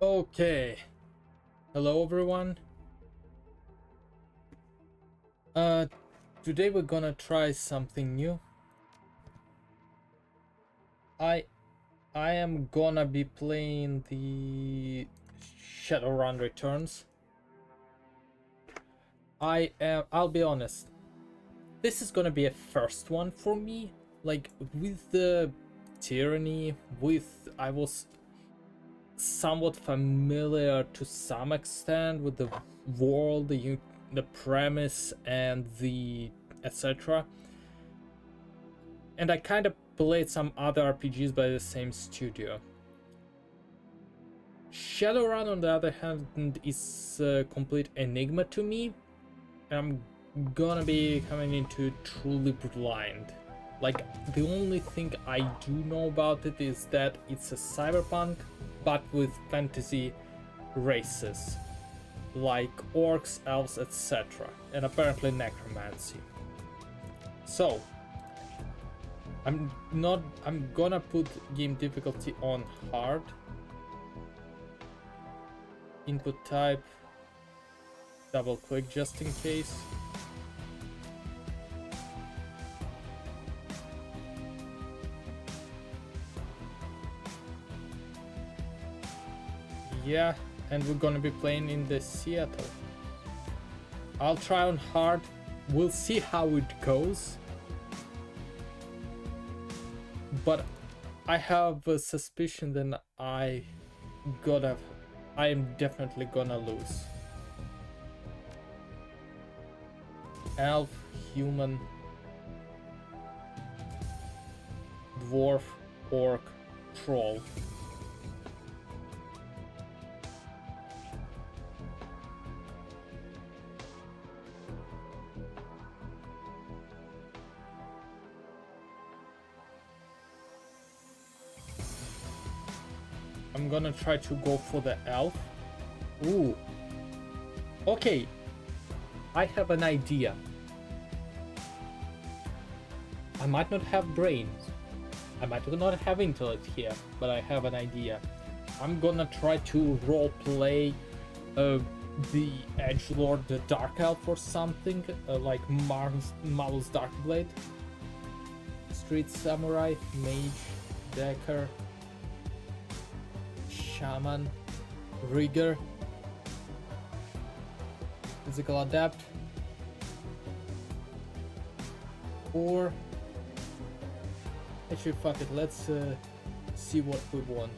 Okay, hello everyone. Uh, Today we're gonna try something new. I I am gonna be playing the Shadowrun Returns. I'll be honest. This is gonna be a first one for me. Like with the tyranny, I was somewhat familiar to some extent with the world, the premise, and the etc. And I kind of played some other RPGs by the same studio. Shadowrun, on the other hand, is a complete enigma to me. I'm gonna be coming into truly blind. Like, the only thing I do know about it is that it's a cyberpunk, but with fantasy races, like orcs, elves, etc., and apparently necromancy. So, I'm gonna put game difficulty on hard. Input type, double click just in case. Yeah, and we're gonna be playing in the Seattle. I'll try on hard. We'll see how it goes. But I have a suspicion that I am definitely gonna lose. Elf, human, dwarf, orc, troll. I'm gonna try to go for the elf. Ooh. Okay. I have an idea. I might not have brains. I might not have intellect here, but I have an idea. I'm gonna try to roleplay the edgelord, the dark elf or something, like Marvel's Darkblade. Street samurai, mage, decker, shaman, rigger, physical adept, or actually fuck it, let's see what we want.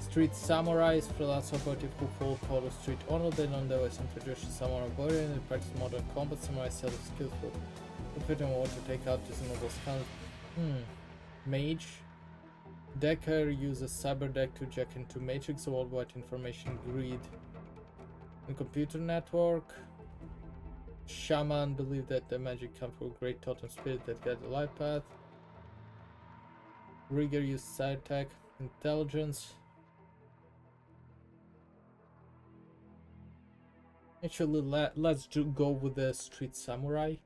Street samurais, freelance operative who follow code of street honor, they nonetheless introduce samurai warrior and practice modern combat. Samurai set of skills for fitting what to take out reasonable scans. Mage. Decker uses cyber deck to jack into matrix worldwide information grid and computer network. Shaman believe that the magic comes from great totem spirit that guide the life path. Rigger use side tech, intelligence. Actually, let's go with the street samurai.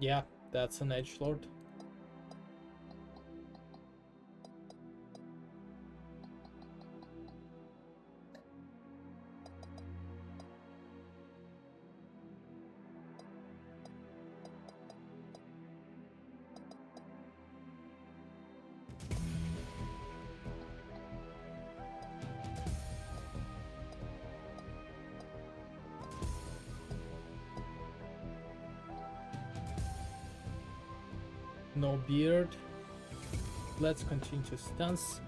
Yeah, that's an edgelord. No beard. Let's continue to stance.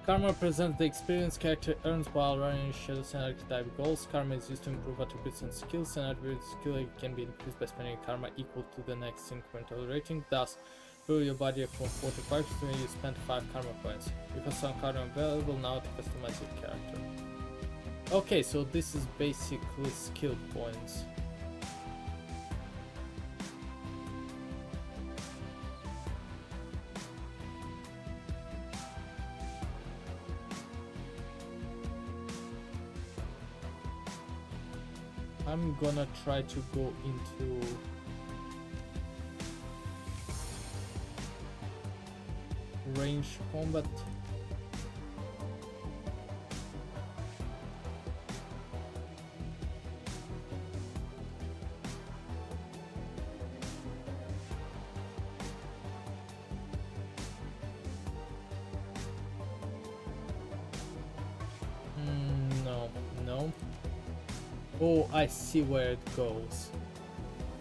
Karma represents the experience character earns while running shadows and archetype goals. Karma is used to improve attributes and skills, and attribute skill can be increased by spending karma equal to the next incremental rating. Thus, through your body from 45 to when you spend 5 karma points. You have some karma available now to customize your character. Okay, so this is basically skill points. I'm gonna try to go into range combat. No, no. Oh, I see where it goes.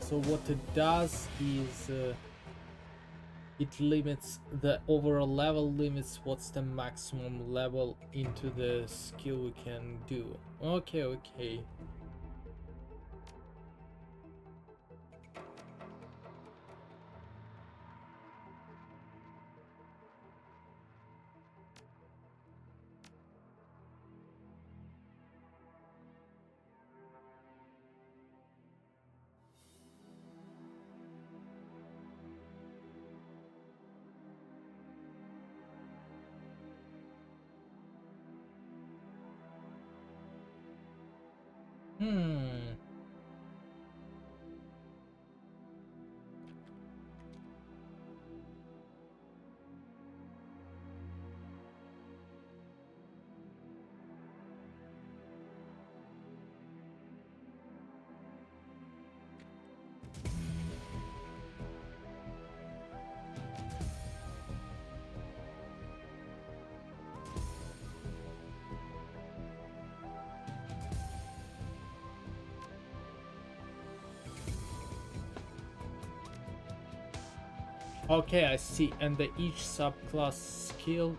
So what it does is it limits the overall level, limits what's the maximum level into the skill we can do. Okay, okay. Hmm. Okay, I see. And the each subclass skill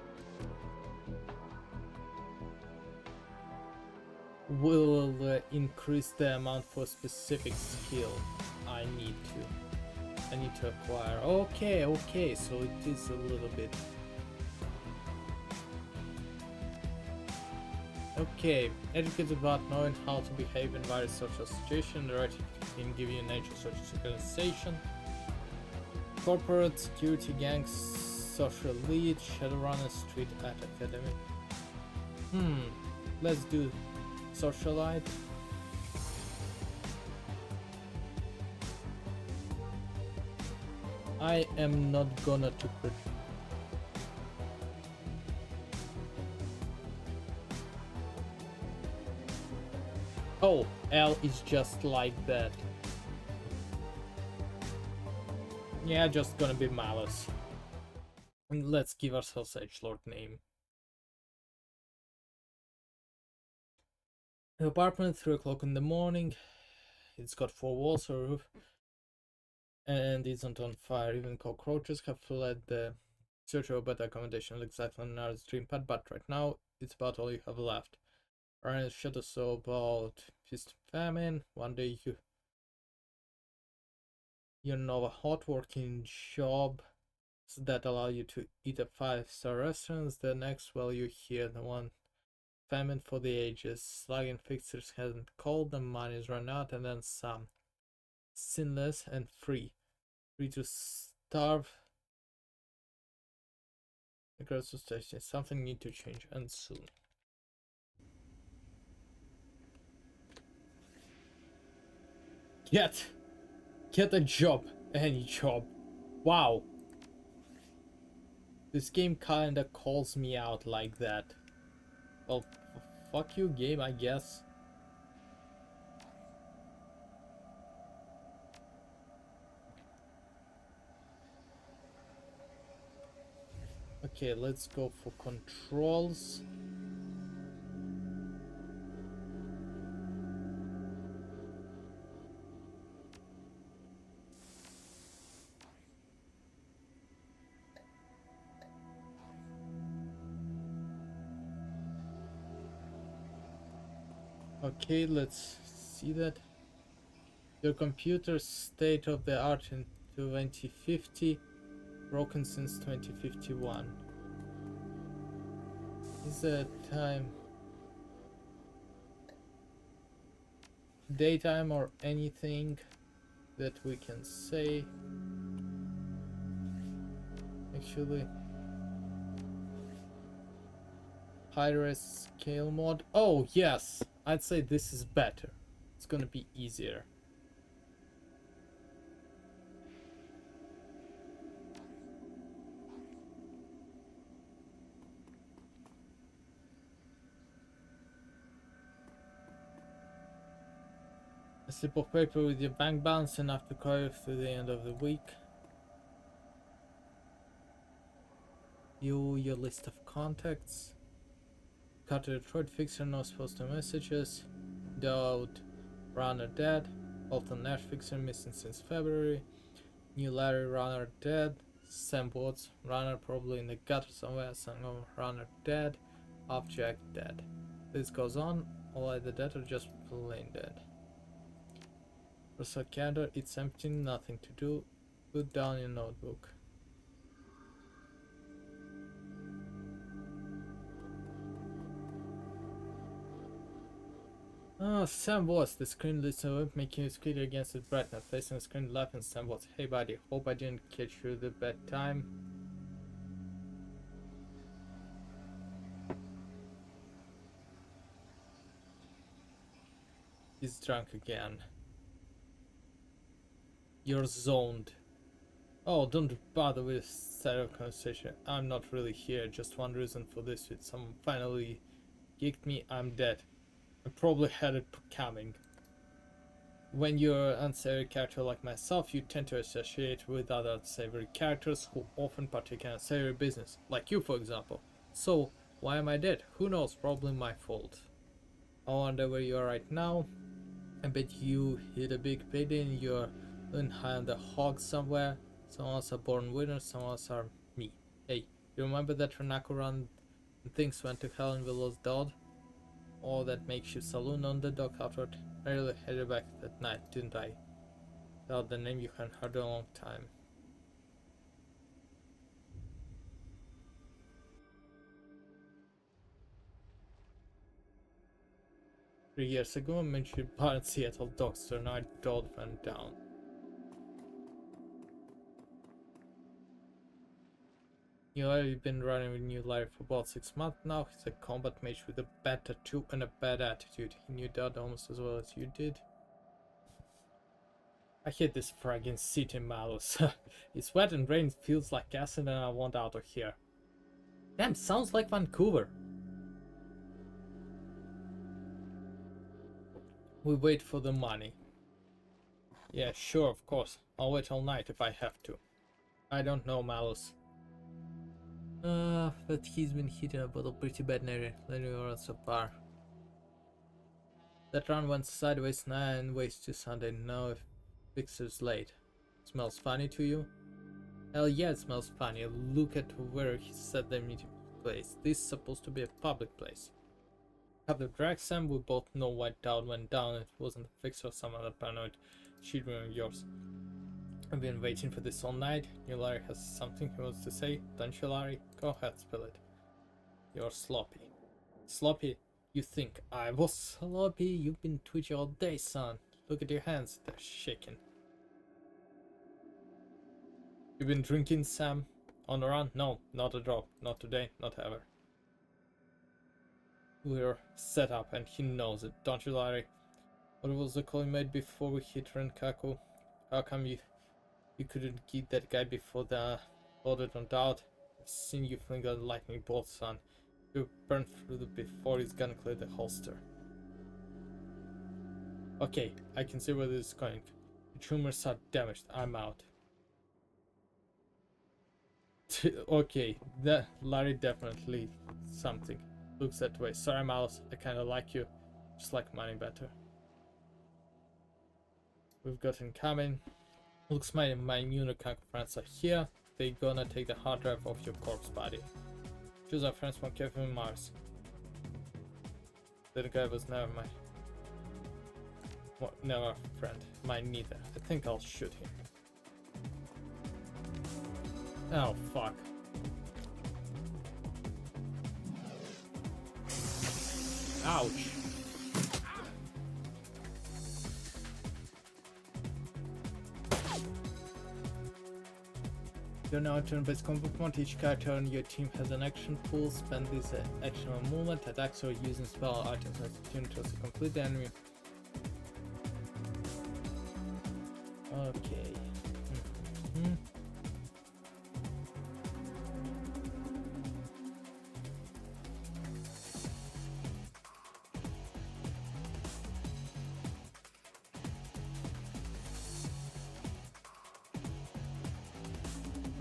will increase the amount for specific skill I need to acquire. Okay, okay, so it is a little bit. Okay, educated about knowing how to behave in various social situations, the right can give you nature such as organization, corporate, security, gangs, social lead, Shadowrun, street art academy. Let's do socialite. I am not gonna to Oh, L is just like that. Yeah, just gonna be Malice. And let's give ourselves Edgelord name. The apartment, 3 o'clock in the morning. It's got 4 walls, a roof, and isn't on fire. Even cockroaches have fled the search for better accommodation. Looks like another dream pad, but right now it's about all you have left. Ryan shut us so about feast and famine. One day you know a hot working job that allow you to eat at 5-star restaurants. The next, well, you hear the one famine for the ages. Slugging fixtures hasn't called, the money's run out, and then some. Sinless and free. Free to starve. The grocery station. Something need to change, and soon. Get a job. Any job. Wow. This game kinda calls me out like that. Well, fuck you, game, I guess. Okay, let's go for controls. Okay, let's see that. Your computer's state of the art in 2050, broken since 2051. Is that time, daytime, or anything that we can say? Actually, high res scale mod. Oh yes, I'd say this is better. It's gonna be easier. A slip of paper with your bank balance enough to carry through the end of the week. Your list of contacts. Cut a Detroit fixer, no postal messages. Dowd runner dead. Alton Nash fixer missing since February. New Larry runner dead. Sam Watts runner probably in the gutter somewhere. Sangam runner dead. Jack dead. This goes on. All either dead or just plain dead. Russell Cantor, it's empty, nothing to do. Put down your notebook. Oh, Sam Watts, the screen lights up, making you squeak against his brightness. Facing the screen, laughing. Sam Watts, hey buddy, hope I didn't catch you the bad time. He's drunk again. You're zoned. Oh, don't bother with side of conversation. I'm not really here. Just one reason for this. With someone finally kicked me, I'm dead. I probably had it coming. When you're an unsavory character like myself, you tend to associate with other unsavory characters who often partake in unsavory business, like you for example. So, why am I dead? Who knows, probably my fault. I wonder where you are right now. I bet you hit a big payday and you're high on the hog somewhere. Some of us are born winners, some of us are me. Hey, you remember that Renako run and things went to hell and we lost Dodd? Oh, that makeshift saloon on the dock afterward. I really headed back that night, didn't I? Without the name you hadn't heard in a long time. Three years ago, I mentioned bar at Seattle docks, so night Dodd went down. You know, I've been running with New Larry for about 6 months now. He's a combat mage with a bad tattoo and a bad attitude. He knew Dodd almost as well as you did. I hate this friggin' city, Malus. It's wet and rain, feels like acid, and I want out of here. Damn, sounds like Vancouver. We wait for the money. Yeah, sure, of course. I'll wait all night if I have to. I don't know, Malus. But he's been hitting a bottle pretty bad lately. Let me run so far. That run went sideways 9 ways to Sunday. Now if Fixer's late. Smells funny to you? Hell yeah, it smells funny. Look at where he set the meeting place. This is supposed to be a public place. Have the drag Sam, we both know why Dowd went down. It wasn't a Fixer or some other paranoid cheater of yours. I've been waiting for this all night. New Larry has something he wants to say. Don't you, Larry? Go ahead, spill it. You're sloppy. Sloppy? You think I was sloppy? You've been twitchy all day, son. Look at your hands. They're shaking. You've been drinking, Sam? On the run? No, not a drop. Not today, not ever. We're set up and he knows it. Don't you, Larry? What was the call you made before we hit Renkaku? How come you couldn't get that guy before the loaded on Dowd? I've seen you fling a lightning bolt, son. You burned through before his gun cleared the holster. Okay, I can see where this is going. The tumors are damaged. I'm out. Okay, that Larry definitely something. Looks that way. Sorry, Miles. I kinda like you. Just like money better. We've got incoming. Looks my Unicorn friends are here. They gonna take the hard drive off your corpse body. Choose our friends from Kevin Mars. That guy was never my... Well, never a friend. Mine neither. I think I'll shoot him. Oh, fuck. Ouch. You're now a turn-based combat mode. Each character on your team has an action pool. Spend this action on movement, attacks, or using spell items as opportunities to complete the enemy. Okay. Mhm.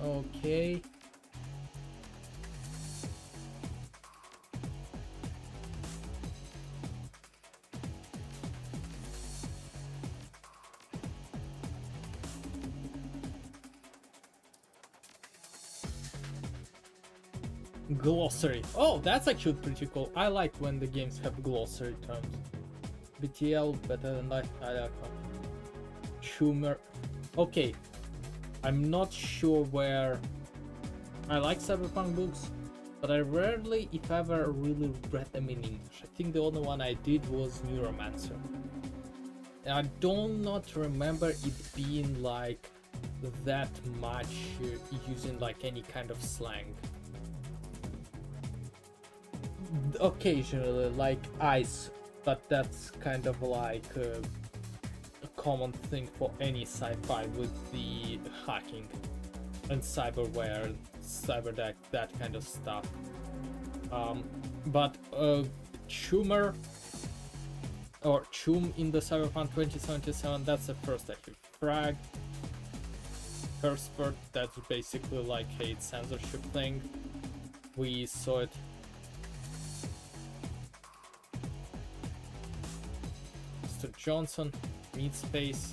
Okay. Glossary. Oh, that's actually pretty cool. I like when the games have glossary terms. BTL better than life. I like humor. Okay, I'm not sure where. I like cyberpunk books, but I rarely, if ever, really read them in English. I think the only one I did was Neuromancer. And I do not remember it being like that much using like any kind of slang. Occasionally, like ice, but that's kind of like a common thing for any sci-fi with the hacking and cyberware, cyberdeck, that kind of stuff. But Tumor or Chum in the Cyberpunk 2077, that's the first active frag. Herspert, that's basically like a censorship thing. We saw it. Mr. Johnson, Meat Space.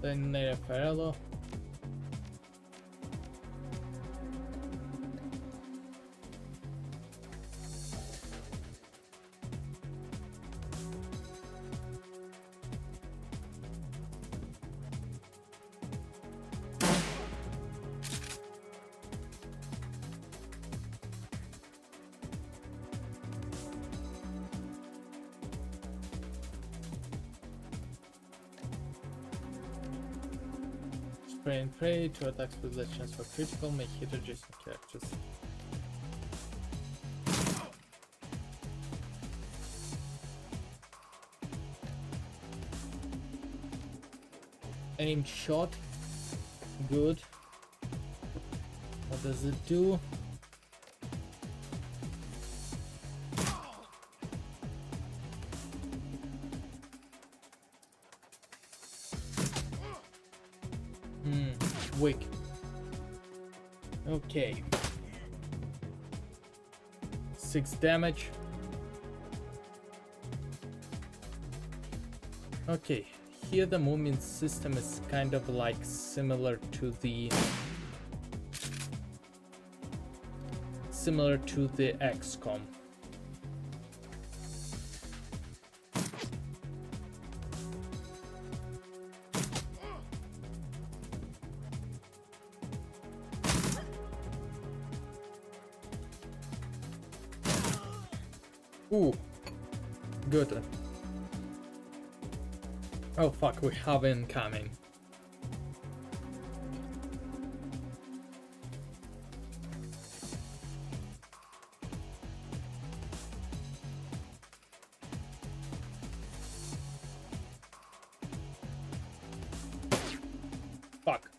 Then Farello. Spray and pray, 2 attacks with less chance for critical, may hit adjacent characters. Aim shot, good. What does it do? Weak. Okay. 6 damage. Okay, here the movement system is kind of like similar to the XCOM. Ooh, good. Oh fuck, we have incoming. Fuck.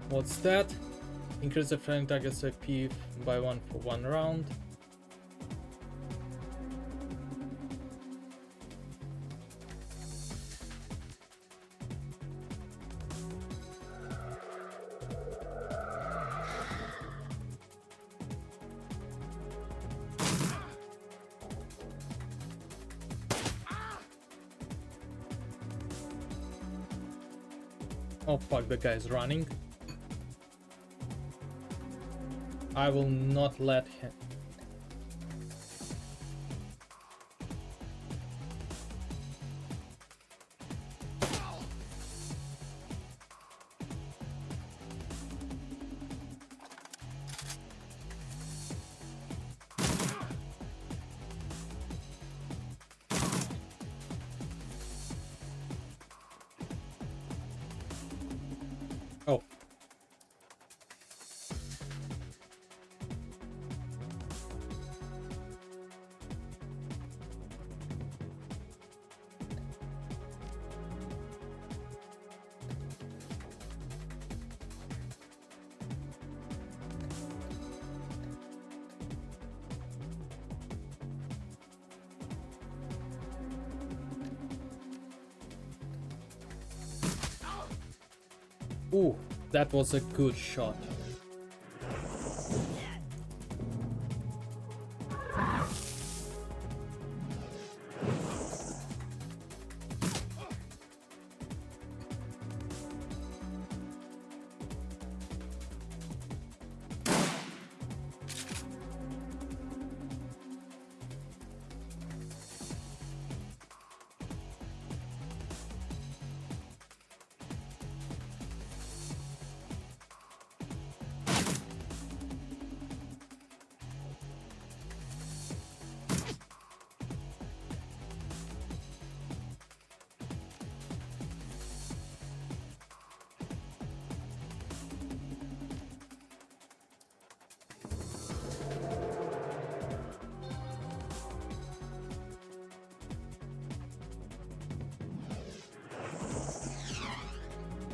What's that? Increase the friendly target's IP by 1 for 1 round. Oh fuck, the guy's running. I will not let him. Oh. Ooh, that was a good shot.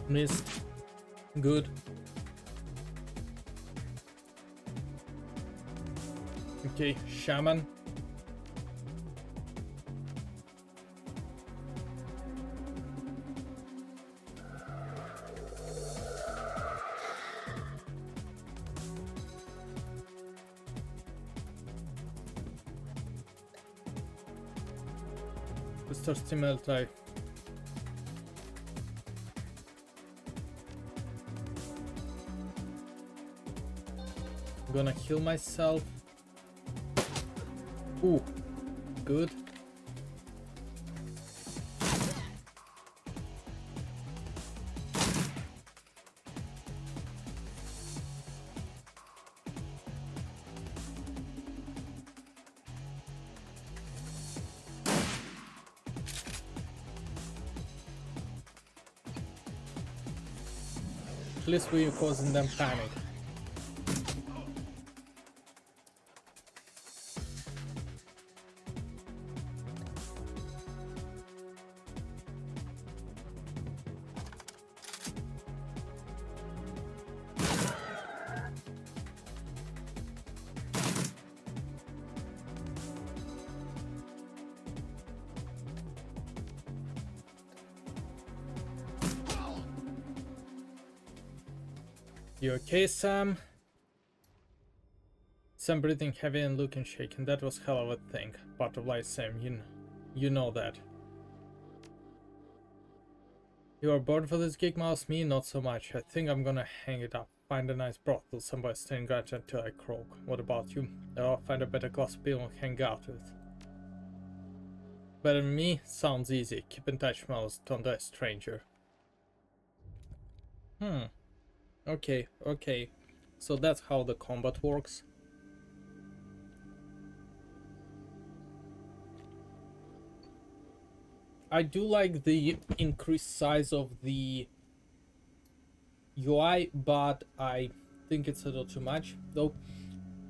Missed. Good. Okay, shaman. Mr. Stimulti. Gonna heal myself. Ooh, good. At least we're causing them panic. You okay, Sam? Sam breathing heavy and looking shaken. That was hell of a thing. Butterfly Sam, you know that. You are bored for this gig, Mouse? Me, not so much. I think I'm gonna hang it up. Find a nice brothel somewhere, stay in garage until I croak. What about you? I'll find a better class of people and hang out with. Better than me? Sounds easy. Keep in touch, Mouse. Don't die, stranger. Okay, okay. So that's how the combat works. I do like the increased size of the UI, but I think it's a little too much. Though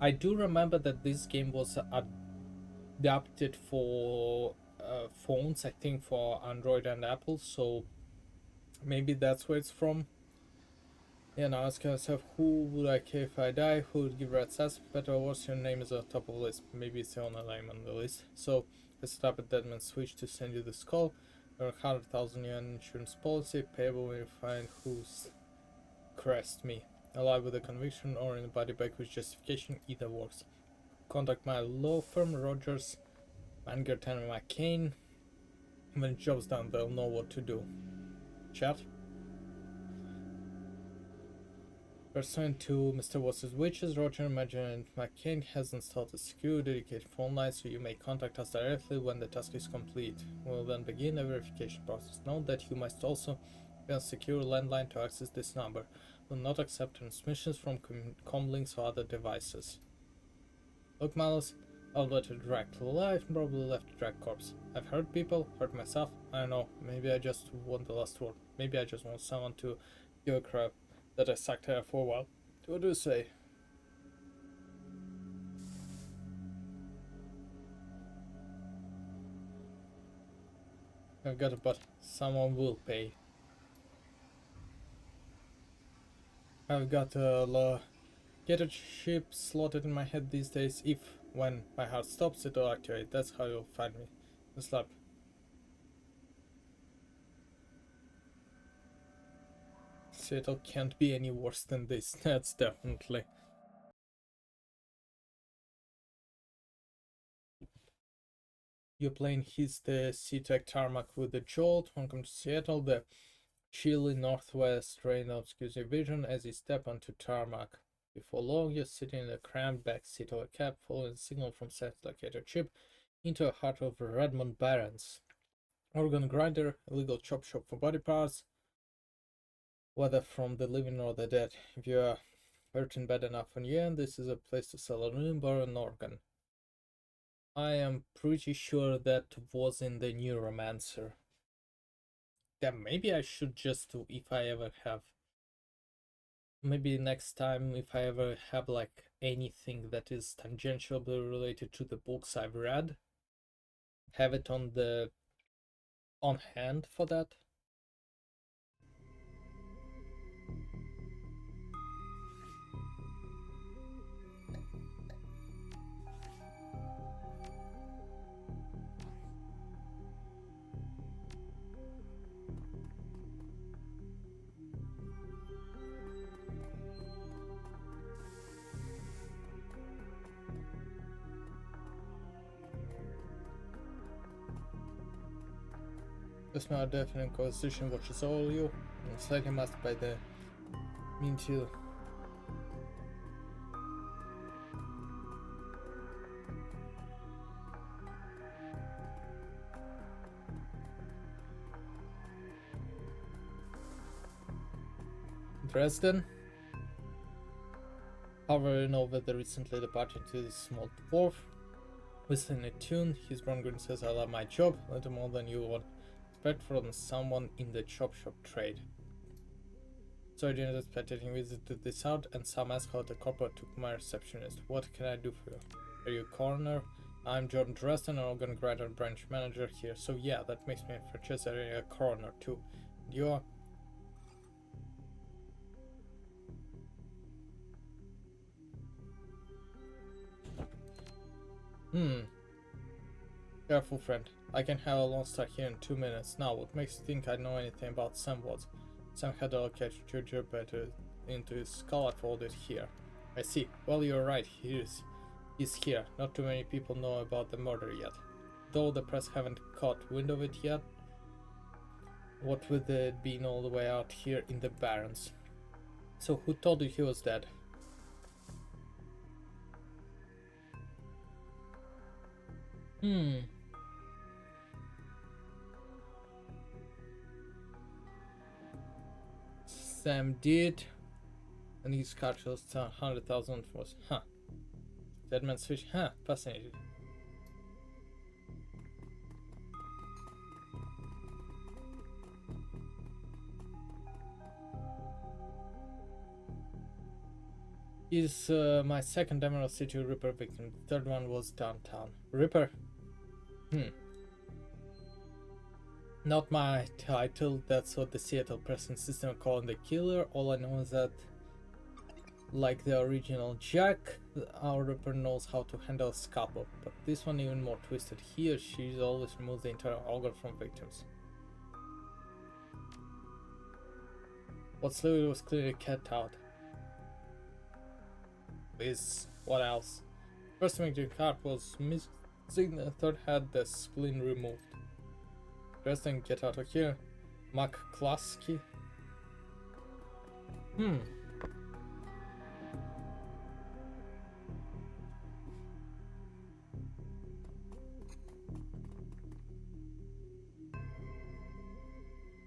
I do remember that this game was adapted for phones, I think for Android and Apple, so maybe that's where it's from. Yeah, now ask yourself, who would I care if I die? Who would give red sass? Better or worse, your name is on top of the list. Maybe it's the only name on the list. So let's stop at Deadman Switch to send you this call. Your 100,000 yuan insurance policy, payable when you find who's crest me. Alive with a conviction or in a body bag with justification, either works. Contact my law firm, Rogers, Mangerton and McCain. When the job's done, they'll know what to do. Chat? Pursuant to Mr. Watts's wishes, Roger Imagine McCain has installed a secure, dedicated phone line so you may contact us directly when the task is complete. We'll then begin the verification process. Note that you must also be on a secure landline to access this number. Will not accept transmissions from comlinks or other devices. Look, Malus, I'll let you drag to life and probably left to drag corpse. I've hurt people, hurt myself, I don't know, maybe I just want the last word. Maybe I just want someone to give a crap that I sucked air for a while. What do you say? I've got it, but someone will pay. I've got a gated chip slotted in my head these days. If, when my heart stops, it'll activate. That's how you'll find me. The slap. Seattle can't be any worse than this, that's definitely. Your plane hits the SeaTac tarmac with a jolt. Welcome to Seattle. The chilly northwest rain obscures your vision as you step onto tarmac. Before long, you're sitting in a cramped back seat of a cab, following a signal from satellite locator chip into the heart of Redmond Barrens. Organ grinder, illegal chop shop for body parts, whether from the living or the dead. If you are hurting bad enough on your end, this is a place to sell a limb or an organ. I am pretty sure that was in the Neuromancer. Yeah, maybe I should just, if I ever have, maybe next time if I ever have like anything that is tangentially related to the books I've read, have it on hand for that. Just now definite conversation watches all you and slightly masked by the mean chill. Dresden, hovering over the recently departed to the small dwarf, whistling a tune. His brown grin says, I love my job, a little more than you would expect from someone in the chop shop trade. So I didn't expect any visit to this out, and some asshole at the corporate took my receptionist. What can I do for you? Are you a coroner? I'm Jordan Dresden, an organ grinder branch manager here. So yeah, that makes me a Francesca a coroner too. You're... Careful, friend. I can have a long start here in 2 minutes. Now, what makes you think I know anything about Sam Watts? Sam had allocated Judge better into his skull. I folded here. I see. Well, you're right. He's here. Not too many people know about the murder yet. Though the press haven't caught wind of it yet. What with it being all the way out here in the Barrens. So who told you he was dead? Sam did, and his catch was 100,000 was, Dead man's fish, fascinating. He's my second Emerald City Ripper victim. The third one was downtown. Ripper? Not my title, that's what the Seattle press and system are calling the killer. All I know is that, like the original Jack, our Ripper knows how to handle a scalpel, but this one even more twisted. He or she always removes the entire organ from victims. What's Louis was clearly cat out. Is what else? First major card was missing, the third had the spleen removed. Dresden, get out of here. McCluskey.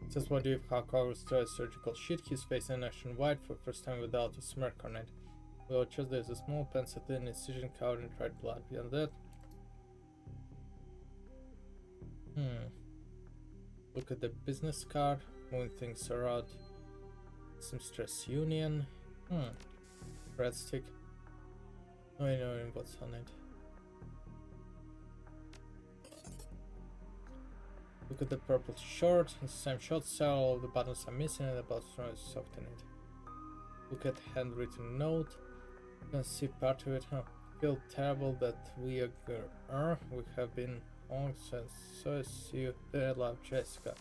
Says what if Hakaru tries surgical shit, his face in action wide for first time without a smirk on it. Below chest there's a small pencil thin incision covered in dried blood. Beyond that. Look at the business card, moving things around. Seamstress Union. Breadstick. No, I know what's on it. Look at the purple short, the same shot, several of the buttons are missing and the buttons are soft in it. Look at handwritten note. You can see part of it, huh? Feel terrible that we have been on since so see you there, love Jessica.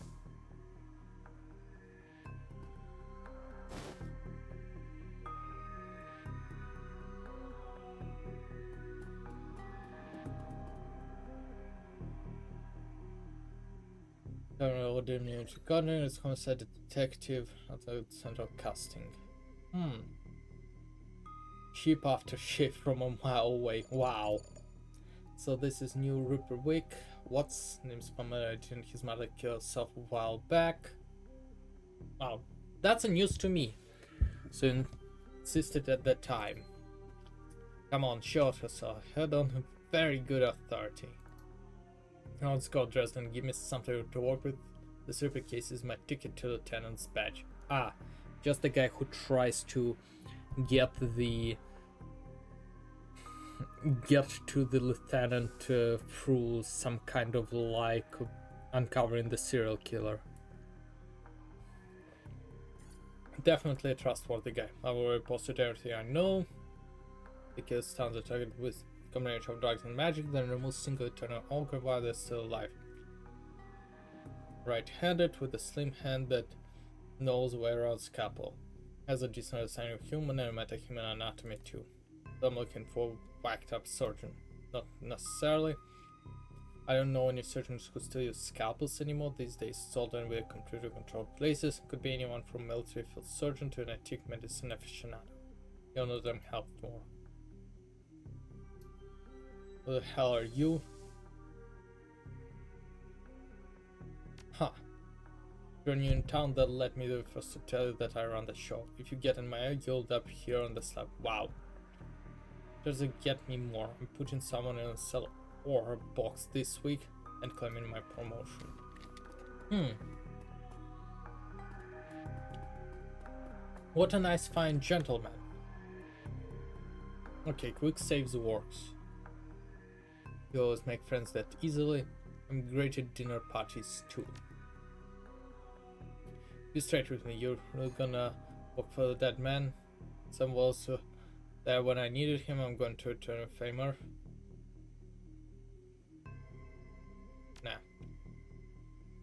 General Ordinary Gardner is homicide detective at the central casting. Sheep after sheep from a mile away. Wow. So this is new Rupert Wick. What's name's familiar? Didn't his mother kill herself a while back? Wow, that's a news to me. So insisted at that time. Come on, show it herself. Head on very good authority. Now let's go, Dresden. Give me something to work with. This Rupert case is my ticket to lieutenant's badge. Ah, just the guy who tries to get to the lieutenant through some kind of like uncovering the serial killer. Definitely a trustworthy guy. I've already posted everything I know. Because tons of target with combination of drugs and magic, then remove single eternal ogre while they're still alive. Right-handed with a slim hand that knows where around scalpel. Has a decent understanding of human and metahuman anatomy too. So I'm looking for whacked up surgeon. Not necessarily. I don't know any surgeons who still use scalpels anymore these days. It's all done with computer controlled places. Could be anyone from military field surgeon to an antique medicine aficionado. None of them helped more. Who the hell are you? Huh. You're new in town, that let me do it first to tell you that I run the show. If you get in my eye, you'll up here on the slab. Wow. Doesn't get me more. I'm putting someone in a cell or a box this week and claiming my promotion. What a nice fine gentleman. Okay, quick saves works. You always make friends that easily. I'm great at dinner parties too. Be straight with me, you're gonna work for the dead man. Sam was there when I needed him. I'm going to return a favor. Nah.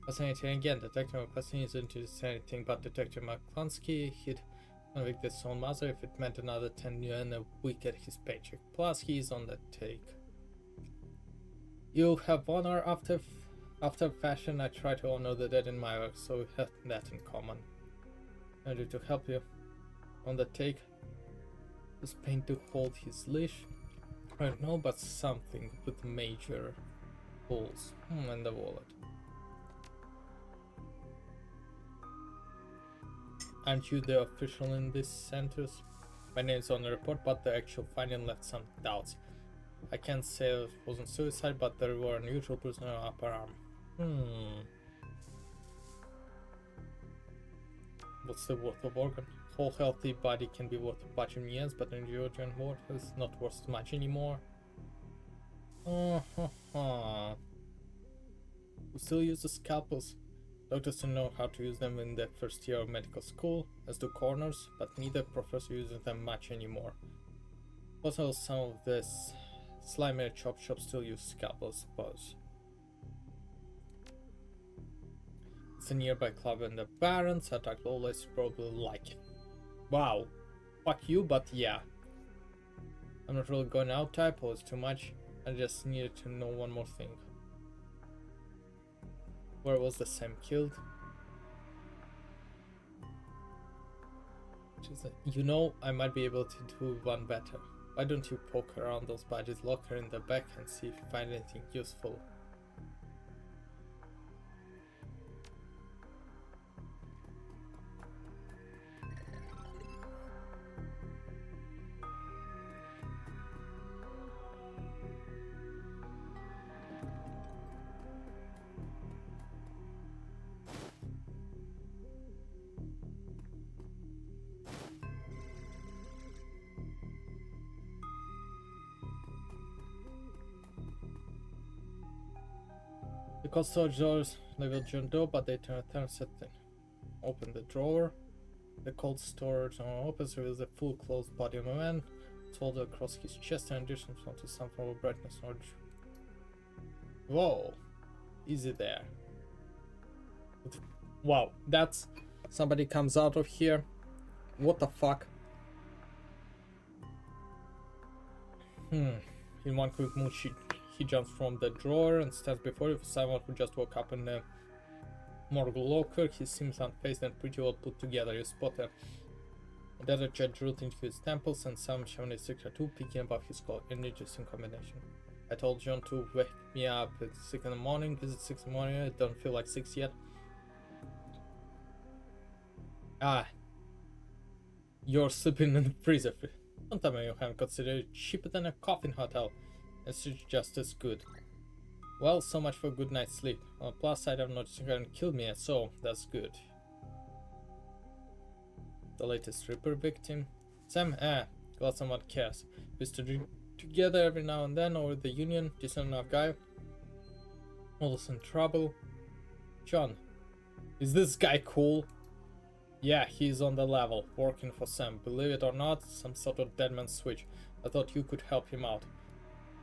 Fascinating again. Detective McCluskey isn't to say anything but Detective McCluskey. He'd convict his own mother if it meant another 10 years and a week at his paycheck. Plus, he's on the take. You have honor after fashion. I try to honor the dead in my work, so we have that in common. I do to help you. On the take. Was pain to hold his leash? I don't know, but something with major holes. And the wallet. Aren't you the official in this sentence? My name's on the report, but the actual finding left some doubts. I can't say it wasn't suicide, but there were unusual bruises on her upper arm. What's the worth of organ? Whole healthy body can be worth a bunch of years, but an urgent ward is not worth much anymore. We still use the scalpels. Doctors don't know how to use them in their first year of medical school, as do coroners, but neither professor uses them much anymore. Also, some of this slimy chop shops still use scalpels, I suppose. It's a nearby club and the Barons attack lowlights probably like it. Wow. Fuck you, but yeah. I'm not really going out type, or it's too much. I just needed to know one more thing. Where was the Sam killed? You know, I might be able to do one better. Why don't you poke around those badges locker in the back and see if you find anything useful? cold storage doors level John door, but they turn a setting. Open the drawer. The cold storage opens reveals a full closed body of a man, folded across his chest and additions onto some form of brightness orange. Whoa! Easy there. Wow, that's... Somebody comes out of here. What the fuck? In one quick move, he jumps from the drawer and stands before you for someone who just woke up in the morgue locker. He seems unfazed and pretty well put together. You spot a data jet drilled into his temples and some 76 tattoo peeking above his skull. An interesting combination. I told John to wake me up at 6 in the morning. Is it 6 in the morning? I don't feel like 6 yet. Ah. You're sleeping in the freezer. Don't tell me you haven't considered it cheaper than a coffin hotel. It's just as good. Well, so much for a good night's sleep. On the plus side, I've noticed you haven't killed me yet, so that's good. The latest Reaper victim. Sam, glad someone cares. We stood together every now and then over the Union. Decent enough guy. Always in trouble. John, is this guy cool? Yeah, he's on the level, working for Sam. Believe it or not, some sort of deadman switch. I thought you could help him out.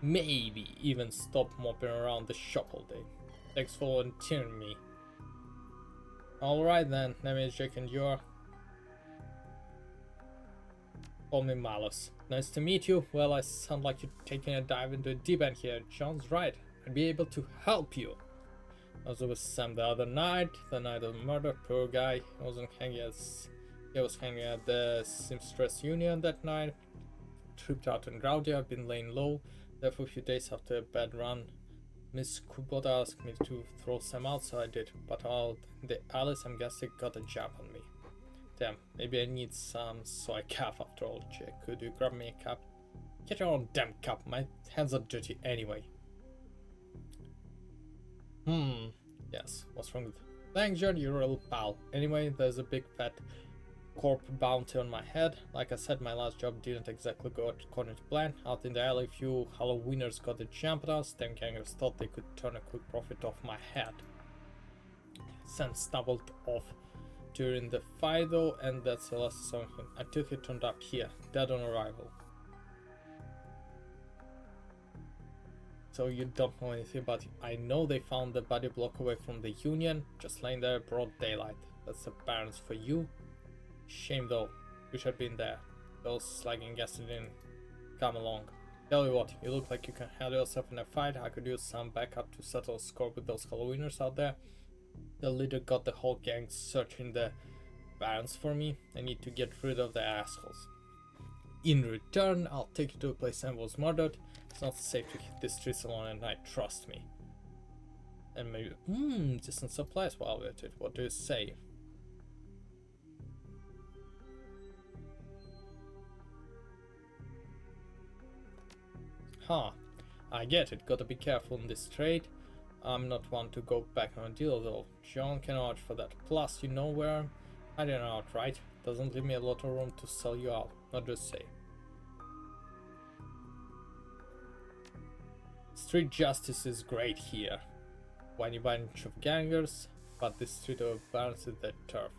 Maybe even stop mopping around the shop all day. Thanks for volunteering me. Alright then, name is Jake and you're... Call me Malus. Nice to meet you. Well, I sound like you're taking a dive into a deep end here. John's right. I'd be able to help you. I was with Sam the other night, the night of the murder. Poor guy. He was hanging at the Seamstress Union that night. Tripped out and grouty. I've been laying low there for a few days after a bad run. Miss Kubota asked me to throw Sam out, so I did. But out in the alleys, I'm guessing got a jump on me. Damn, maybe I need some soy cap after all. Jake, could you grab me a cup? Get your own damn cup. My hands are dirty anyway. Yes, what's wrong with... Thanks, John, you're a real pal. Anyway, there's a big fat corp bounty on my head. Like I said, my last job didn't exactly go according to plan. Out in the alley, a few Halloweeners got the jump at us. Them gangers thought they could turn a quick profit off my head. Sam stumbled off during the fight though, and that's the last of him. Until he turned up here, dead on arrival. So you don't know anything about it. I know they found the body block away from the Union, just laying there broad daylight. That's the balance for you. Shame though, wish I'd been there. Those slagging guests didn't come along. Tell you what, you look like you can handle yourself in a fight. I could use some backup to settle a score with those Halloweeners out there. The leader got the whole gang searching the barrens for me. I need to get rid of the assholes. In return, I'll take you to a place Sam was murdered. It's not safe to hit the streets alone at night, trust me. And maybe... distant supplies while we're at it. What do you say? Huh. I get it. Gotta be careful in this trade. I'm not one to go back on a deal though. John can vouch for that. Plus, you know where I'm hiding out, right? Doesn't leave me a lot of room to sell you out. Not just say. Street justice is great here. Whiny bunch of gangers, but this street of barns is the turf.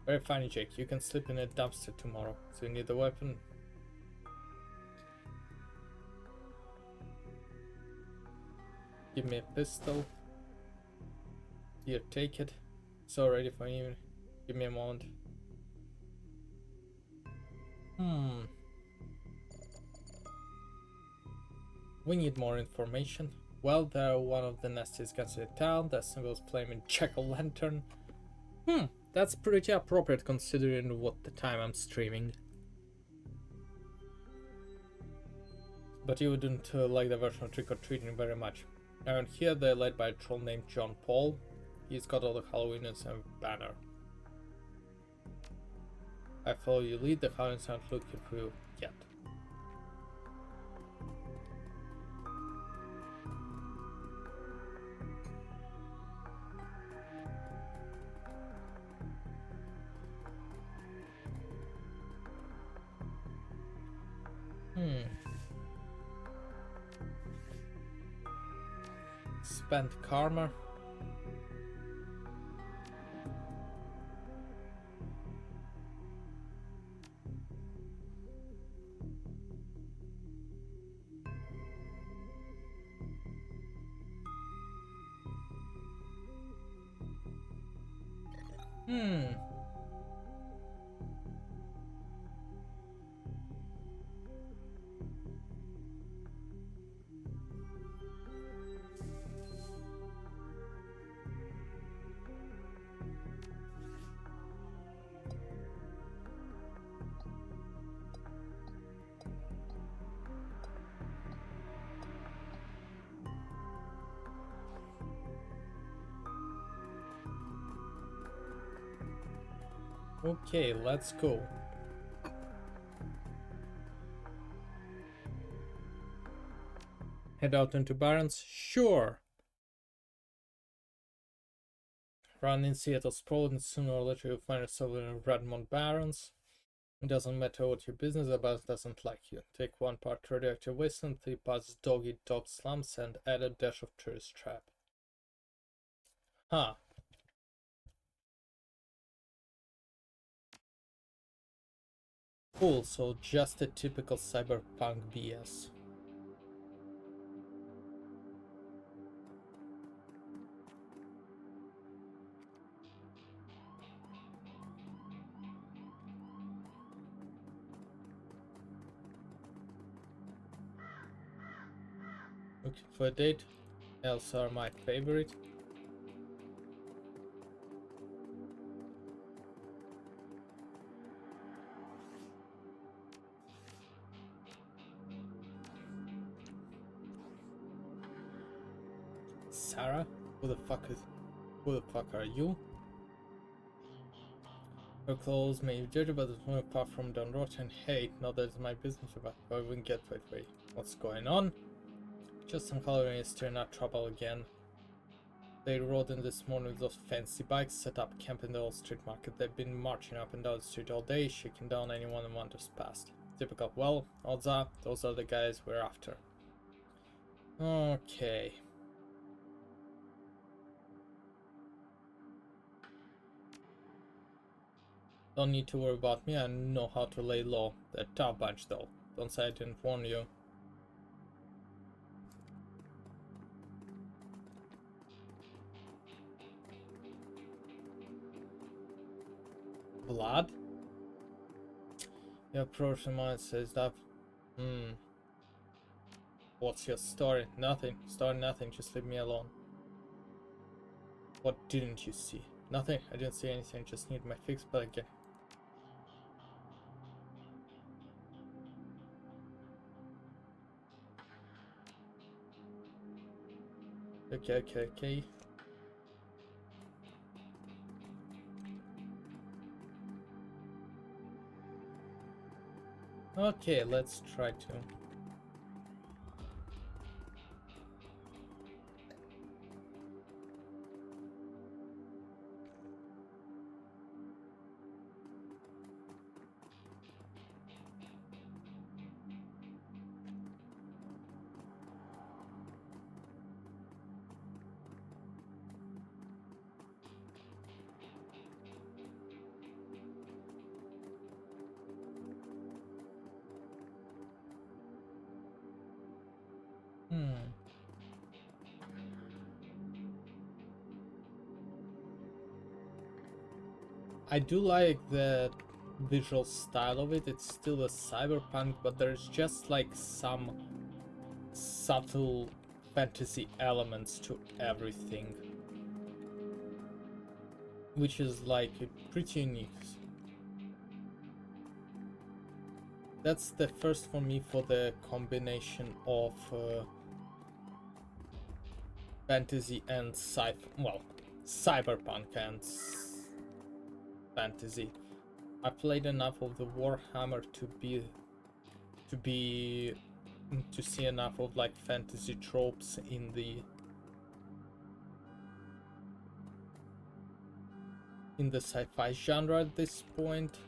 Very funny, Jake. You can sleep in a dumpster tomorrow. So you need a weapon? Give me a pistol. Here, take it. So ready for you. Give me a moment. We need more information. Well, they're one of the nastiest guns in town. Their symbol's flaming jack-o'-lantern. That's pretty appropriate considering what the time I'm streaming. But you wouldn't like the version of trick-or-treating very much. Around here, they're led by a troll named John Paul. He's got all the Halloweenians and banner. I follow you lead, the Halloweenians aren't looking for you yet. spent karma. Okay, let's go. Head out into Barrens? Sure! Run in Seattle's Sprawl and sooner or later you'll find yourself in Redmond Barrens. It doesn't matter what your business about doesn't like you. Take 1 part radioactive waste and 3 parts dog-eat-dog slums and add a dash of tourist trap. Huh. Cool, so just a typical cyberpunk BS. Looking for a date? Elves are my favorite. Sarah? Who the fuck are you? Her clothes may be dirty, but it's more apart from down rot and hate. Not that it's my business, but I wouldn't get wait. What's going on? Just some coloring is stirring up trouble again. They rode in this morning with those fancy bikes, set up camp in the old street market. They've been marching up and down the street all day, shaking down anyone who wanders past. Typical. Well, odds are, those are the guys we're after. Okay. Don't need to worry about me, I know how to lay low. They're a tough bunch though. Don't say I didn't warn you. Blood? Your approach to mine says that. What's your story? Nothing. Story nothing, just leave me alone. What didn't you see? Nothing. I didn't see anything, just need my fix, but again. Okay. Okay, let's try to. I do like the visual style of it. It's still a cyberpunk, but there's just like some subtle fantasy elements to everything, which is like pretty unique. That's the first for me for the combination of fantasy and cyberpunk and fantasy. I played enough of the Warhammer to see enough of like fantasy tropes in the sci-fi genre at this point.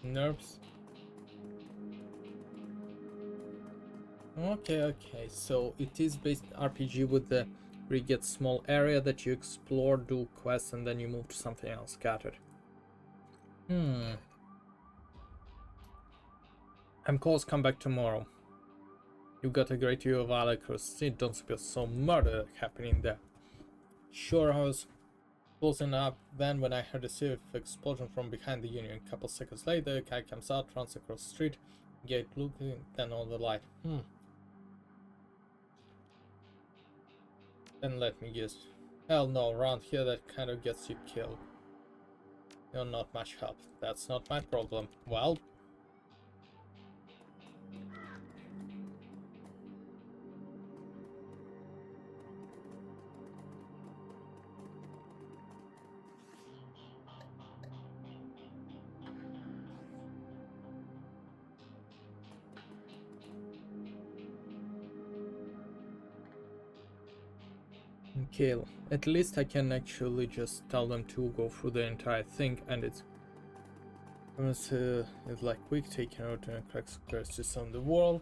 Nerves. Okay, so it is based RPG with the where you get small area that you explore, do quests, and then you move to something else. Got it. I'm calls come back tomorrow. You got a great view of Valley across the don't spill some murder happening there. Sure, I was closing up then when I heard a series of explosion from behind the Union. A couple seconds later, a guy comes out, runs across the street, gate looking, then on the light. Then let me guess. Hell no, around here that kind of gets you killed. You're not much help. That's not my problem. Well, okay, at least I can actually just tell them to go through the entire thing, and it's like quick taking out and cracks curses on the world.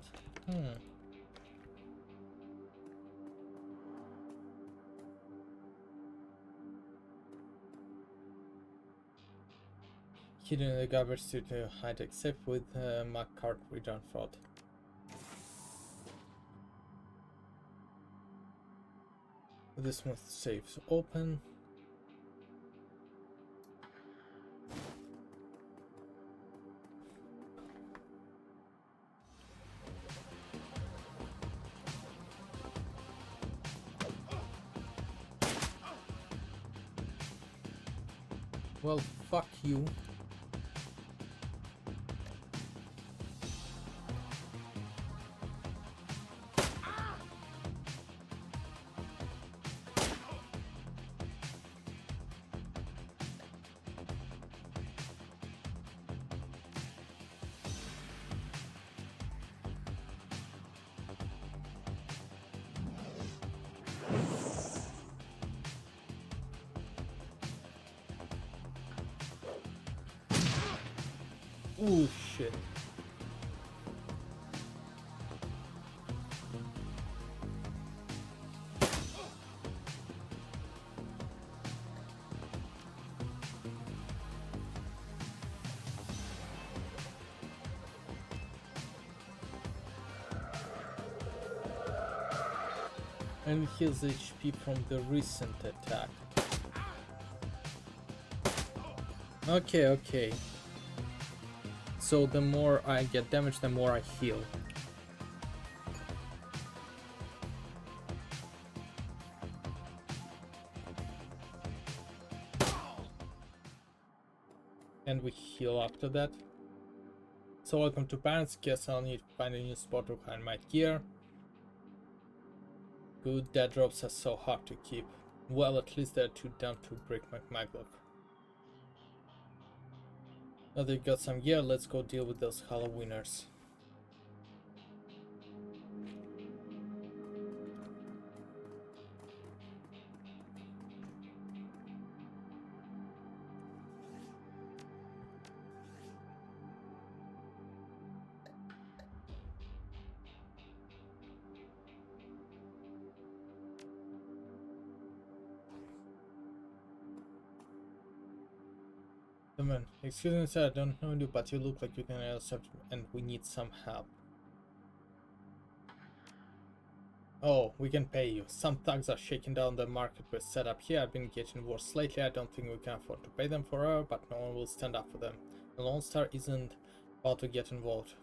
Hidden in the garbage to hide except with McCart return fraud. This one saves open. Well, fuck you. Ooh, shit. And heals HP from the recent attack. Okay. So the more I get damage, the more I heal. And we heal after that. So welcome to Parents. Guess I'll need to find a new spot to hide my gear. Good, dead drops are so hard to keep. Well, at least they're too dumb to break my maglock. Now that you got some gear, let's go deal with those Halloweeners. The man, excuse me sir, I don't know you, but you look like you can accept and we need some help. Oh, we can pay you. Some thugs are shaking down the market we're set up here. I've been getting worse lately. I don't think we can afford to pay them forever, but no one will stand up for them. The Lone Star isn't about to get involved.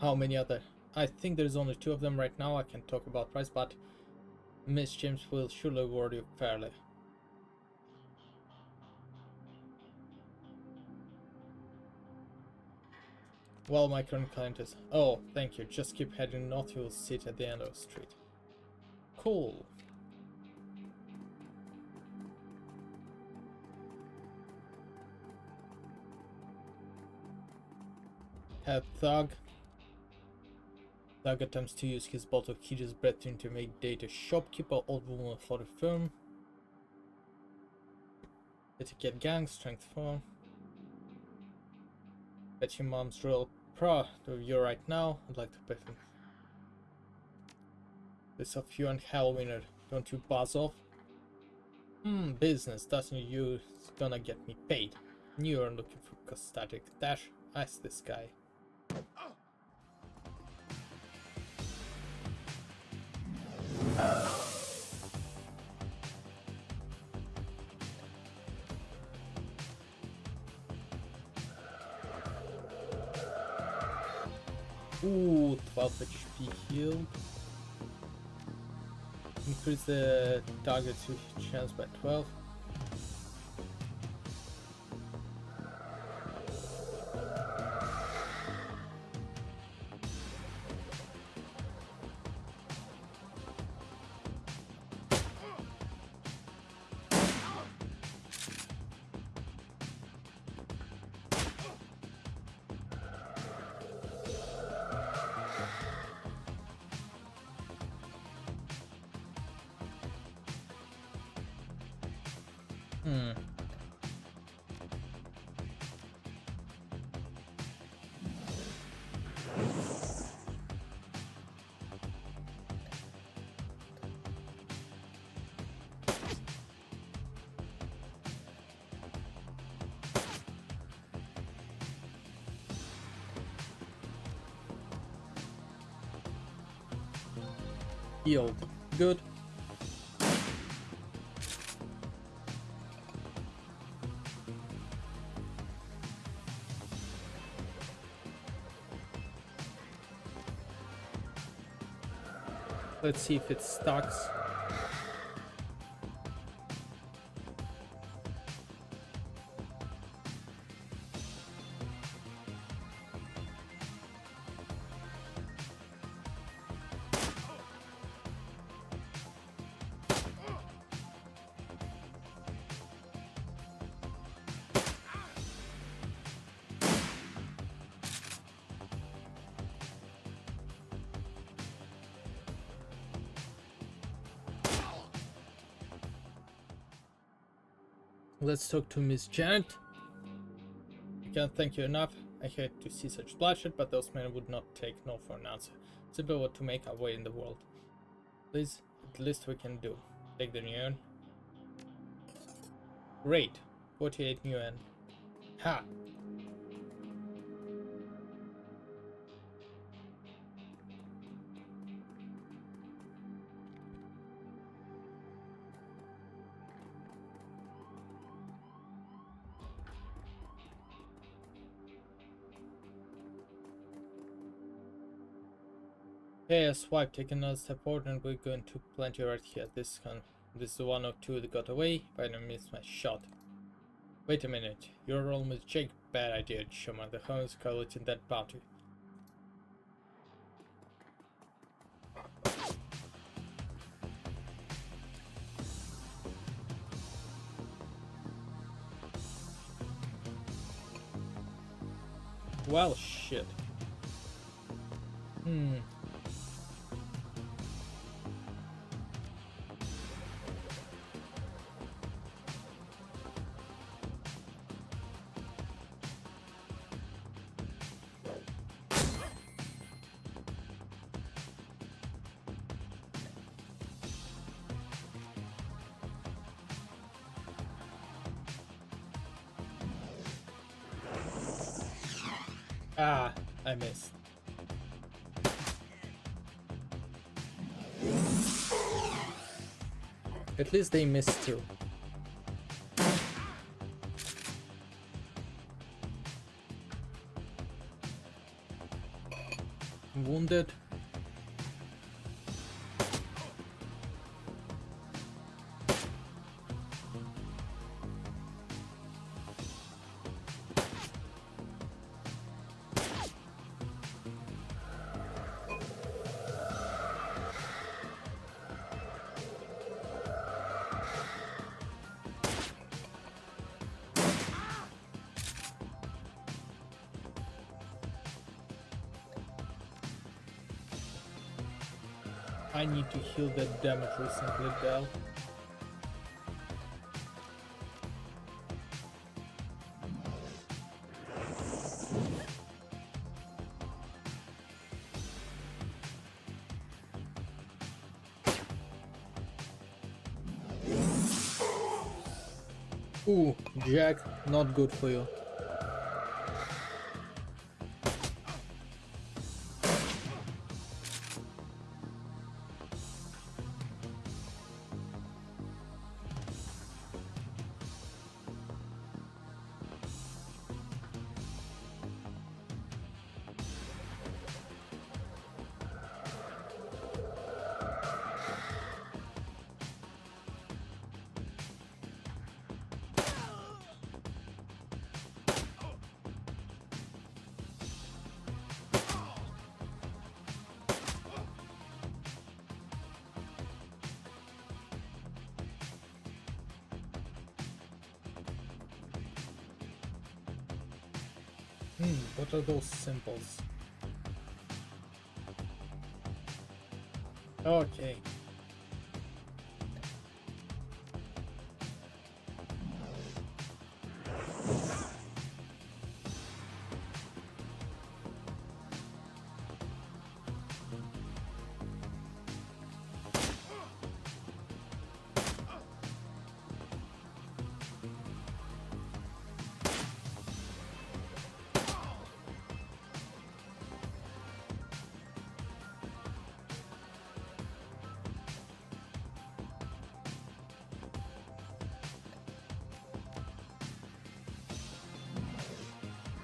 How many other? I think there's only 2 of them right now. I can talk about price, but Miss James will surely reward you fairly. Well, my current client is... Oh, thank you. Just keep heading north. You'll sit at the end of the street. Cool. Head thug. Thug attempts to use his bolt of hideous breath to intimidate a shopkeeper, old woman for the firm. Etiquette gang, strength 4. Bet your mom's real proud of you right now. I'd like to bet him. This of you and Halloweener. Don't you buzz off? Business. Doesn't you gonna get me paid? You're looking for cosmetic dash. Ask this guy. Ooh, 12 HP healed. Increase the target's chance by 12. Healed. Good. Let's see if it stacks. Let's talk to Miss Janet. I can't thank you enough. I hate to see such bloodshed, but those men would not take no for an answer. Simply what to make our way in the world. Please, at least we can do. Take the new yen. Great. 48 new yen. Ha! Hey, swipe, take another step forward and we're going to plant you right here. This is the one or two that got away, but I missed my shot. Wait a minute, you're almost Jake. Bad idea, Showman. The homes collecting that bounty. Well, shit. Ah, I missed. At least they missed too. Wounded. I need to heal that damage recently dealt. Ooh, Jack, not good for you. What are those symbols? Okay.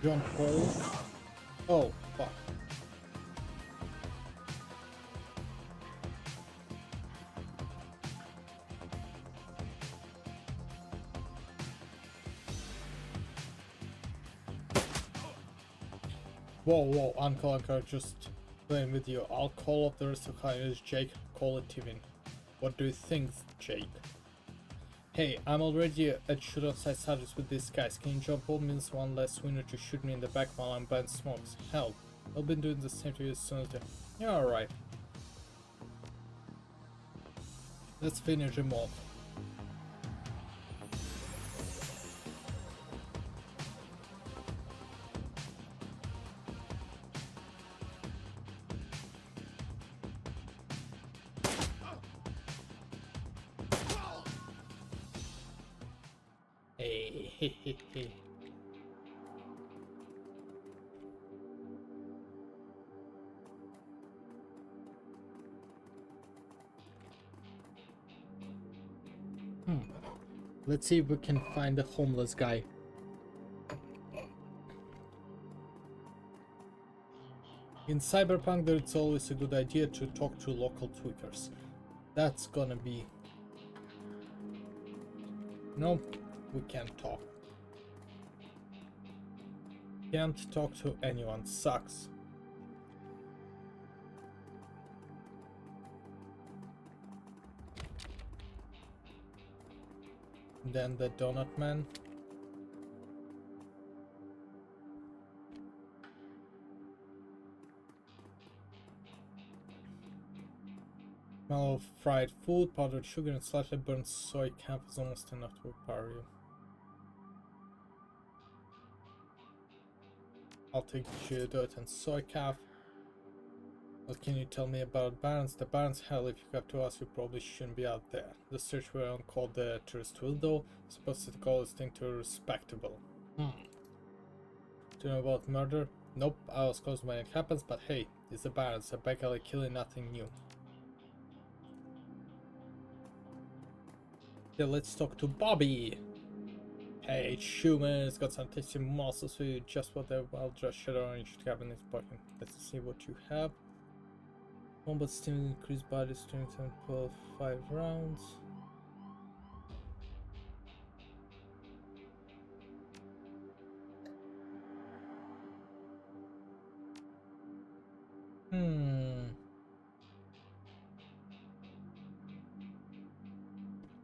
John Paul. Oh, fuck. Whoa, Uncle just playing with you. I'll call up the rest of Highness Jake, call it Tivin. What do you think, Jake? Hey, I'm already at shoot-outside status with these guys. Can you jump on means one less winner to shoot me in the back while I'm blind smokes? Hell, I've been doing the same to you as soon as they... You're alright. Let's finish him off. Hey. Let's see if we can find the homeless guy. In cyberpunk, it's always a good idea to talk to local tweakers. That's gonna be... Nope, we can't talk. Can't talk to anyone, sucks. Then the donut man. Smell of fried food, powdered sugar, and slightly burnt soy camp is almost enough to overpower you. I'll take dirt and soy calf. What can you tell me about Barons? The Barons, hell, if you have to ask, you probably shouldn't be out there. The search we're on called the tourist window. Supposed to call this thing to respectable. Do you know about murder? Nope, I was close when it happens, but hey, it's the Barons, a back alley killing, nothing new. Yeah, let's talk to Bobby. Hey, Schumann, it's got some tasty muscles for you, just what the well-dressed Shadowrun you should have in his pocket. Let's see what you have. Combat stim, increased body strength and 5 rounds.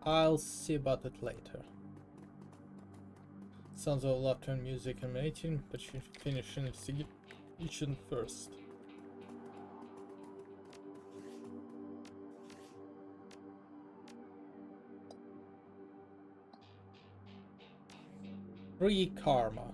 I'll see about it later. Sounds like a lot of music and mating, but you should finish investigation first. Free karma.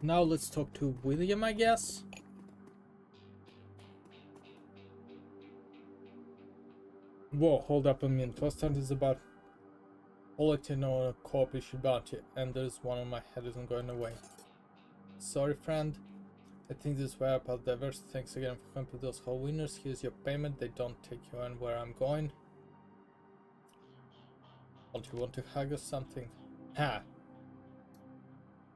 Now let's talk to William, I guess. Whoa, hold up a minute. First sentence about collecting on a corp issue bounty, and there's one on my head isn't going away. Sorry, friend. I think this way up out diverse. Thanks again for helping those whole winners. Here's your payment. They don't take you on where I'm going. Don't you want to hug or something? Ha!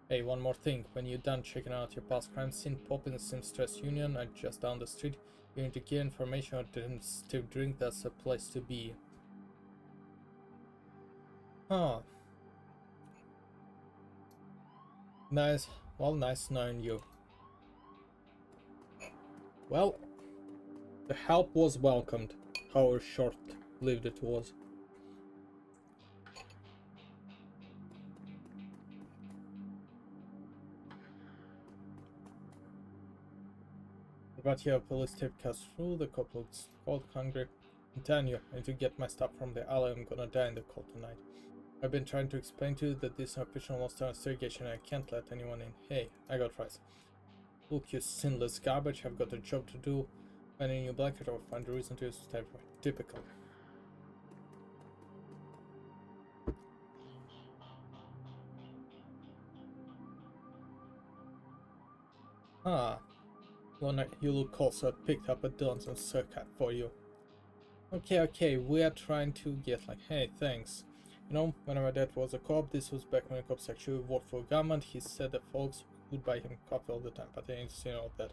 Hey, one more thing. When you're done checking out your past crime scene, pop in the Seamstress Union just down the street. You need to get information or still drink. That's a place to be. Huh. Nice. Well, nice knowing you. Well, the help was welcomed, however short-lived it was. But here, police tape cuts through. The cop looks cold, hungry. I'm telling you, I need to get my stuff from the alley. I'm gonna die in the cold tonight. I've been trying to explain to you that this is an official monster investigation and I can't let anyone in. Hey, I got rights. Look, you sinless garbage, I've got a job to do. Find a new blanket or find a reason to use typewriter. Typical. Ah, you look also picked up a Dylan's and circa for you. Okay, we are trying to get like, hey, thanks. You know, when my dad was a cop, this was back when cops actually worked for government. He said that folks would buy him coffee all the time, but I ain't seen all that.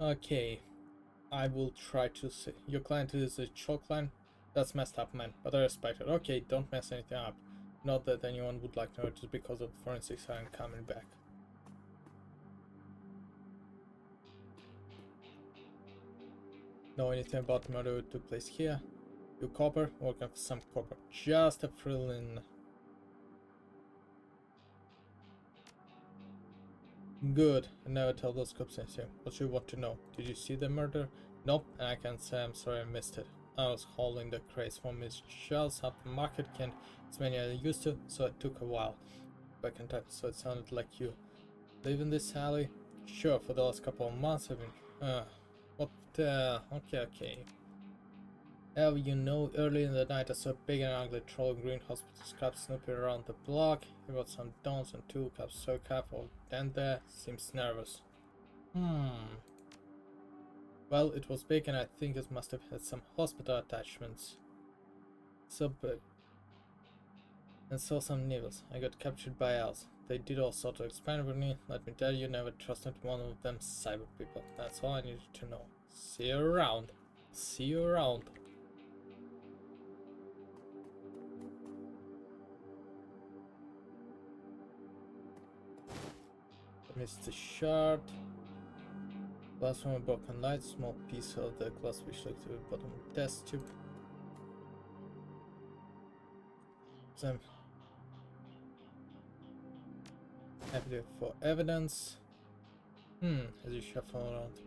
Okay, I will try to see. Your client is a choke line? That's messed up, man, but I respect it. Okay, don't mess anything up. Not that anyone would like to know, just because of forensics aren't coming back. Know anything about the murder that took place here? You copper? Working for some copper. Just a thrilling. Good. I never tell those cops anything. What you want to know? Did you see the murder? Nope, and I can say I'm sorry I missed it. I was hauling the crates from Miss Charles up the market, can't as many as I used to, so it took a while. Back in time, so it sounded like you live in this alley? Sure, for the last couple of months I've been... okay. Well, you know, early in the night I saw a big and ugly troll in green hospital scrap snooping around the block. He got some dons and 2 cups so careful. Then there, seems nervous. Well, it was big and I think it must have had some hospital attachments. So big. And saw some needles. I got captured by owls. They did all sorts of experiment with me. Let me tell you, never trusted one of them cyber people. That's all I needed to know. See you around. See you around. Mr. Shard. Glass from a broken light, small piece of the glass which looked to the bottom of the test tube. Some evidence for evidence. As you shuffle around.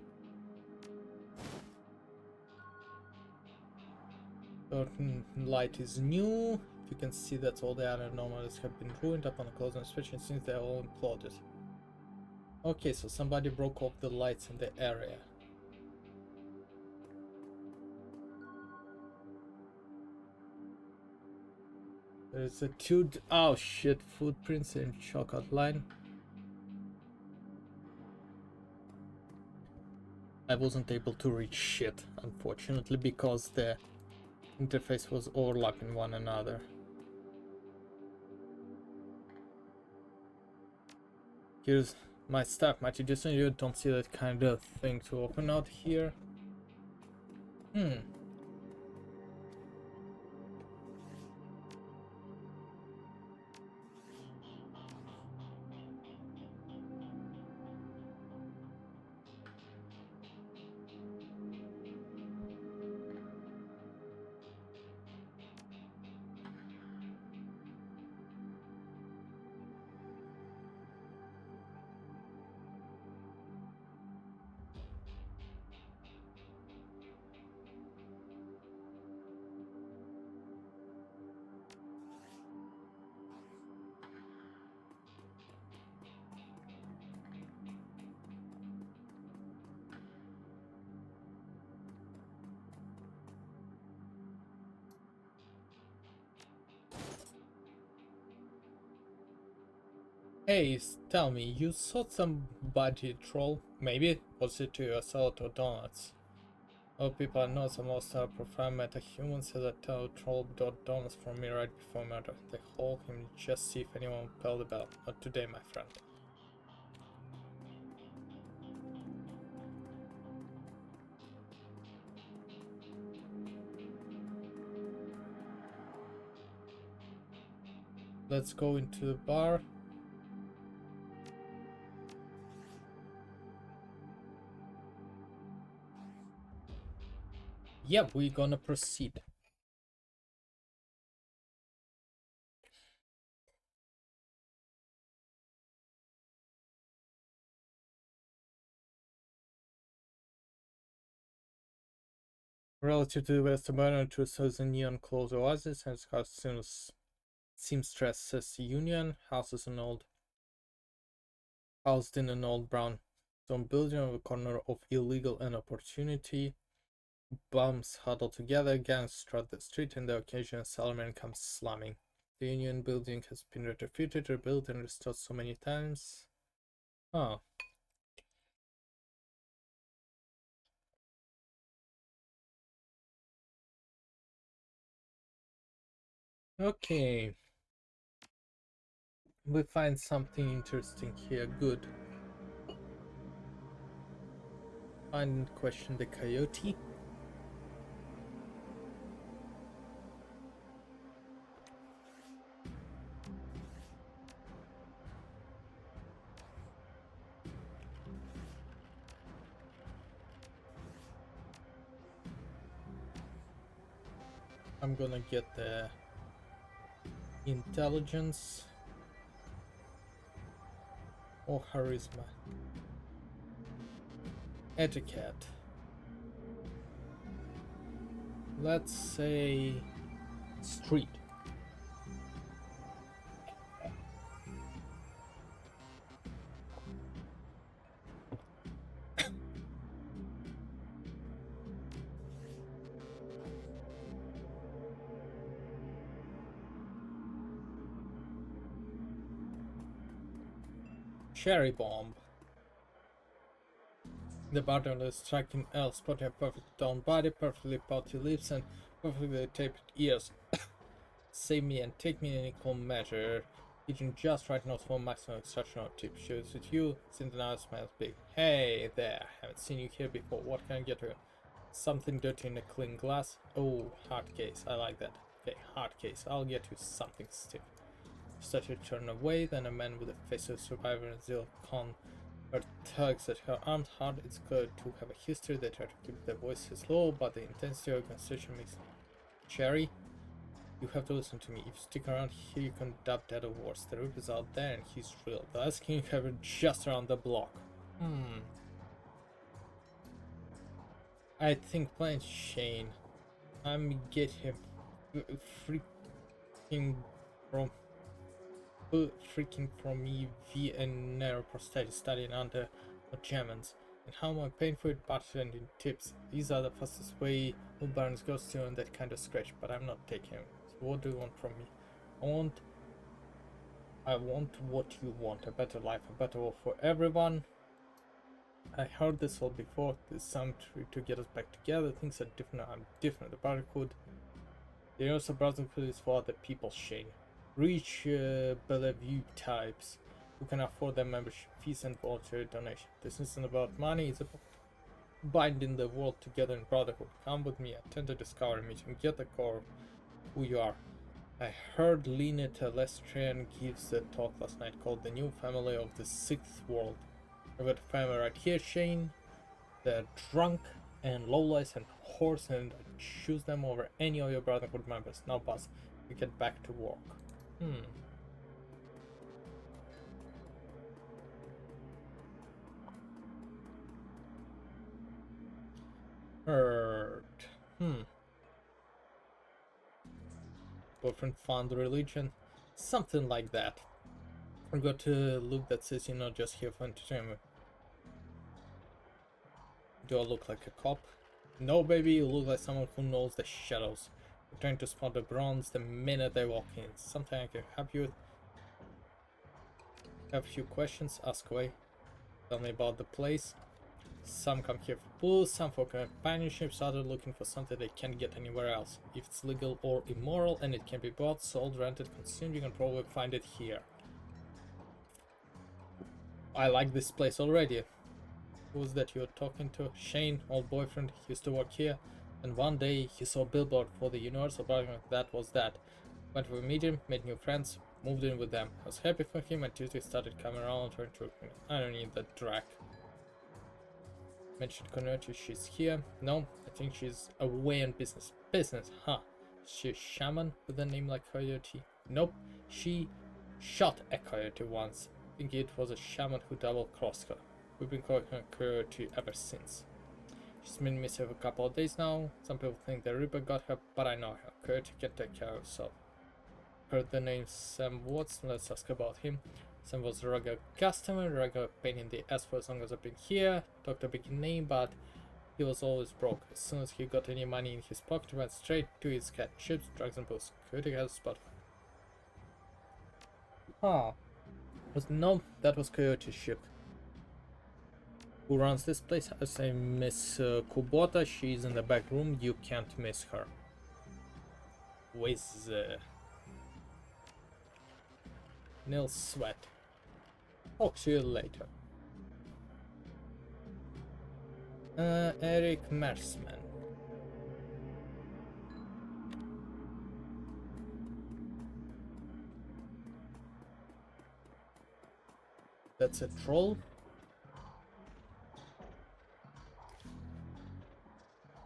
Certain light is new. You can see that all the other anomalies have been ruined upon a close inspection since they are all imploded. Okay, so somebody broke off the lights in the area. There's a oh shit, footprints and chalk outline. I wasn't able to read shit, unfortunately, because the interface was overlapping one another. Here's my stuff, Matty. Just so you don't see that kind of thing to open out here. Hey, tell me, you saw somebody troll? Maybe? Was it to your salad or donuts? Oh, people, I know some lost our profile meta-human says that troll dot donuts from me right before murder. They hold him just see if anyone will bell the bell. Not today, my friend. Let's go into the bar. Yep, we're gonna proceed. Relative to the west of 2000 neon closed oasis and its seamstresses union houses an old housed in an old brown stone building on the corner of illegal and opportunity. Bums huddle together, gangs strut the street, and the occasional salaryman comes slamming. The union building has been retrofitted, rebuilt, and restored so many times. Oh. Okay. We find something interesting here. Good. Find and question the coyote. I'm gonna get the intelligence or charisma. Etiquette. Let's say street. Cherry bomb. The bartender is striking L, spotting a perfectly toned body, perfectly pouty lips, and perfectly taped ears. Save me and take me in equal measure. Eating just right, not for maximum extraction of tip. Shoots with you, since now it smells big. Hey there, haven't seen you here before. What can I get you? Something dirty in a clean glass? Oh, hard case, I like that. Okay, hard case, I'll get you something stiff. Start to turn away, then a man with a face of a survivor and zeal her tugs at her arms hard. It's good to have a history. They try to keep their voices low, but the intensity of conversation makes Cherry, you have to listen to me. If you stick around here, you can dub Dead of Wars. The Rip is out there and he's real. The Ice King have just around the block. I think playing Shane. I'm get him freaking from me via a narrow prosthetic studying under Germans. And how am I paying for it? Bartending in tips. These are the fastest way Barnes goes to on that kind of scratch, but I'm not taking him. So what do you want from me? I want what you want. A better life, a better world for everyone. I heard this all before. This some to get us back together. Things are different. I'm different. The Brotherhood. The Universal Brotherhood is for other people, Shane. Rich Bellevue types who can afford their membership fees and voluntary donation. This isn't about money, it's about binding the world together in brotherhood. Come with me, attend the discovery meeting, get the core of who you are. I heard Lynette Lestrian gives a talk last night called The New Family of the Sixth World. I've got a family right here, Shane. They're drunk and lowlights and whores, and I choose them over any of your brotherhood members. Now, boss, we get back to work. Hurt. Boyfriend found religion? Something like that. I got a look that says you're not just here for entertainment. Do I look like a cop? No, baby, you look like someone who knows the shadows. You're trying to spot the bronze the minute they walk in. Something I can help you with? Have a few questions? Ask away. Tell me about the place. Some come here for booze, some for companionships, others looking for something they can't get anywhere else. If it's legal or immoral and it can be bought, sold, rented, consumed, you can probably find it here. I like this place already. Who's that you're talking to? Shane, old boyfriend, he used to work here. And one day he saw a billboard for the Universal Park, that was that. Went to meet him, made new friends, moved in with them. I was happy for him and Tuesday started coming around trying to recruit me. I don't need that drag. Mentioned Coyote, she's here. No, I think she's away on business. Business, huh? She's a shaman with a name like Coyote. Nope, she shot a coyote once. I think it was a shaman who double-crossed her. We've been calling her Coyote ever since. She's been missing for a couple of days now. Some people think the Reaper got her, but I know her. Coyote can take care of herself. Heard the name Sam Watson, let's ask about him. Sam was a regular customer, regular pain in the ass for as long as I've been here. Talked a big name, but he was always broke. As soon as he got any money in his pocket, he went straight to his cat, chips, drugs and booze. Coyote has a spot. Huh. No, that was Coyote's ship. Who runs this place? I say Miss Kubota, she's in the back room, you can't miss her. With Nil Sweat. Talk to you later. Eric Mersman. That's a troll.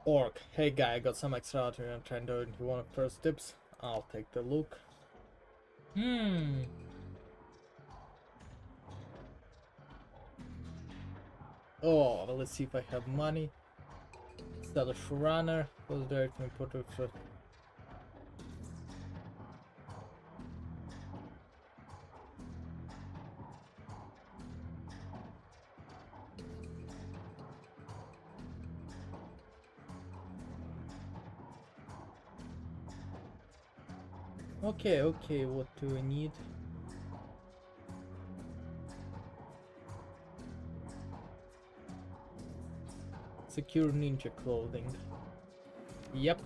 Orc. Hey guy, I got some extra out here. I'm trying to. You want first tips? I'll take the look. Oh, let's see if I have money. Stylish runner. Was there to import it? Okay, what do I need? Secure ninja clothing. Yep.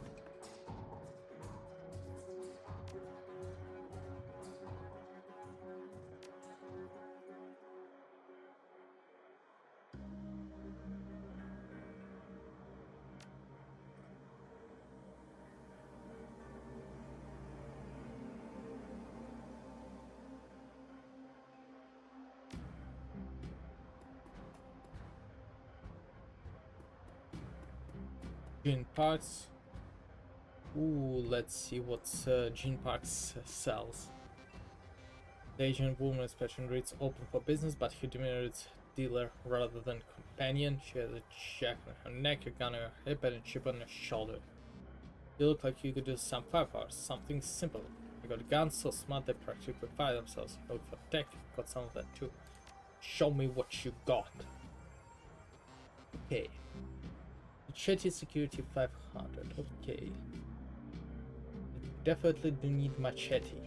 Gene Parks. Ooh, let's see what Gene Parks sells. The Asian woman inspection reads open for business, but he demerits dealer rather than companion. She has a jack on her neck, a gun on her hip, and a chip on her shoulder. You look like you could do some firepower, something simple. You got guns so smart they practically fire themselves. You look for tech, got some of that too. Show me what you got. Okay. Machete security 500, okay. Definitely do need machete.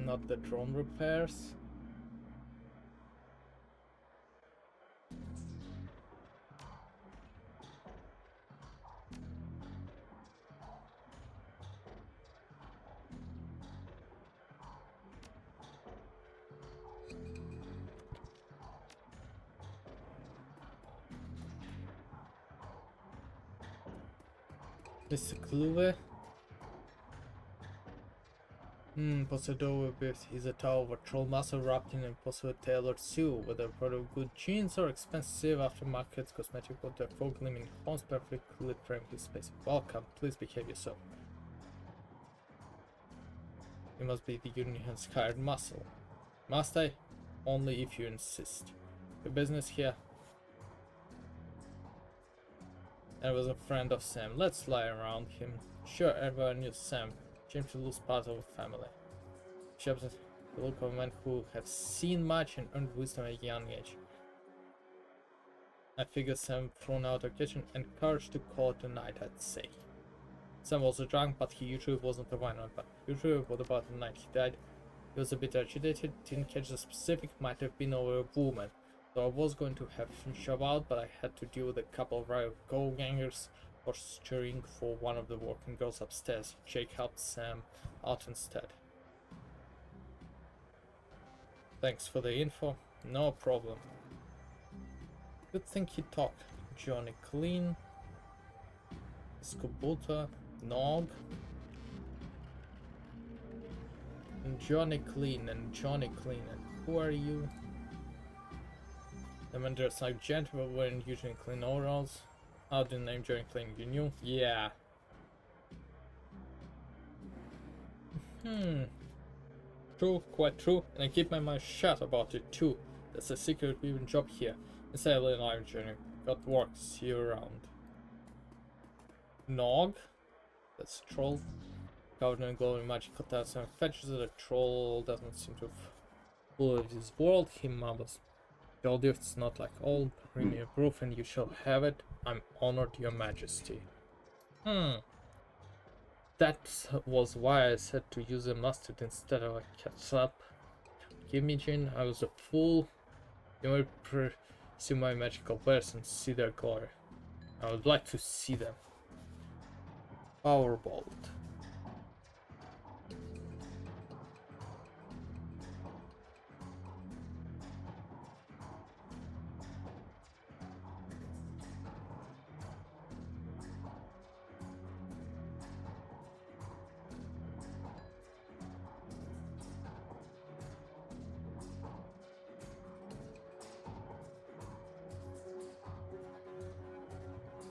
Not the drone repairs. Mr. Kluwe. Possedowe is a tower of a troll master wrapped in impossible tailored suit, whether part of good jeans or expensive aftermarket cosmetic with the fog gleaming homes perfectly frame his space. Welcome, please behave yourself. You must be the Union's hired muscle. Must I? Only if you insist. Your business here. I was a friend of Sam. Let's lie around him. Sure, everyone knew Sam. Seemed to lose part of a family. She has the look of a man who has seen much and earned wisdom at a young age. I figured Sam thrown out of kitchen and courage to call it a night, I'd say. Sam was drunk, but he usually wasn't a violent one. Usually, what about the night he died? He was a bit agitated, didn't catch the specific, might have been over a woman. So I was going to have him shove out, but I had to deal with a couple of rival go-gangers posturing for one of the working girls upstairs. Jake helped Sam out instead. Thanks for the info. No problem. Good thing he talked. Johnny Clean, Skubuta, Nog, and Johnny Clean and Johnny Clean. And who are you? The man dressed like gentlemen wearing usually clean overalls. How do you name Johnny Clean? You knew? Yeah. True, quite true, and I keep my mouth shut about it too. That's a secret weaving job here. Inside a live journey. Got work, see you around. Nog? That's a troll. Covered in glowing magical tats and fetches that a troll doesn't seem to fool his world, he mumbles. Told you it's not like old, bring me a proof and you shall have it. I'm honored, your majesty. That was why I said to use a mustard instead of a ketchup. Give me gin, I was a fool. You may pursue my magical wares and see their glory. I would like to see them. Powerbolt.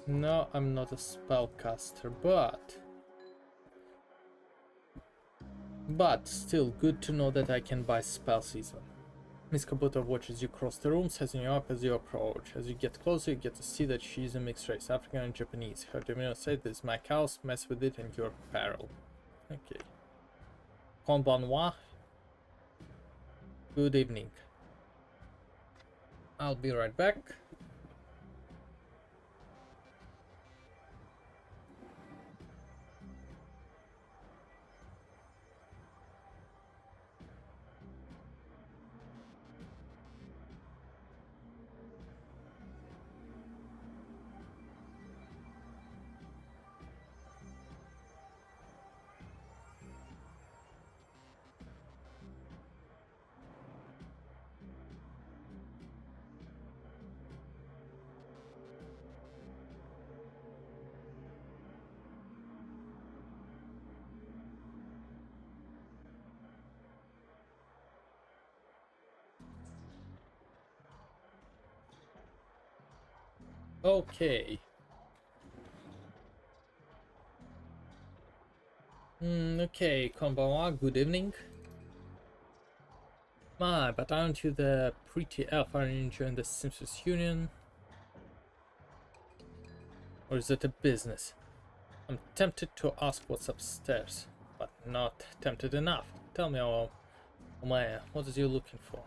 No, I'm not a spellcaster, but still good to know that I can buy spells easily. Miss Kabuto watches you cross the room, sizing you up as you approach. As you get closer, you get to see that she's a mixed race, African and Japanese. Her demeanor says, "This is my house, mess with it and you're peril." Okay. Konbanwa. Good evening. I'll be right back. Okay. Okay, konbanwa, good evening. My, but aren't you the pretty alpha ninja in the Simpsons Union? Or is it a business? I'm tempted to ask what's upstairs, but not tempted enough. Tell me, Omaya, what is you looking for?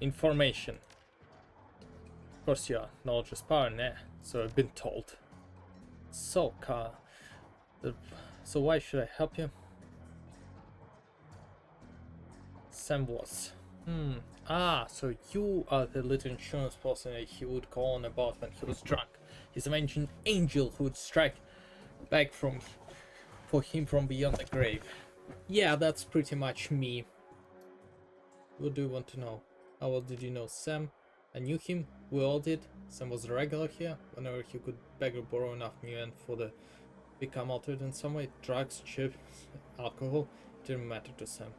Information. Of course you are. Knowledge is power, nah, so I've been told. So, so why should I help you? Sam was. So you are the little insurance person that he would go on about when he was drunk. He's a avenging angel who would strike back for him from beyond the grave. Yeah, that's pretty much me. What do you want to know? How well did you know Sam? I knew him, we all did. Sam was a regular here, whenever he could beg or borrow enough new and for the become altered in some way. Drugs, chips, alcohol, didn't matter to Sam.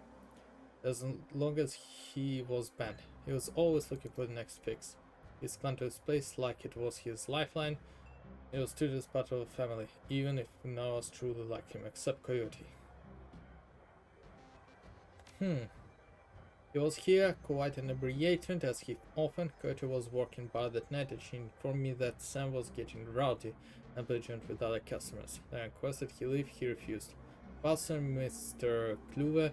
As long as he was banned, he was always looking for the next fix. He clung to his place like it was his lifeline. He was treated as part of the family, even if none of us truly liked him, except Coyote. He was here, quite inebriated, as he often. Coyote was working bar that night, and she informed me that Sam was getting rowdy and belligerent with other customers. I requested he leave, he refused. Pastor Mr. Kluwe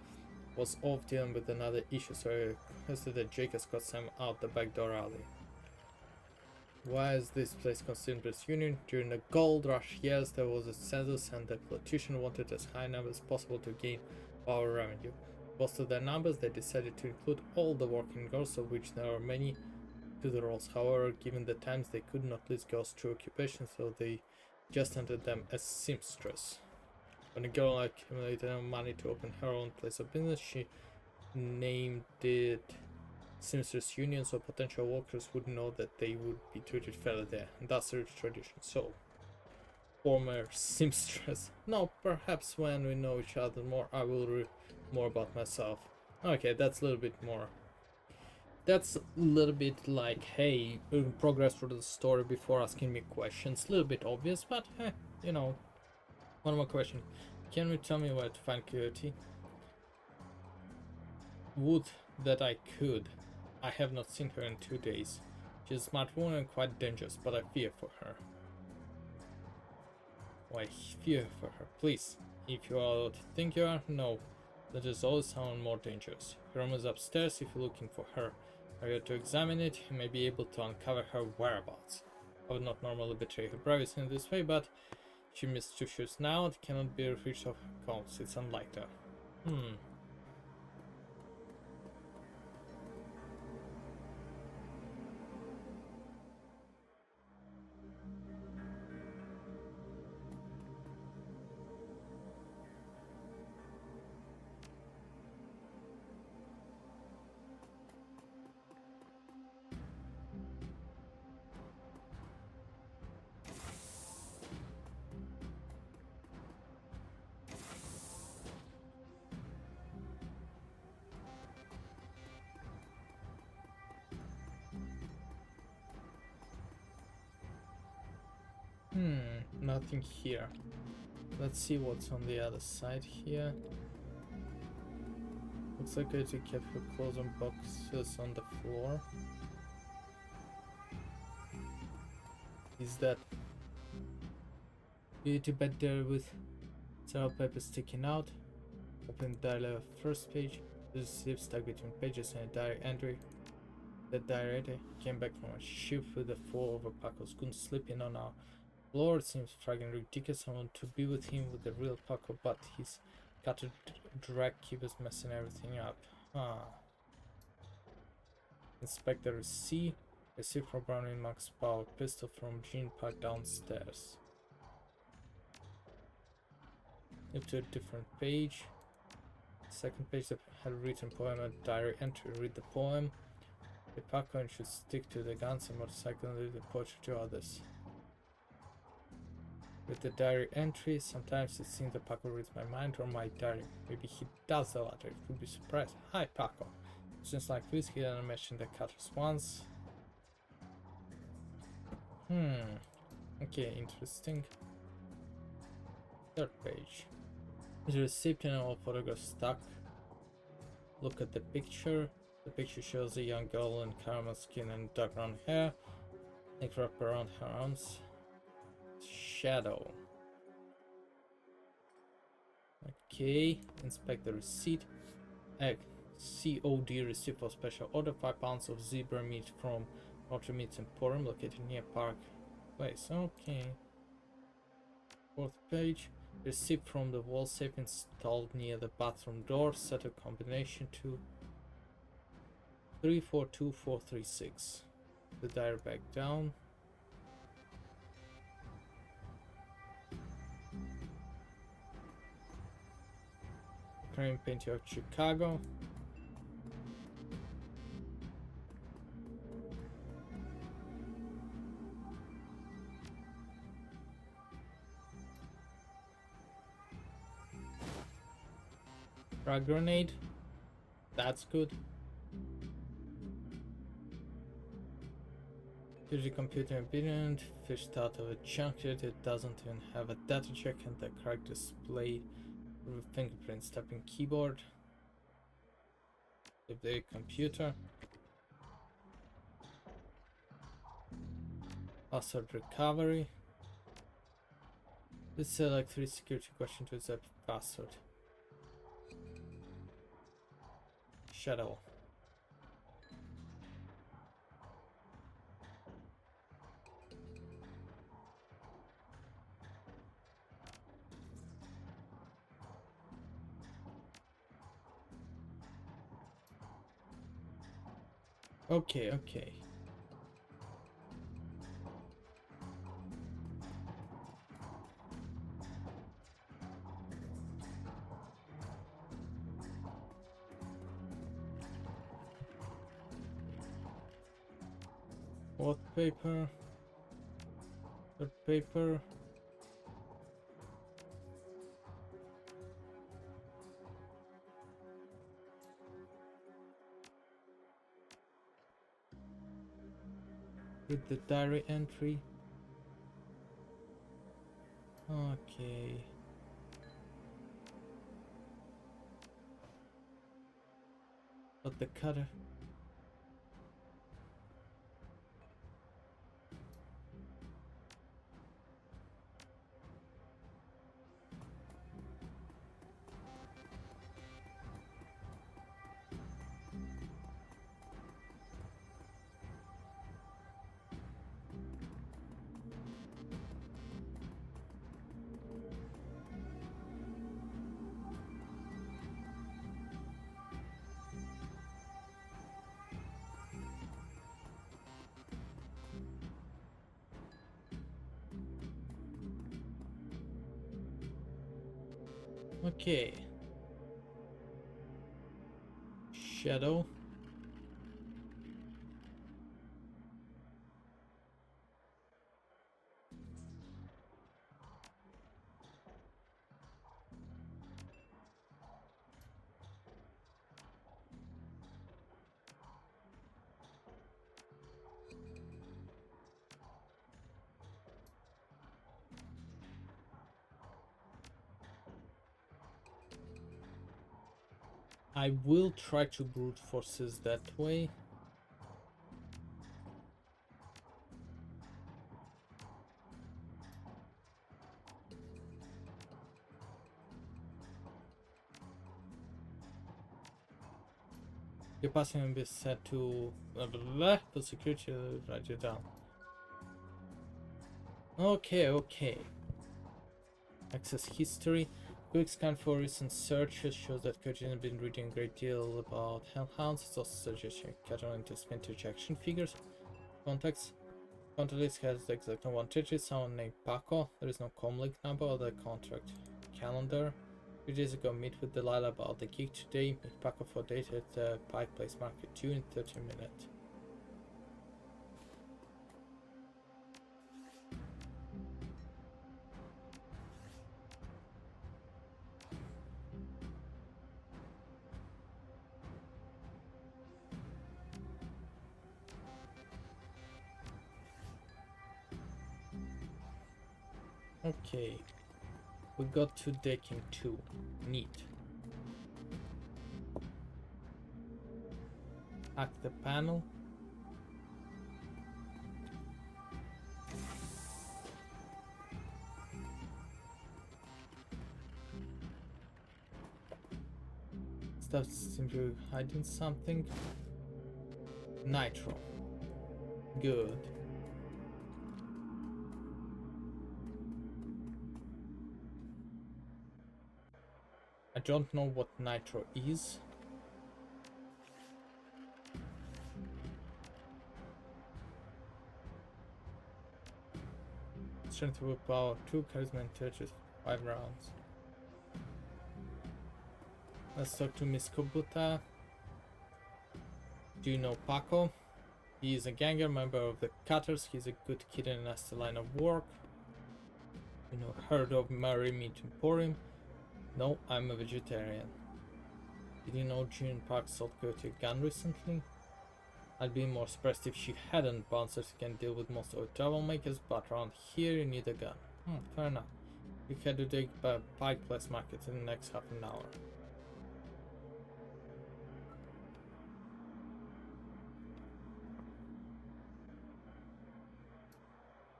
was off dealing with another issue, so I requested that Jake escort Sam out the back door alley. Why is this place considered as union? During the gold rush years there was a census and the politician wanted as high numbers as possible to gain power revenue. Most of their numbers they decided to include all the working girls, of which there are many, to the roles. However, given the times they could not list girls through occupation, so they just entered them as seamstress. When a girl accumulated enough money to open her own place of business, she named it Seamstress Union, so potential workers would know that they would be treated fairly there, and that's a tradition. So, former seamstress. No, perhaps when we know each other more, I will read more about myself. Okay, that's a little bit more. That's a little bit like, hey, progress through the story before asking me questions. A little bit obvious, but you know. One more question. Can you tell me where to find Coyote? Would that I could. I have not seen her in 2 days. She's a smart woman and quite dangerous, but I fear for her. Why fear for her? Please, if you are what you think you are, no. There is always someone more dangerous. Her room is upstairs if you're looking for her. Are you to examine it, you may be able to uncover her whereabouts. I would not normally betray her privacy in this way, but she mischievous now, it cannot be reached of her calls. It's unlike her. Nothing here. Let's see what's on the other side here. Looks like I kept her clothes and boxes on the floor. Is that beauty bed there with several papers sticking out? Open the diary first page. There's a slip stuck between pages and a diary entry. The diary entry came back from a ship with a full of Paco's goons sleeping on our floor. It seems fragging ridiculous. I want to be with him with the real Paco, but his gutted drag keeps messing everything up. Inspect the receipt. Receipt for Browning Max Power pistol from Jean Park downstairs. Up to a different page. Second page that had a written poem and diary entry. Read the poem. The Paco should stick to the guns and motorcycle and leave the poetry to others. With the diary entry, sometimes it seems that Paco reads my mind or my diary. Maybe he does the latter. It would be surprised. Hi, Paco. Seems like whiskey and I mentioned the cutters once. Okay, interesting. Third page. The recipient of all photographs stuck. Look at the picture. The picture shows a young girl in caramel skin and dark brown hair. Neck wrapped around her arms. Shadow. Okay, inspect the receipt. Egg. COD receipt for special order. 5 pounds of zebra meat from Rotter Meats Emporium located near Park Place. Okay. Fourth page. Receipt from the wall safe installed near the bathroom door. Set a combination to 342436. The diary back down. Crane painting of Chicago. Frag grenade. That's good. Here's the computer impediment, fished out of a junkyard. It doesn't even have a data check and the correct display with fingerprints. Tapping keyboard. With the computer. Password recovery. Let's select 3 security questions to accept password. Shadow. Okay, okay. What paper? What paper? With the diary entry. Okay. But the cutter. Okay. Shadow. I will try to brute force this that way. Your passing will be set to blah, blah, blah, for security. Write it down. Okay, okay. Access history. Quick scan for recent searches shows that Kojin has been reading a great deal about hellhounds. It's also suggesting Catalan into vintage action figures. Contacts. Contact list has the exact one digit, someone named Paco. There is no comlink number or the contract calendar. 2 days ago, meet with Delilah about the gig today. Meet Paco for date at the Pike Place Market 2 in 30 minutes. Okay, we got to decking 2. Neat. Hack the panel. Stuff simply hiding something. Nitro. Good. I don't know what nitro is. Strength to power 2, charisma and touches 5 rounds. Let's talk to Miss Kobuta. Do you know Paco? He is a ganger, member of the Cutters. He's a good kid and has the line of work. You know, heard of Mary Meat Emporium? No, I'm a vegetarian. Did you know June Park sold Gertie a gun recently? I'd be more surprised if she hadn't. Bouncers can deal with most of the troublemakers, but around here you need a gun. Fair enough. We head to the Pike Place Market in the next half an hour.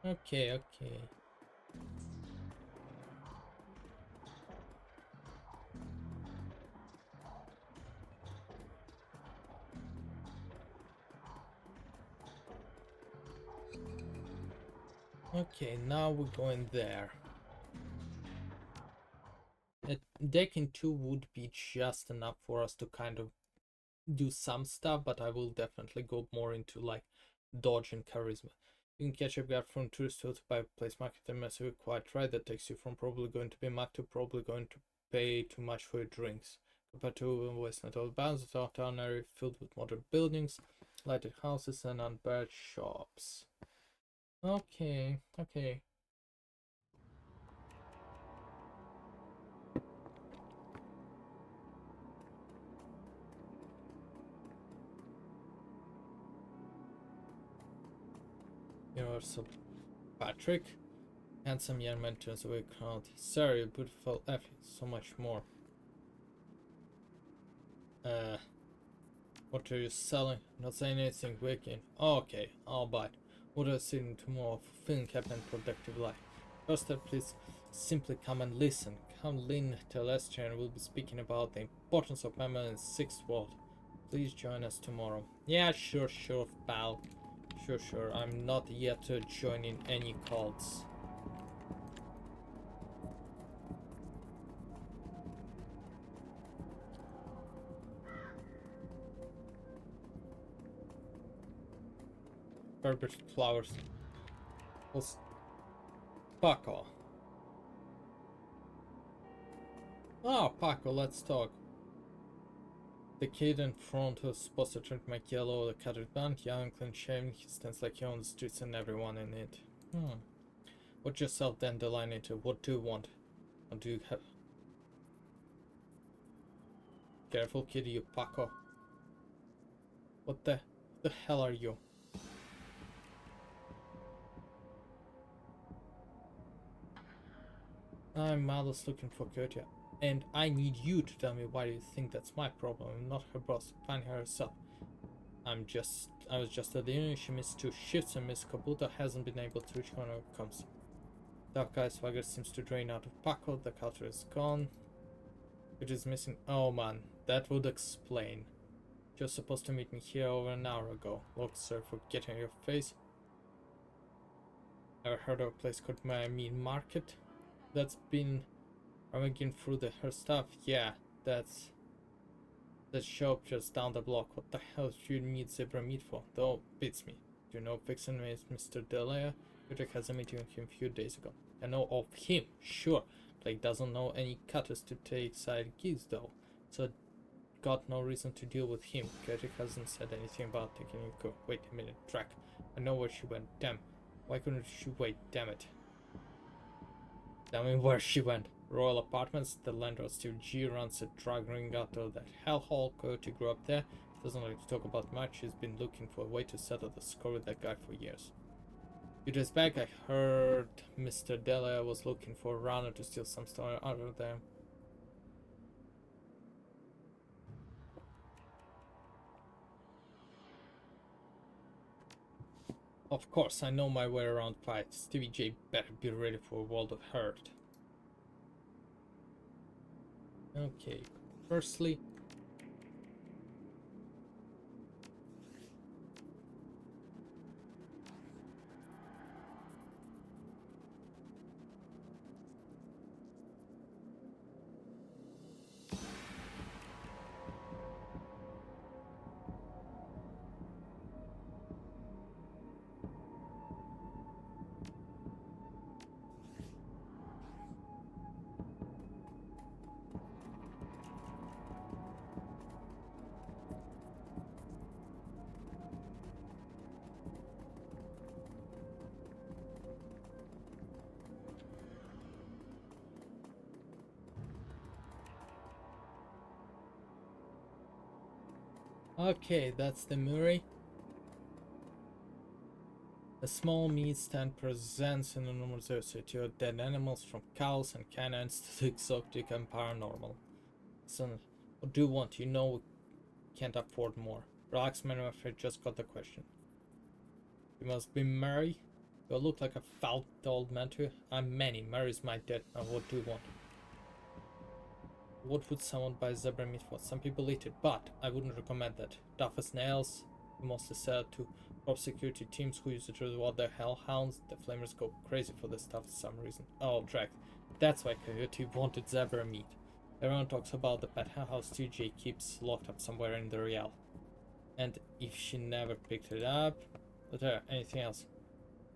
Okay, okay. Okay, now we're going there. A deck in 2 would be just enough for us to kind of do some stuff, but I will definitely go more into like dodge and charisma. You can catch a guy from tourist to buy place market and massive quite right that takes you from probably going to be mad to probably going to pay too much for your drinks. Compared to West Not All Bounds, the town area filled with modern buildings, lighted houses and unbarred shops. Okay, okay. Universal Patrick. Handsome young man turns away crowd. Sorry, beautiful Effie, so much more. What are you selling? Not saying anything wicked. Okay, I'll buy it. What are you seeing tomorrow? Fulfilling happy and productive life. First up, please simply come and listen. Come Lynn Telestian will be speaking about the importance of memory in the sixth world. Please join us tomorrow. Yeah, sure, pal. Sure. I'm not yet joining any cults. Herbert flowers. Let's Paco. Oh, Paco, let's talk. The kid in front who's supposed to drink my yellow, the cutted band, young, clean shaven, he stands like he owns the streets and everyone in it. What yourself dandelion into? What do you want? What do you have? Careful, kid, you Paco. What the hell are you? I'm Malice looking for Kurtia, and I need you to tell me why you think that's my problem. I'm not her boss. Find her herself. I was just at the inn. She missed 2 shifts, and Miss Kabuta hasn't been able to reach when it comes. Dark Eye Swagger seems to drain out of Paco. The culture is gone. It is missing. Oh man, that would explain. You're supposed to meet me here over an hour ago. Look, sir, forget on your face. Ever heard of a place called Miami Market? That's been rummaging through her stuff. Yeah, that's the shop just down the block. What the hell do you need zebra meat for? Though beats me. Do you know Vixen is Mr. Delia? Patrick has a meeting with him a few days ago. I know of him, sure. Blake doesn't know any cutters to take side gigs though, so got no reason to deal with him. Patrick hasn't said anything about taking you go. Wait a minute, Track. I know where she went. Damn. Why couldn't she wait? Damn it. Tell me where she went. Royal Apartments, the landlord Steve G runs a drug ring out of that hellhole. Coyote grew up there. Doesn't like to talk about much. He's been looking for a way to settle the score with that guy for years. A few days back, I heard Mr. Delia was looking for a runner to steal some stuff out of them. Of course, I know my way around fights. Stevie J better be ready for a world of hurt. Okay, firstly, okay, that's the Murray. A small meat stand presents an enormous diversity of dead animals from cows and canines to the exotic and paranormal. Son, what do you want? You know we can't afford more. Relax, man, I'm afraid just got the question. You must be Mary? You look like a foul old man too. I'm Manny. Mary's my dad. Now what do you want? What would someone buy zebra meat for? Some people eat it, but I wouldn't recommend that. Tough as nails. You mostly sell it to top security teams who use it to reward their hellhounds. The flamers go crazy for this stuff for some reason. Oh, Drac. That's why Coyote wanted zebra meat. Everyone talks about the penthouse TJ keeps locked up somewhere in the real. And if she never picked it up... Is there anything else?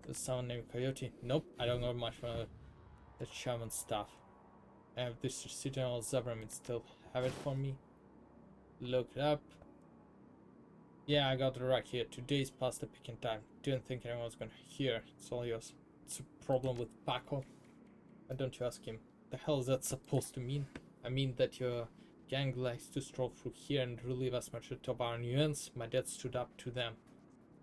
There's someone named Coyote? Nope, I don't know much from the shaman stuff. I have this receipt on Zebramid still have it for me. Look it up. Yeah, I got it right here. 2 days past the picking time. Didn't think anyone was gonna hear. It's all yours. It's a problem with Paco. Why don't you ask him? The hell is that supposed to mean? I mean that your gang likes to stroll through here and relieve as much of our nuance. My dad stood up to them.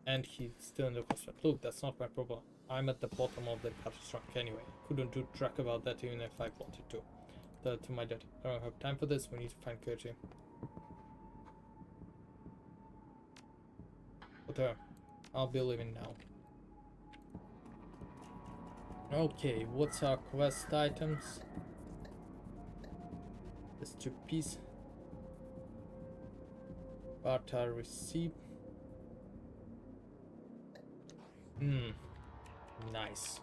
And he's still in the hospital. Look, that's not my problem. I'm at the bottom of the catastrophe anyway. Couldn't do track about that even if I wanted to. To my dad, I don't have time for this. We need to find Curtis. But I'll be leaving now. Okay, what's our quest items? There's 2 pieces. Barter receipt. Nice.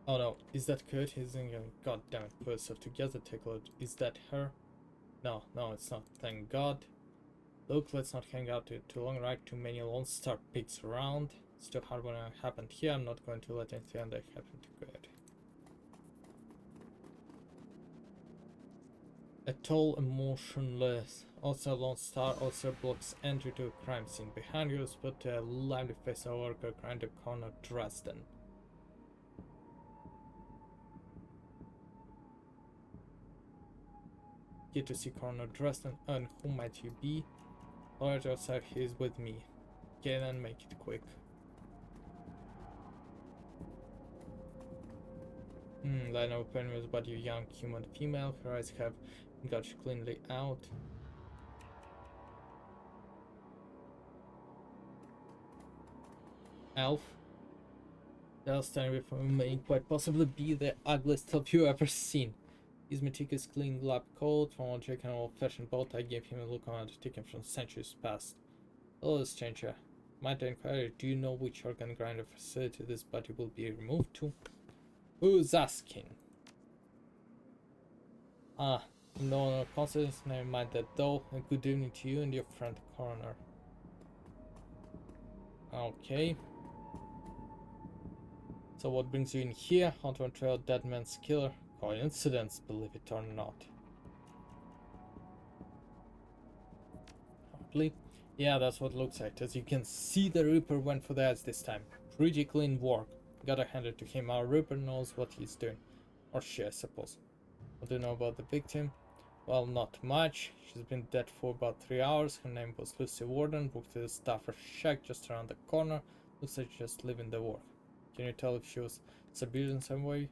Oh no, is that Kurt? God damn it, put yourself together, take a look. Is that her? No, it's not, thank God. Look, let's not hang out too long, right? Too many Lone Star pigs around. It's too hard when it happened here. I'm not going to let anything that happen to Kurt. A tall, emotionless, also Lone Star also blocks entry to a crime scene. Behind you is put a lively face of worker grinder corner Dresden. Get to see Coroner Dresden, and who might you be? Alright, outside, he's with me. Get and make it quick. Line of opinion about your young human female. Her eyes have gouged cleanly out. Elf. They'll stand before me, may quite possibly be the ugliest elf you ever seen. His meticulous clean lab coat, from a Jake and old-fashioned boat. I gave him a look on taken from centuries past. Hello, stranger. Might I inquire, do you know which organ grinder facility this body will be removed to? Who's asking? Ah, no one confidence, never mind that though. A good evening to you and your friend coroner. Okay. So what brings you in here? Hunter and trail dead man's killer. Coincidence, believe it or not. Probably. Yeah, that's what it looks like. As you can see, the Reaper went for the ads this time. Pretty clean work. Gotta hand it to him. Our Reaper knows what he's doing. Or she, I suppose. What do you know about the victim? Well, not much. She's been dead for about 3 hours. Her name was Lucy Warden. Worked at the Stafford shack just around the corner. Looks like just living the work. Can you tell if she was abused in some way?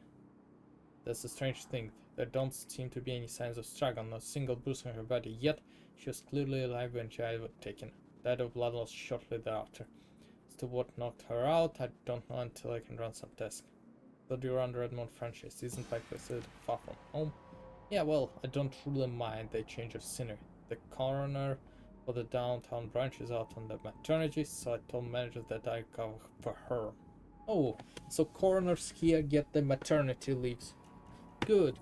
That's a strange thing. There don't seem to be any signs of struggle, not a single bruise on her body, yet she was clearly alive when she was taken. Died of blood loss shortly thereafter. As to what knocked her out, I don't know until I can run some tests. But you're on the Redmond franchise, isn't my facility far from home? Yeah, well, I don't really mind the change of scenery. The coroner for the downtown branch is out on the maternity, so I told manager that I cover for her. Oh, so coroners here get the maternity leaves. Good.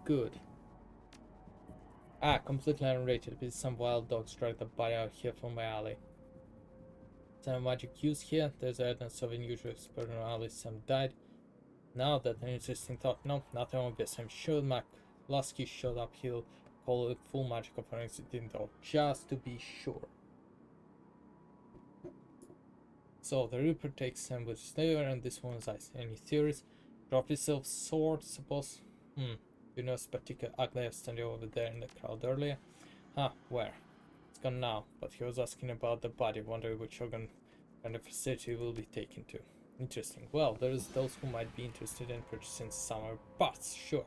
Ah, completely unrated, with some wild dogs dragged the body out here from my alley. Some magic use here. There's evidence of unusual experimental alley. Sam died. Now that an interesting thought. No, nothing obvious. I'm sure McLusky showed up. He'll call it full magical forensic though, just to be sure. So the Reaper takes Sam with Slayer and this one's eyes. Any theories? Drop yourself sword, suppose? You know, this particular ugly standing over there in the crowd earlier? Huh, where? It's gone now, but he was asking about the body, wondering which organ and the facility will be taken to. Interesting. Well, there's those who might be interested in purchasing summer parts, sure.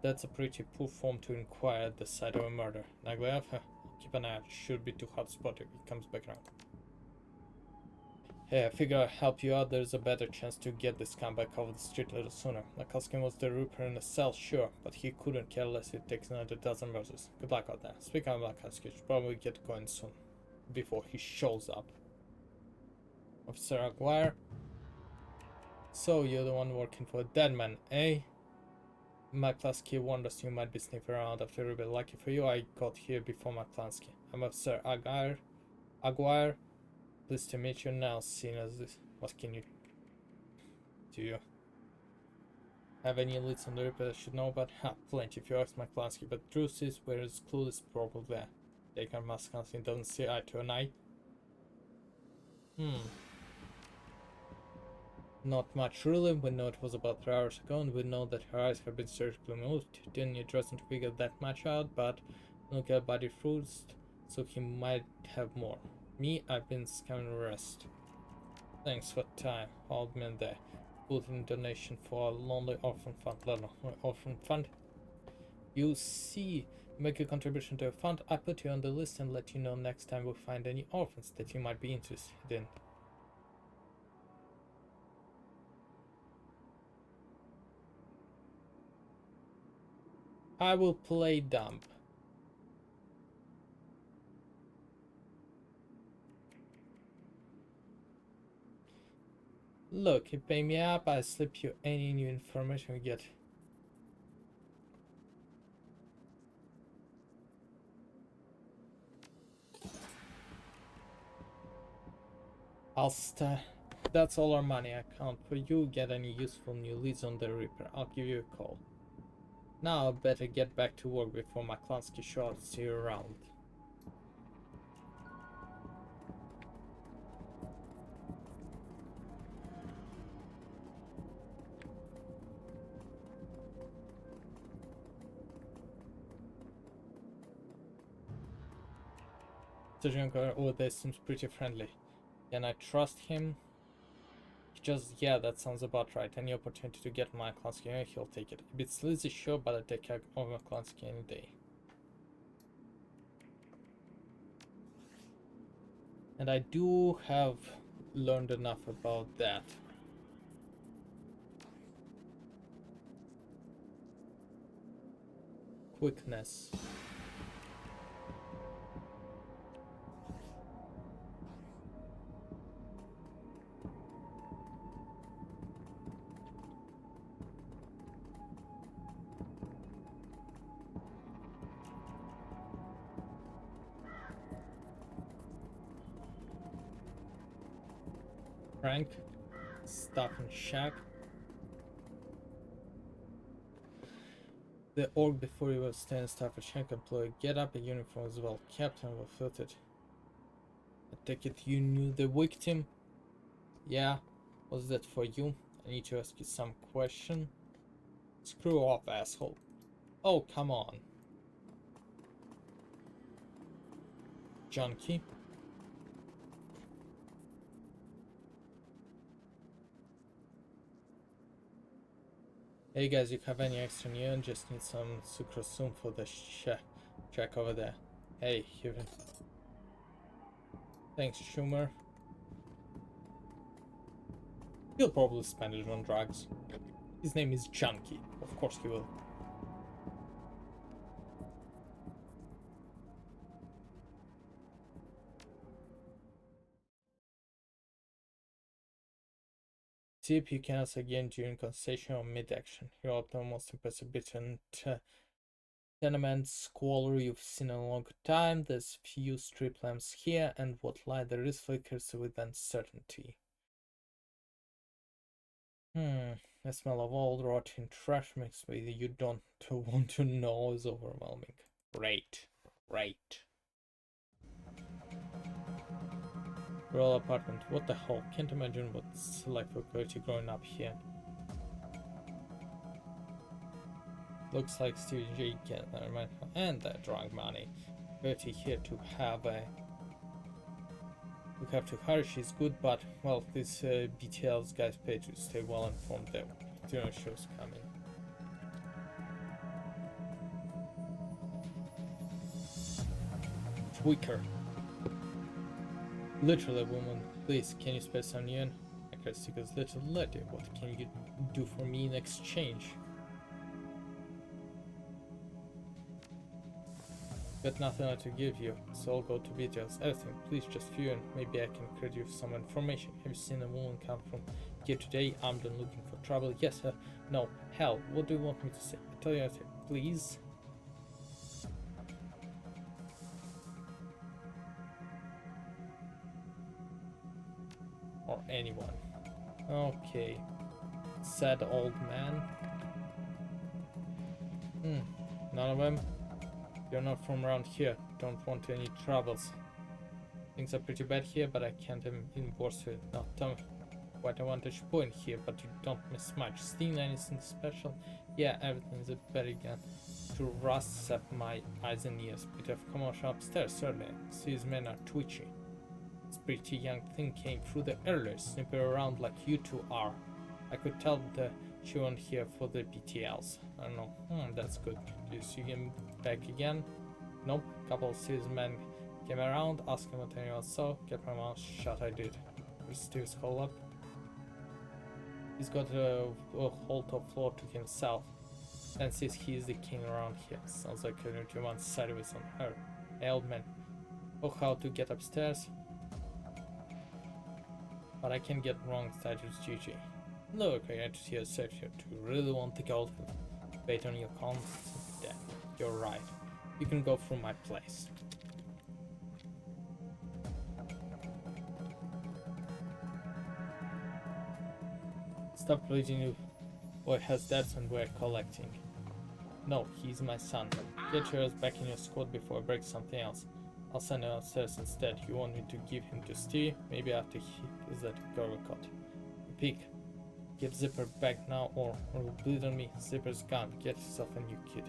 That's a pretty poor form to inquire at the site of a murder. Naglayev, keep an eye out. Should be too hot spot if he comes back around. Hey, I figure I'll help you out. There's a better chance to get this scumbag off the street a little sooner. Nakalskin was the Reaper in a cell, sure, but he couldn't care less if it takes another dozen murders. Good luck out there. Speaking of Nakalskin, should probably get going soon, before he shows up. Officer Aguirre. So, you're the one working for a dead man, eh? McCluskey warned us you might be sniffing around after Ruby. Lucky for you, I got here before McCluskey. I'm Officer Aguirre. Pleased to meet you now, seen as this. What can you do? You have any leads on the Reaper I should know about? Ha, plenty if you ask McCluskey, but the truth is, where is clue is probably there. Taker McCluskey doesn't see eye to an eye. Not much really. We know it was about 3 hours ago, and we know that her eyes have been surgically moved. Didn't need Justin to figure that much out, but look at body first, so he might have more. Me, I've been scamming rest. Thanks for time. Old man there. Put in donation for a lonely orphan fund. Orphan fund. You see, make a contribution to a fund. I put you on the list and let you know next time we find any orphans that you might be interested in. I will play dumb. Look, you pay me up, I slip you any new information we get. That's all our money I count for you. Get any useful new leads on the Reaper, I'll give you a call. Now I better get back to work before McCluskey shots you around. The junker over there seems pretty friendly. Can I trust him? Yeah, that sounds about right. Any opportunity to get McCluskey, he'll take it. A bit sleazy, sure, but I'd take care of McCluskey any day. And I do have learned enough about that. Quickness. Rank. Stuff and shack. The org before you was stand staff and shack employee. Get up a uniform as well. Captain will filter it. I take it you knew the victim? Yeah. Was that for you? I need to ask you some question. Screw off, asshole. Oh, come on. Junkie. Hey guys, you have any extra neon? Just need some sucrosum for the check over there. Hey, here. Thanks, Schumer. He'll probably spend it on drugs. His name is Junkie. Of course he will. Tip you can ask again during conversation or mid-action. You're up to the most impressive bit and tenement squalor you've seen in a long time. There's few strip lamps here, and what light there is flickers with uncertainty. The smell of old rotten trash mixed with you don't want to know is overwhelming. Great. Royal apartment. What the hell? Can't imagine what's like for Gertie growing up here. Looks like Stevie J can remind her and that drunk money. Gertie here to have a. We have to hurry. She's good, but well, these BTL's guys pay to stay well informed. There, dinner shows coming. Tweaker. Literally, woman, please, can you spare some yen? I can stick as little lady. What can you do for me in exchange? Got nothing to give you, so I'll go to details. Everything, please just view and maybe I can credit you some information. Have you seen a woman come from here today, armed and looking for trouble? Yes, no, hell, what do you want me to say? Toyota, please? Or anyone. Okay. Sad old man. None of them? You're not from around here. Don't want any troubles. Things are pretty bad here, but I can't enforce it. Now tell me what advantage point here, but you don't miss much. Seeing anything special? Yeah, everything's a bit again. To rust up my eyes and ears. Bit of commotion upstairs, certainly. See his men are twitchy. This pretty young thing came through the earlier, snipping around like you two are. I could tell that she wasn't here for the BTLs. I don't know. That's good. Do you see him back again? Nope. Couple of serious men came around, asked him what anyone saw. Kept my mouth shut, I did. Steve's call up. He's got a whole top floor to himself. And says he's the king around here. Sounds like a new one sideways on her. Hey, old man. Oh, how to get upstairs? But I can get wrong side with GG. Look, I had to see a search here. Do you really want the gold? Wait on your cons? Yeah, you're right. You can go through my place. Stop pleading you. Boy has debts and we're collecting. No, he's my son. Get yours back in your squad before I break something else. I'll send him upstairs instead. You want me to give him to Steve? Maybe after he is that girl cut. Pig. Give Zipper back now or will bleed on me. Zipper's gone. Get yourself a new kid.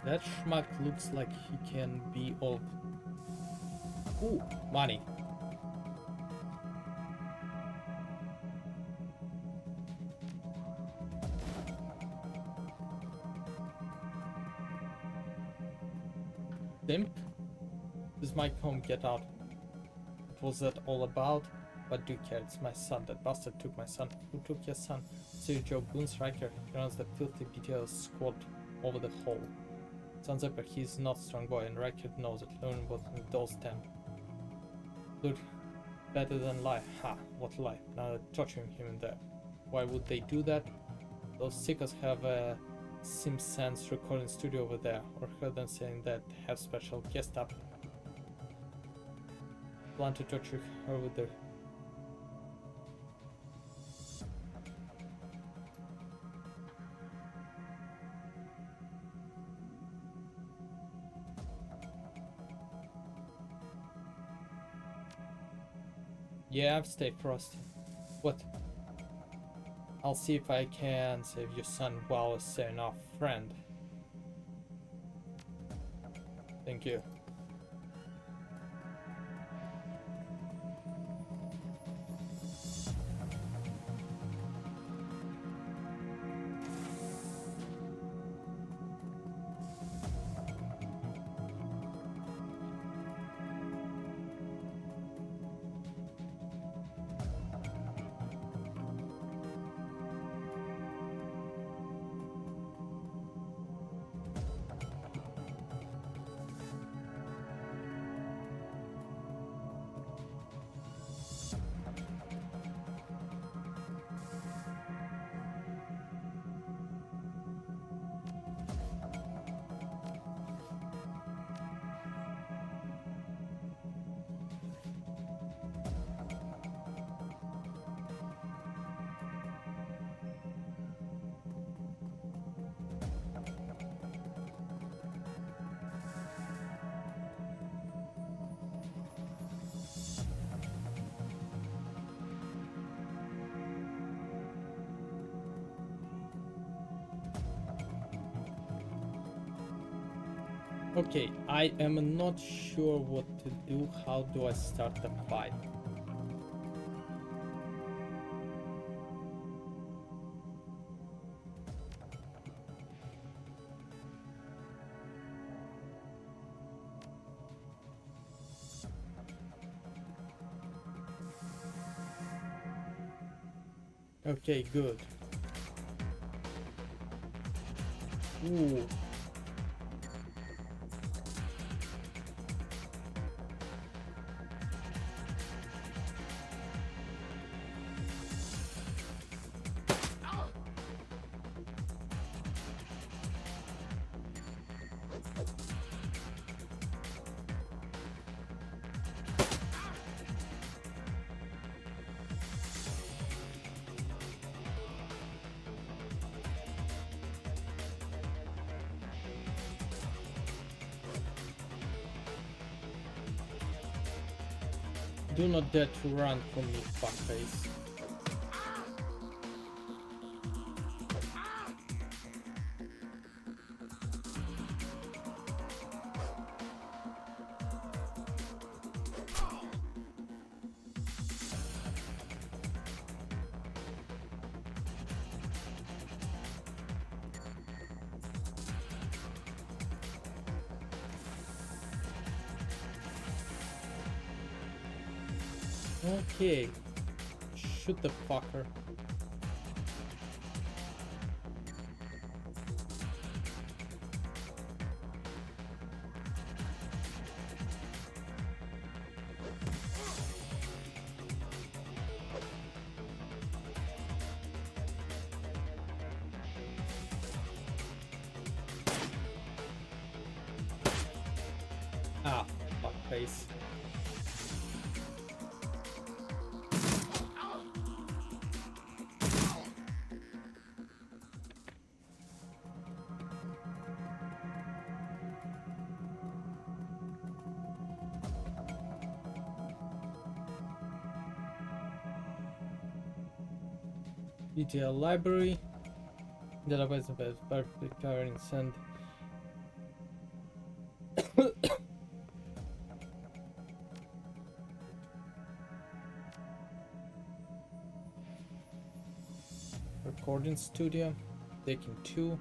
That schmuck looks like he can be all... Ooh, money. Simp? This might home, get out. What was that all about? What do you care? It's my son. That bastard took my son. Who took your son? Sir Joe Boonstriker. He runs the filthy BTL squad over the hole. Sounds like he's not strong boy and Racket knows it. Learn what those 10. Look, better than lie. Ha, what lie? Now they're torturing him in there. Why would they do that? Those sickos have a SimSense recording studio over there, or heard them saying that have special guest up. Plan to torture her with their... Yeah, stay frosty. What? I'll see if I can save your son while a saying off friend. Thank you. Okay, I am not sure what to do. How do I start the fight? Okay, good. Ooh. Do not dare to run from me, fuckface. Okay. Shoot the fucker. Ah, fuckface. ETL library. Database of perfectly covering send. Recording studio. Taking 2.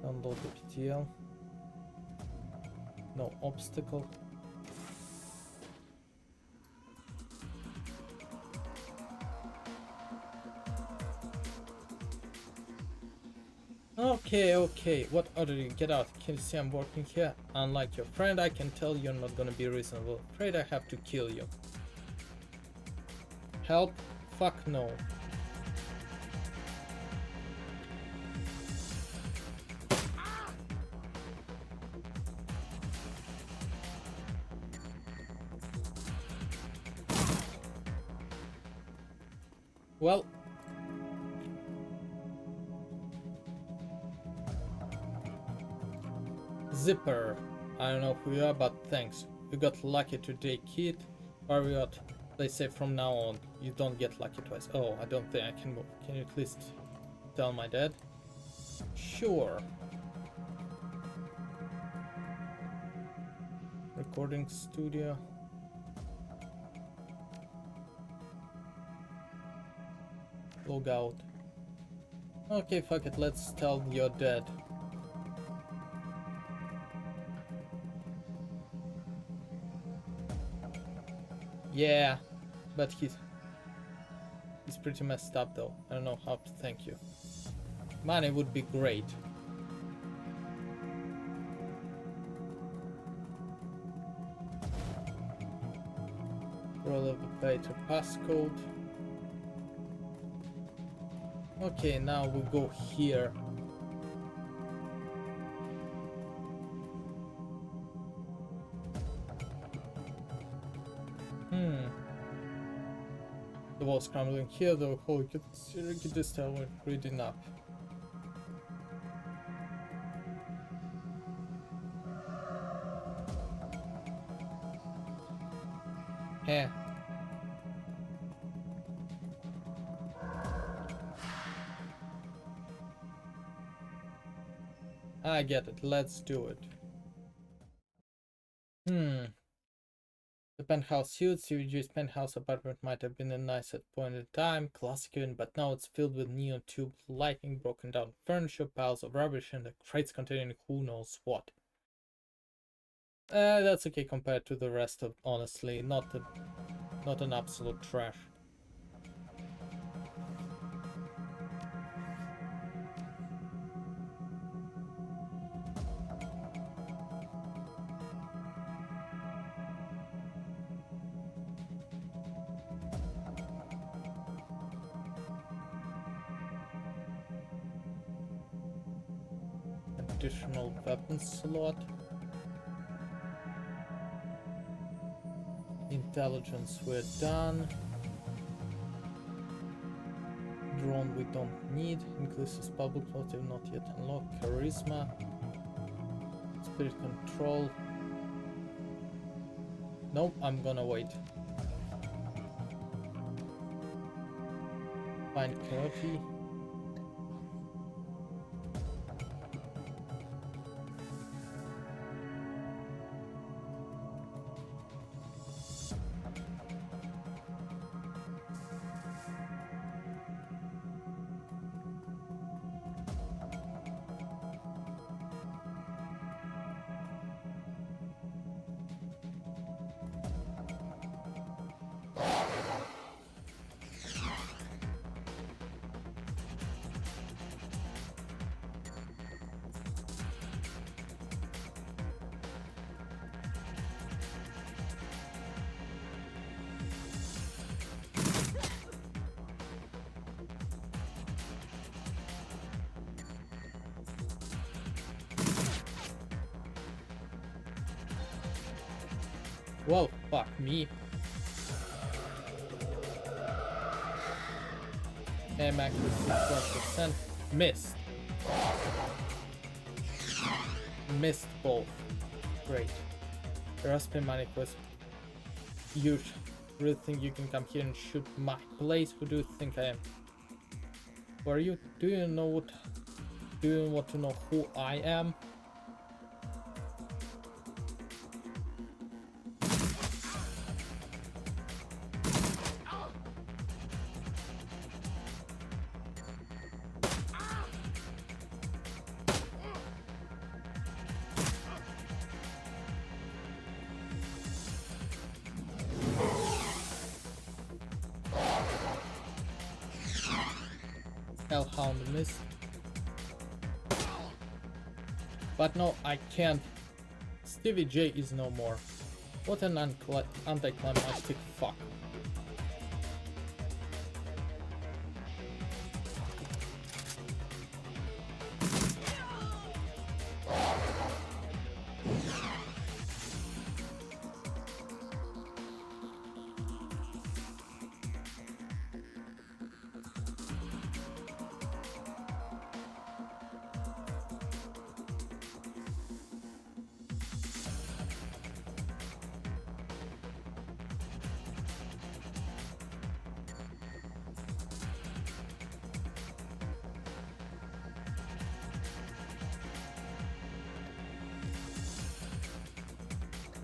Download the PTL. No obstacle. Okay, what order you get out? Can you see I'm working here? Unlike your friend, I can tell you're not gonna be reasonable. Afraid I have to kill you. Help? Fuck no. Well, Zipper. I don't know who you are, but thanks. You got lucky today, kid. Warriot. They say from now on, you don't get lucky twice. Oh, I don't think I can move. Can you at least tell my dad? Sure. Recording studio. Log out. Okay, fuck it, let's tell your dad. Yeah, but he's pretty messed up though. I don't know how to thank you. Money would be great. Roll a better passcode. Okay, now we go here. The wall's crumbling here, though. Oh, you could just tell we're reading up. Heh. I get it. Let's do it. The penthouse suits. CVG's penthouse apartment might have been a nice at point in time, classic even, but now it's filled with neon tube lighting, broken down furniture, piles of rubbish, and the crates containing who knows what. That's okay compared to the rest of, honestly, not an absolute trash. Additional weapon slot. Intelligence, we're done. Drone we don't need. Inclusive public motive not yet unlocked. Charisma. Spirit control. Nope, I'm gonna wait. Find Coyote. Whoa, fuck me. Aim accuracy 12%. Missed. Missed both. Great. The Raspberry Manic was huge. Really think you can come here and shoot my place? Who do you think I am? Who are you? Do you know what? Do you want to know who I am? Hellhound missed. But no, I can't. Stevie J is no more. What an anticlimactic fuck.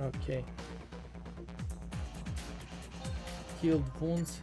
Okay. Healed wounds.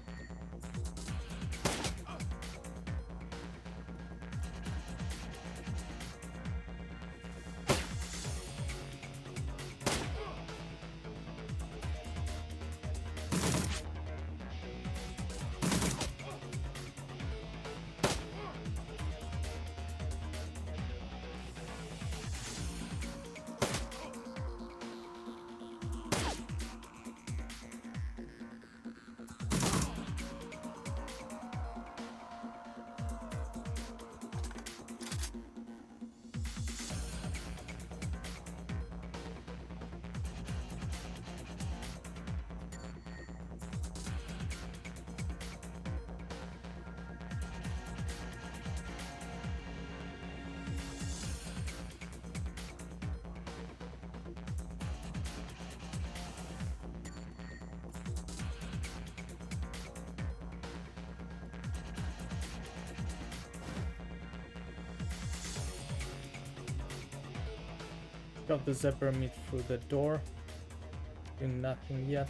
Got the zebra meat through the door. Doing nothing yet.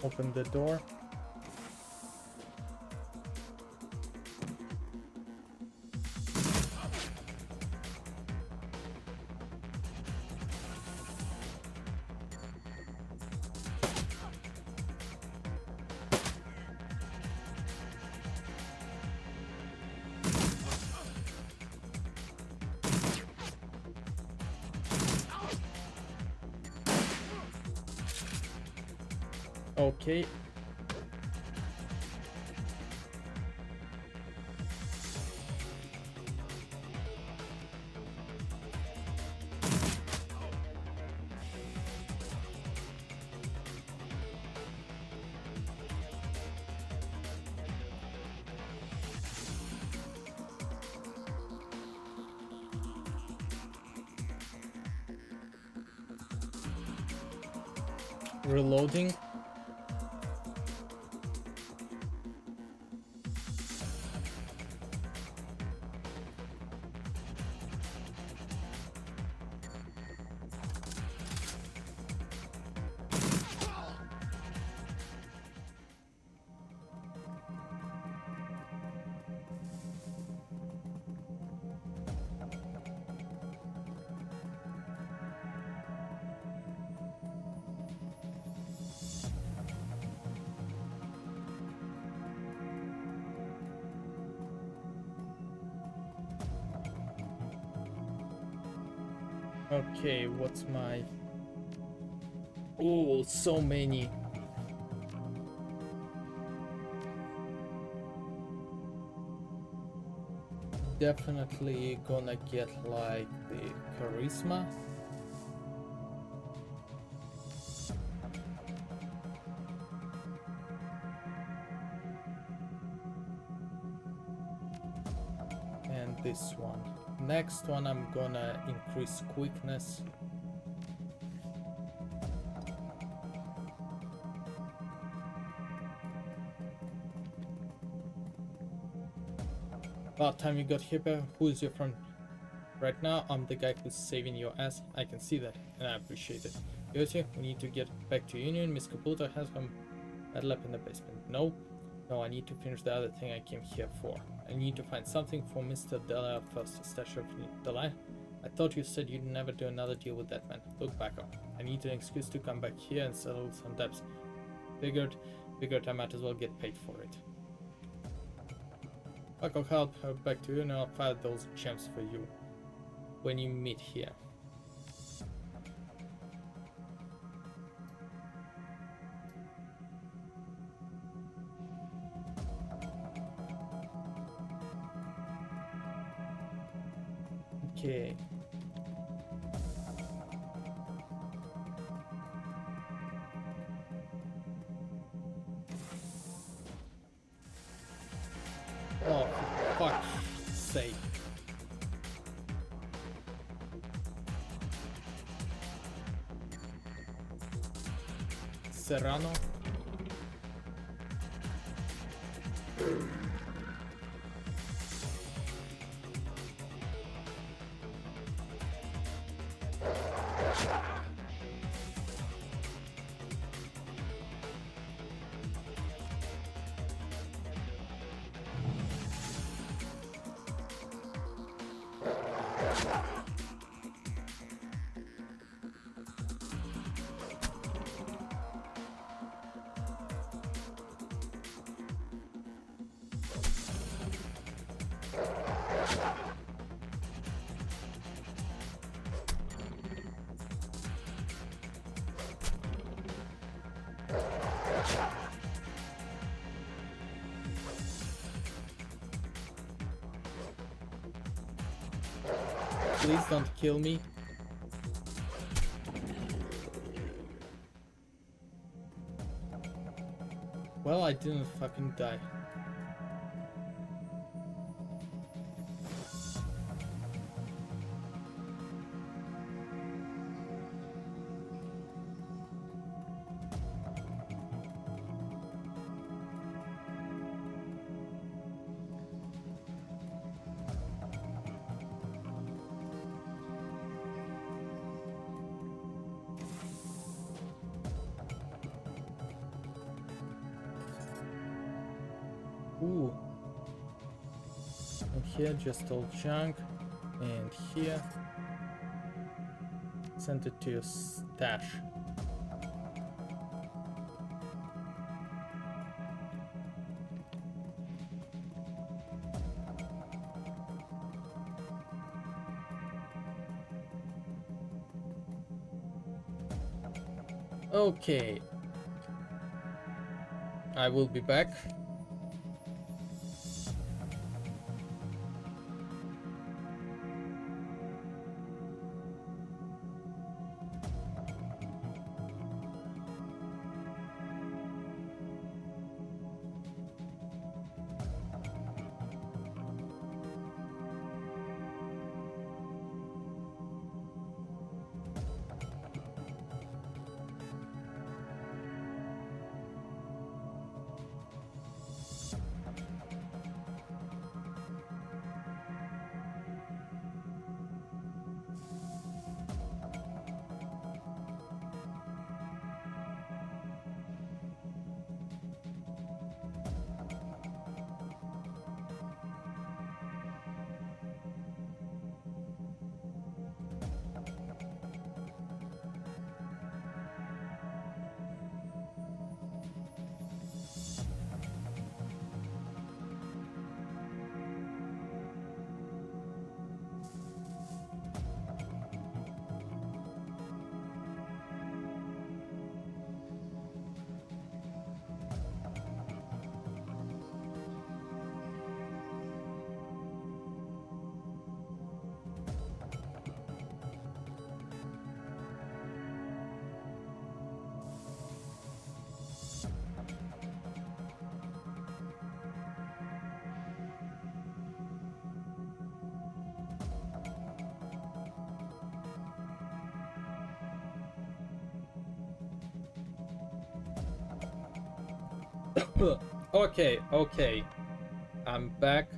Open the door. Okay. reloading. Okay, what's my... Oh, so many. Definitely gonna get like the charisma. And this one. Next one I'm gonna increase quickness. About time you got here. Who is your friend? Right now, I'm the guy who's saving your ass. I can see that, and I appreciate it. Yossi, we need to get back to Union. Miss Caputo has some battle up in the basement. No, I need to finish the other thing I came here for. I need to find something for Mr. Della first. Stash of the line. I thought you said you'd never do another deal with that man. Look back up. I need an excuse to come back here and settle some debts. Figured I might as well get paid for it. I'll help her back to you and I'll file those gems for you when you meet here. Okay. Oh, for fuck's sake. Serrano. Please don't kill me. Well, I didn't fucking die. Ooh. And here, just old junk. And here. Send it to your stash. Okay. I will be back. Okay. I'm back.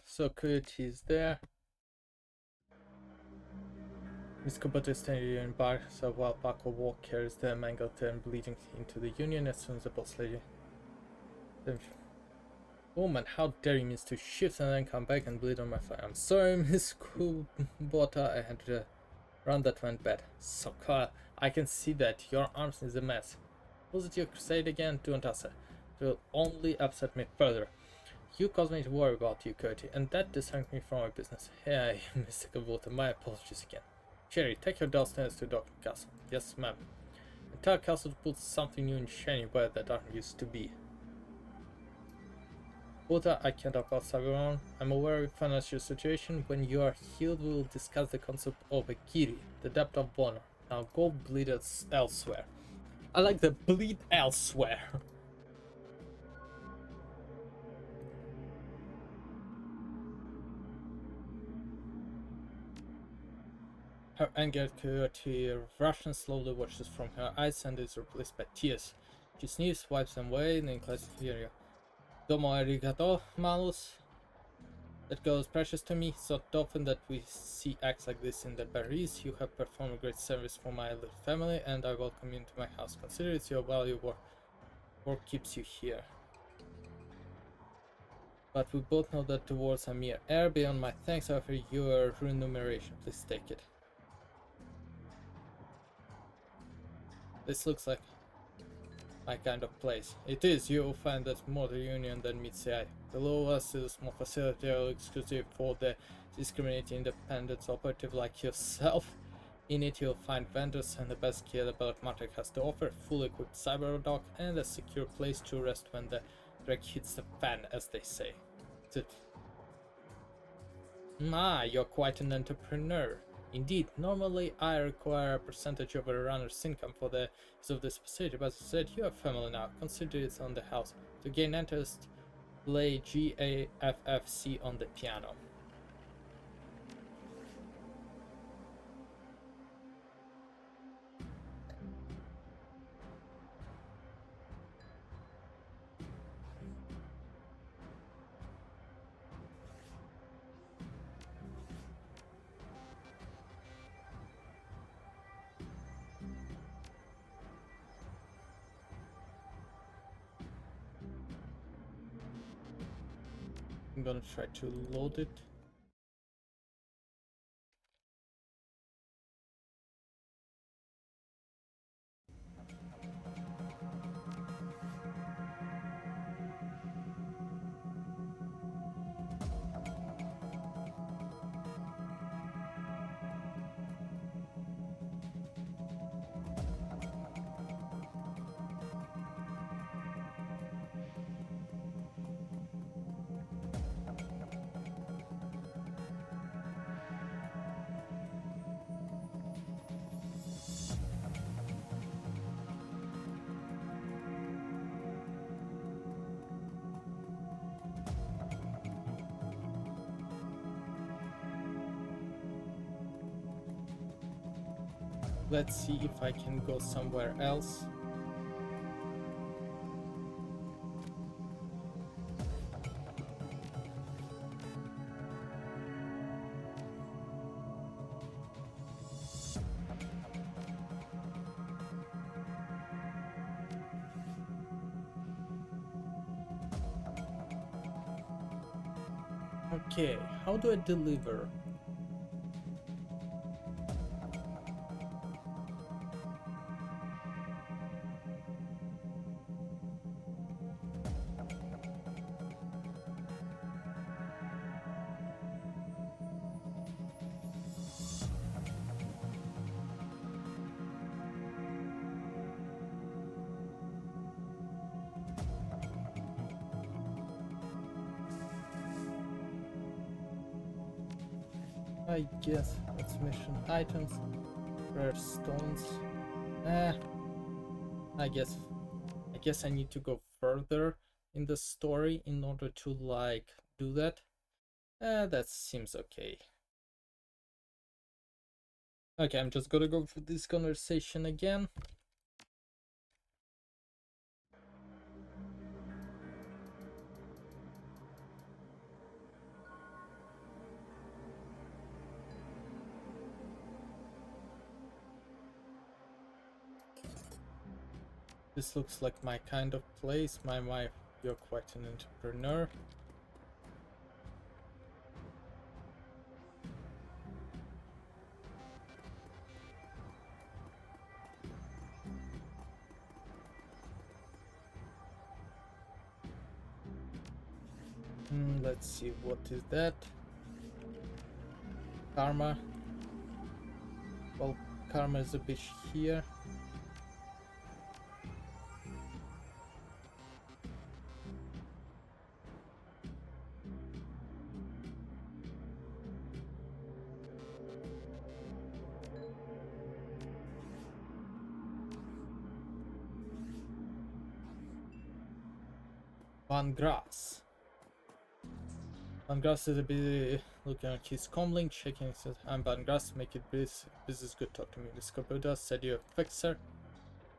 So Kurt is there. Miss Kubota is standing in bar, so while Paco Walk carries the mangled and bleeding into the Union as soon as the boss lady. Woman, how dare you miss 2 shifts and then come back and bleed on my fire. I'm sorry, Miss Kubota, I had to run that went bad. So Kyle, I can see that your arms is a mess. Was it your crusade again? Don't answer. It will only upset me further. You caused me to worry about you, Curty, and that distracted me from my business. Hey, Mr. Kubota, my apologies again. Sherry, take your downstairs to Dr. Castle. Yes, ma'am. And tell Castle to put something new and shiny where that aren't used to be. Buddha, I can't talk about Shadowrun. I'm aware of your financial situation. When you are healed, we will discuss the concept of a kiri, the depth of honor. Now go bleed elsewhere. I like the bleed elsewhere. Her anger curiosity rushes slowly washes from her eyes and is replaced by tears. She sneezes, wipes them away, and then classes Furia. Domo arigato, Malus. That girl is precious to me, so often that we see acts like this in the Paris. You have performed a great service for my little family, and I welcome you into my house. Consider it your value work keeps you here. But we both know that the words are mere air. Beyond my thanks, I offer your remuneration. Please take it. This looks like my kind of place. It is. You will find that more the union than meets the eye. Below us is a small facility exclusive for the discriminating independent operative like yourself. In it you'll find vendors and the best gear the Beltmatic has to offer, fully equipped cyber dock, and a secure place to rest when the wreck hits the fan, as they say. You're quite an entrepreneur. Indeed, normally I require a percentage of a runner's income for the use of this facility, but as you said, you have family now. Consider it on the house. To gain interest, play GAFFC on the piano. I'm gonna try to load it. Let's see if I can go somewhere else. Okay, how do I deliver? I guess it's mission items. Rare stones. Eh, I guess I need to go further in the story in order to like do that. That seems okay. Okay, I'm just gonna go through this conversation again. This looks like my kind of place. My wife, you're quite an entrepreneur. Let's see, what is that? Karma. Well, Karma is a bitch here. Van Grass. Van Grass is a busy looking at his comlink, shaking his head. I'm Van Grass, make it business good, talk to me. This computer said you're a fixer.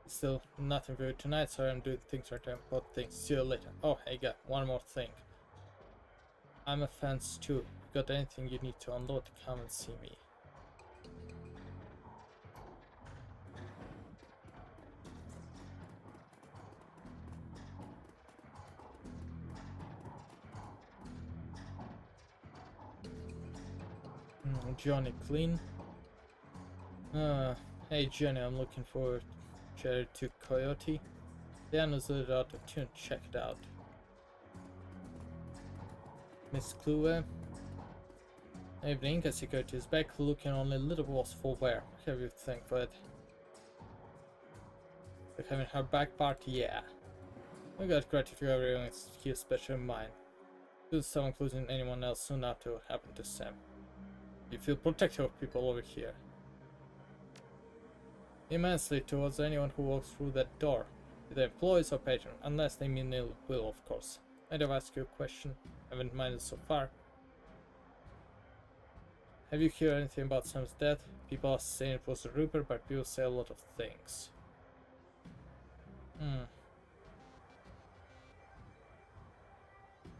Still nothing for you tonight, sorry I'm doing things right now. But things, see you later. Oh, hey guy, one more thing. I'm a fence too. You got anything you need to unload, come and see me. Johnny Clean. Hey Johnny, I'm looking for Cherry to Coyote. Piano's out of tune, check it out. Miss Clue. Evening, security is back, looking only a little worse for wear. What have you think for it? Like having her back party, yeah. We got gratitude for everyone here, special in mind. To someone, including anyone else, soon after what happened to Sam. You feel protective of people over here. Immensely towards anyone who walks through that door. Either employees or patrons, unless they mean ill will, of course. I'd have asked you a question. I haven't minded so far. Have you heard anything about Sam's death? People are saying it was a Rupert, but people say a lot of things.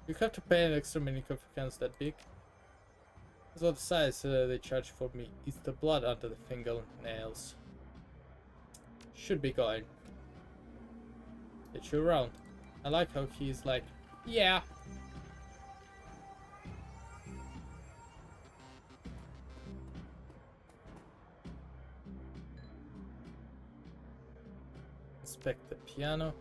You have to pay an extra many for cans that big. That's what the size they charge for me. It's the blood under the fingernails. Should be going. Get you around. I like how he's like, yeah. Inspect the piano.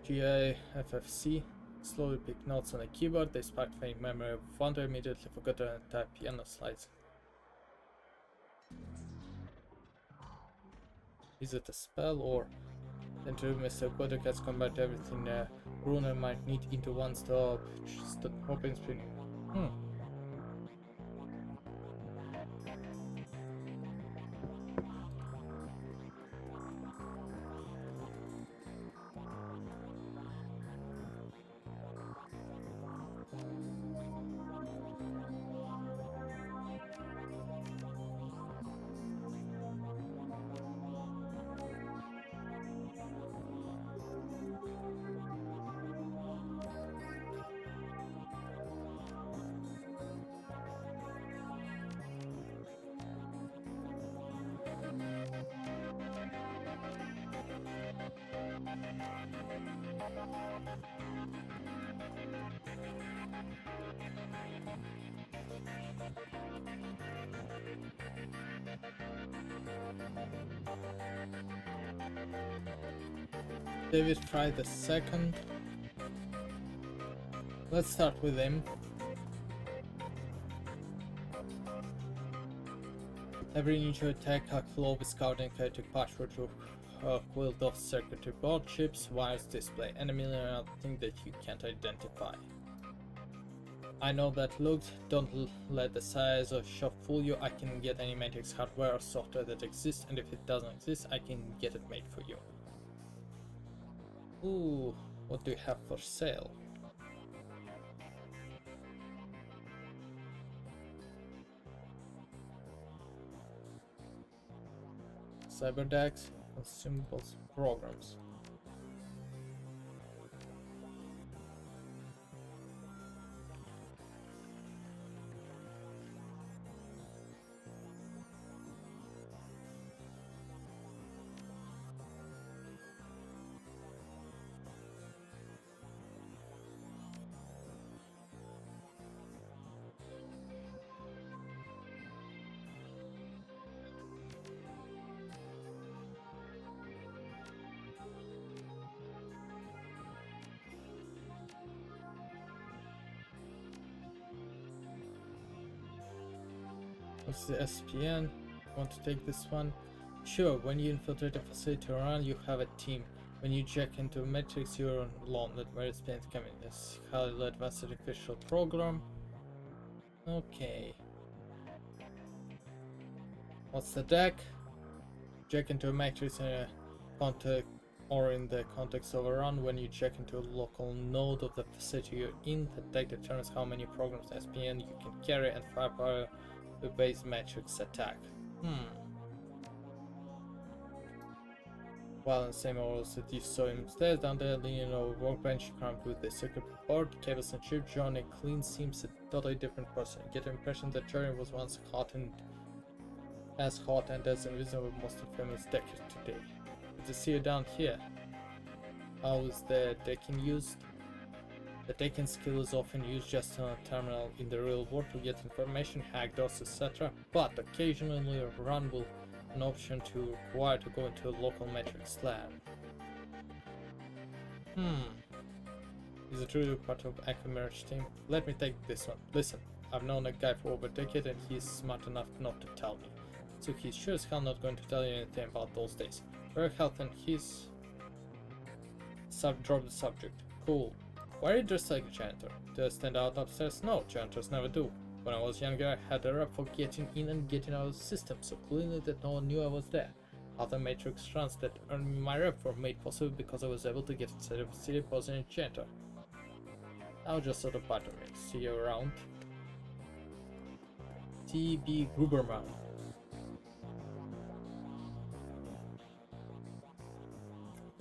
GIFFC. Slowly pick notes on the keyboard. They spark faint memory of wonder. Immediately forgot to type piano slides. Is it a spell or enter Mr. Quadracats convert everything Bruner might need into one stop? Just open spinning. David Fry the second. Let's start with him. Every ninja attack, hack flow with scouting chaotic password to quilt off circuitry board chips, wires, display, and a million other things that you can't identify. I know that look, don't let the size of shop fool you. I can get any Matrix hardware or software that exists, and if it doesn't exist, I can get it made for you. Ooh, what do you have for sale? Cyberdex, consumables, programs. What's the SPN? Want to take this one? Sure, when you infiltrate a facility around, you have a team. When you check into a Matrix, you're on alone. That where it's been coming. This highly advanced artificial program. Okay. What's the deck? Check into a Matrix in a context or in the context of a run. When you check into a local node of the facility you're in, the deck determines how many programs SPN you can carry and firepower the base Matrix attack. While in the same orders that you saw him stairs down there, leaning over a workbench crammed with the circuit board, cables and chip, Johnny Clean seems a totally different person. You get the impression that Johnny was once hot and as invisible most of famous decade today. Good to see you down here. How is the decking used? The decking skill is often used just on a terminal in the real world to get information, hack doors, etc. But occasionally a run will an option to require to go into a local Matrix lab. Is it really part of Aquamarine team? Let me take this one. Listen, I've known a guy for over a decade and he's smart enough not to tell me. So he's sure as hell not going to tell you anything about those days. Very health and his drop the subject. Cool. Why are you dressed like a janitor? Do I stand out upstairs? No, janitors never do. When I was younger, I had a rap for getting in and getting out of the system, so clearly that no one knew I was there. Other Matrix runs that earned me my rep were made possible because I was able to get inside of a city posing a janitor. Now just sort of bother me. See you around. T.B. Gruberman.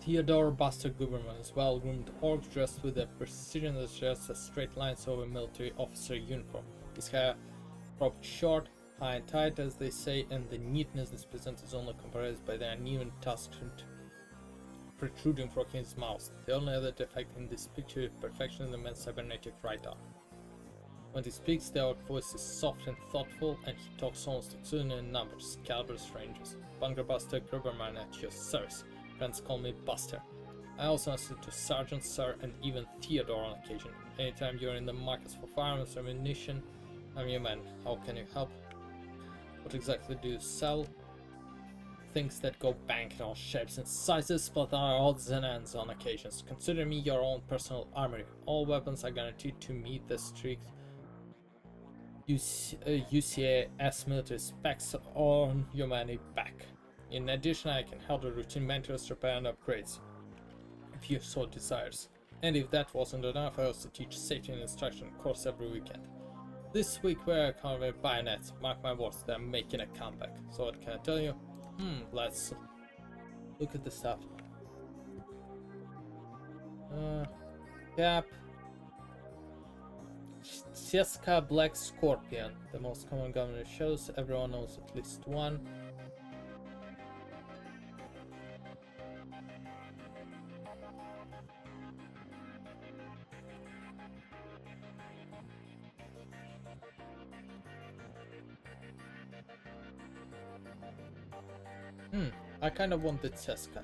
Theodore Buster Guberman is well-groomed orc dressed with a precision that suggests straight lines of a military officer uniform. His hair cropped short, high and tight as they say, and the neatness this presents is only comparable by the uneven tusk protruding from his mouth. The only other defect in this picture is perfection in the man's cybernetic right arm. When he speaks, the orc voice is soft and thoughtful, and he talks almost exclusively in numbers, calibers, ranges. Bunker Buster Gruberman at your service. Friends call me Buster. I also answer to Sergeant, Sir, and even Theodore on occasion. Anytime you're in the markets for firearms or ammunition, I'm your man. How can you help? What exactly do you sell? Things that go bang in all shapes and sizes, but are odds and ends on occasions. Consider me your own personal armory. All weapons are guaranteed to meet the strict UCAS military specs on your money back. In addition, I can help with routine maintenance, repair and upgrades, if you so desires. And if that wasn't enough, I also teach safety and instruction course every weekend. This week we're covering bayonets. Mark my words, they're making a comeback. So what can I tell you? Let's look at the stuff. Cap. Seska Black Scorpion, the most common gun in the shows. Everyone knows at least one. I kind of wanted Seska.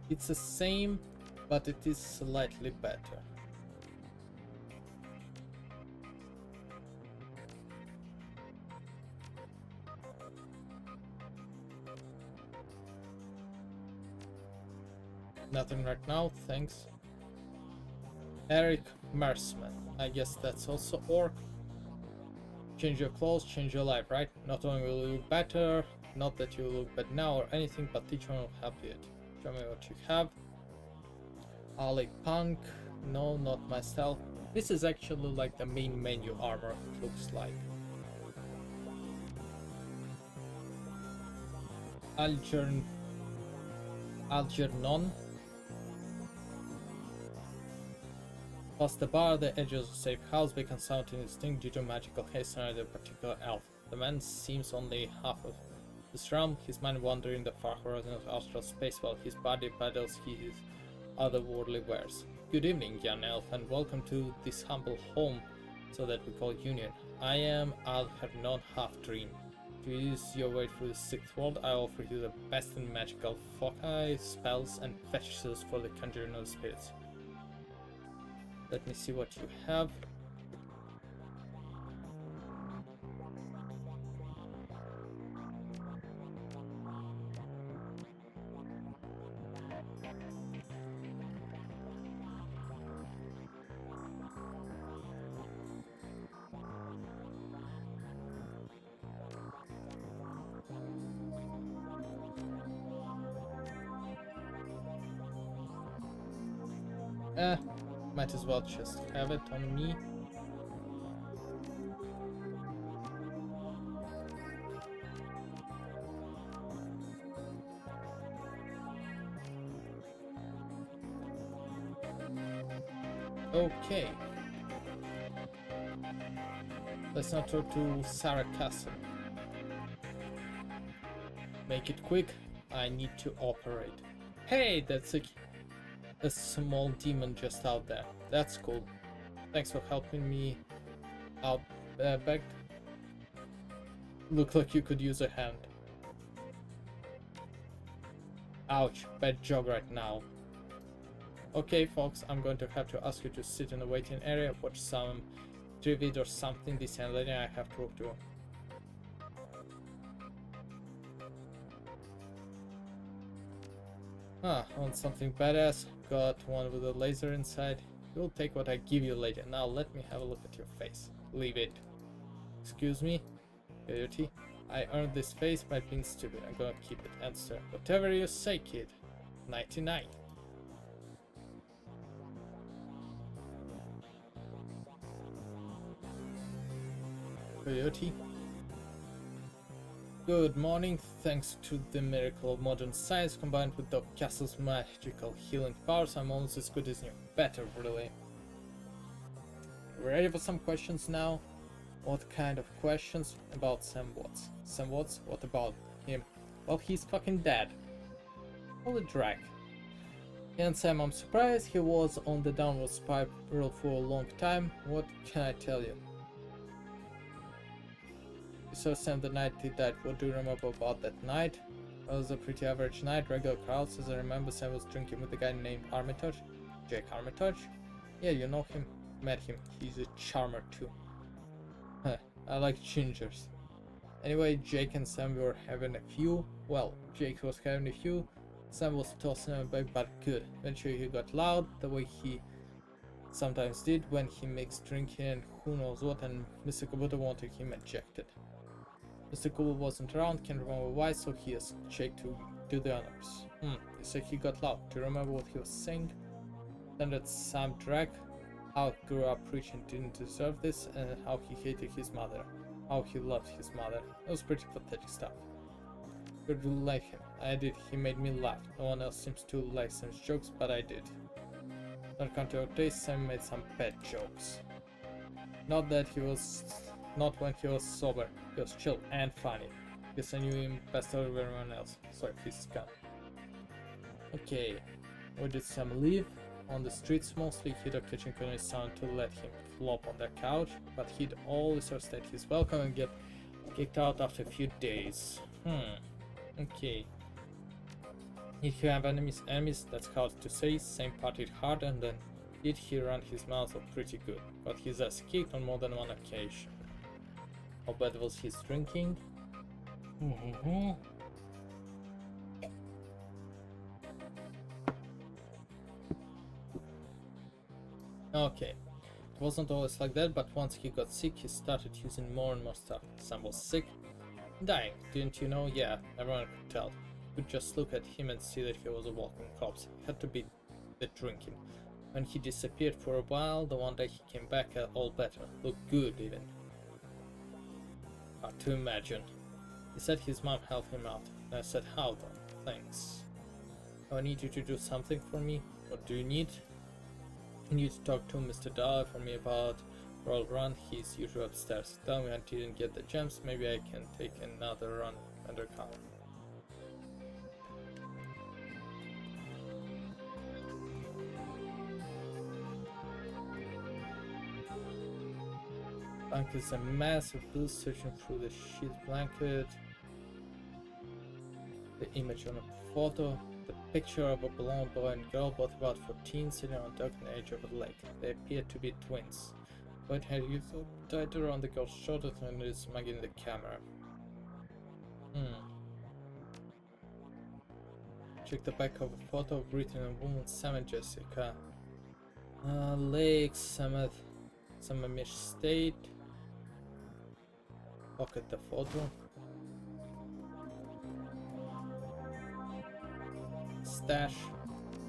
It's the same, but it is slightly better. Nothing right now, thanks. Eric Mersman. I guess that's also orc. Change your clothes, change your life, right? Not only will you look better, not that you look bad now or anything, but each one will help you. Show me what you have. Ali Punk. No, not my style. This is actually like the main menu armor, it looks like. Algernon. Past the bar, the edge of a safe house beacon sound indistinct due to magical haste on a particular elf. The man seems only half of this realm, his mind wandering the far horizon of astral space while his body battles his otherworldly wares. Good evening, young elf, and welcome to this humble home, so that we call Union. I am Algernon Half-Dream. To ease your way through the sixth world, I offer you the best in magical foci, spells, and fetishes for the conjuring of spirits. Let me see what you have. Might as well just have it on me. Okay. Let's now talk to Sarah Castle. Make it quick. I need to operate. Hey, that's a small demon just out there. That's cool. Thanks for helping me out, back. Look like you could use a hand. Ouch, bad job right now. Okay, folks, I'm going to have to ask you to sit in the waiting area, watch some trivia or something decent, later I have to work too. Want something badass? Got one with a laser inside. You'll take what I give you later. Now let me have a look at your face. Leave it. Excuse me? Beauty. I earned this face by being stupid. I'm gonna keep it. Answer. Whatever you say, kid. 99. Beauty. Good morning. Thanks to the miracle of modern science combined with Doc Castle's magical healing powers, I'm almost as good as new. Better, really. Ready for some questions now? What kind of questions? About Sam Watts. Sam Watts? What about him? Well, he's fucking dead. Holy drag. And Sam, I'm surprised he was on the downward spiral for a long time. What can I tell you? So Sam, the night he died, what do you remember about that night? It was a pretty average night, regular crowds. As I remember, Sam was drinking with a guy named Armitage. Jake Armitage? Yeah, you know him. Met him. He's a charmer too. Huh, I like gingers. Anyway, Jake and Sam were having a few. Well, Jake was having a few. Sam was tossing him back, but good. Eventually he got loud, the way he sometimes did when he mixed drinking and who knows what, and Mr. Kabuto wanted him ejected. Mr. Kubo wasn't around, can't remember why, so he asked Jake to do the honors. He said he got loud. Do you remember what he was saying? Then that Sam Drake, how he grew up preaching didn't deserve this, and how he hated his mother. How he loved his mother. It was pretty pathetic stuff. Could really like him. I did. He made me laugh. No one else seems to like Sam's jokes, but I did. Don't come to our taste, Sam made some bad jokes. Not when he was sober. He was chill and funny. Guess I knew him best out of everyone else. Sorry, he's gone. Okay. Where did Sam live? On the streets mostly. He'd occasionally his son to let him flop on the couch, but he'd always state he's welcome and get kicked out after a few days. Okay. Did he have enemies? That's hard to say. Sam partied hard, and then did he run his mouth off pretty good. Got his ass kicked on more than one occasion. How bad was his drinking? Okay. It wasn't always like that, but once he got sick, he started using more and more stuff. Sam was sick, dying, didn't you know? Yeah, everyone could tell. You could just look at him and see that he was a walking corpse. It had to be the drinking. When he disappeared for a while, the one day he came back all better, looked good even. Hard to imagine. He said his mom helped him out, and I said, how though? Thanks. I need you to do something for me. What do you need? I need to talk to Mr. Dollar for me about Roll Run. He's usually upstairs. Tell me I didn't get the gems. Maybe I can take another run undercover. Blanket is a mess of blue searching through the sheet blanket. The image on a photo. The picture of a blonde boy and girl, both about 14, sitting on the dark edge of a lake. They appear to be twins. Boyd had used so tight around the girl's shoulder and is smuggling the camera. Check the back of a photo of written a woman, Sam and Jessica. Lake, Samamish State. Pocket the photo. Stash,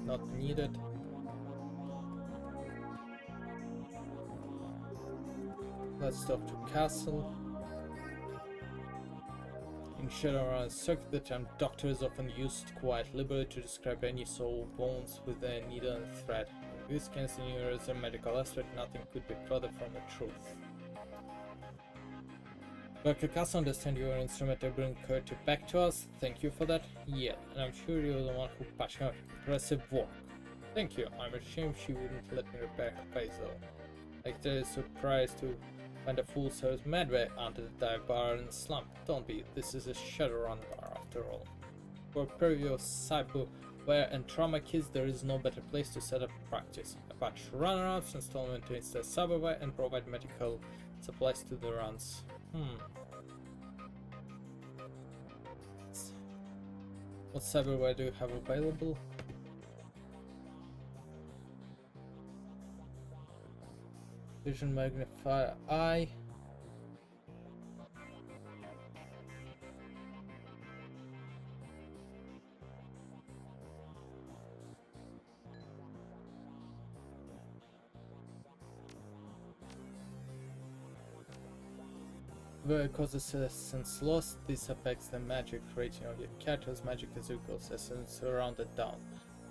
not needed. Let's talk to Castle. In Shadowrun circuit, the term doctor is often used quite liberally to describe any soul wounds with a needle and thread. In this case, in as a medical aspect, nothing could be further from the truth. Dr. Castle, understand your instrument to bring Curtis back to us. Thank you for that. Yeah, and I'm sure you're the one who patched her impressive work. Thank you. I'm ashamed she wouldn't let me repair her face though. Like they're surprised to find a full-service medway under the dive bar in the slump. Don't be. This is a Shadowrun bar after all. For previous cyberware and trauma kids, there is no better place to set up practice. I patch runner-ups, install and maintain the cyberware, and provide medical supplies to the runs. What cyberware do you have available? Vision magnifier eye. Where it causes essence loss, this affects the magic rating of your character's magic as equals essence rounded down.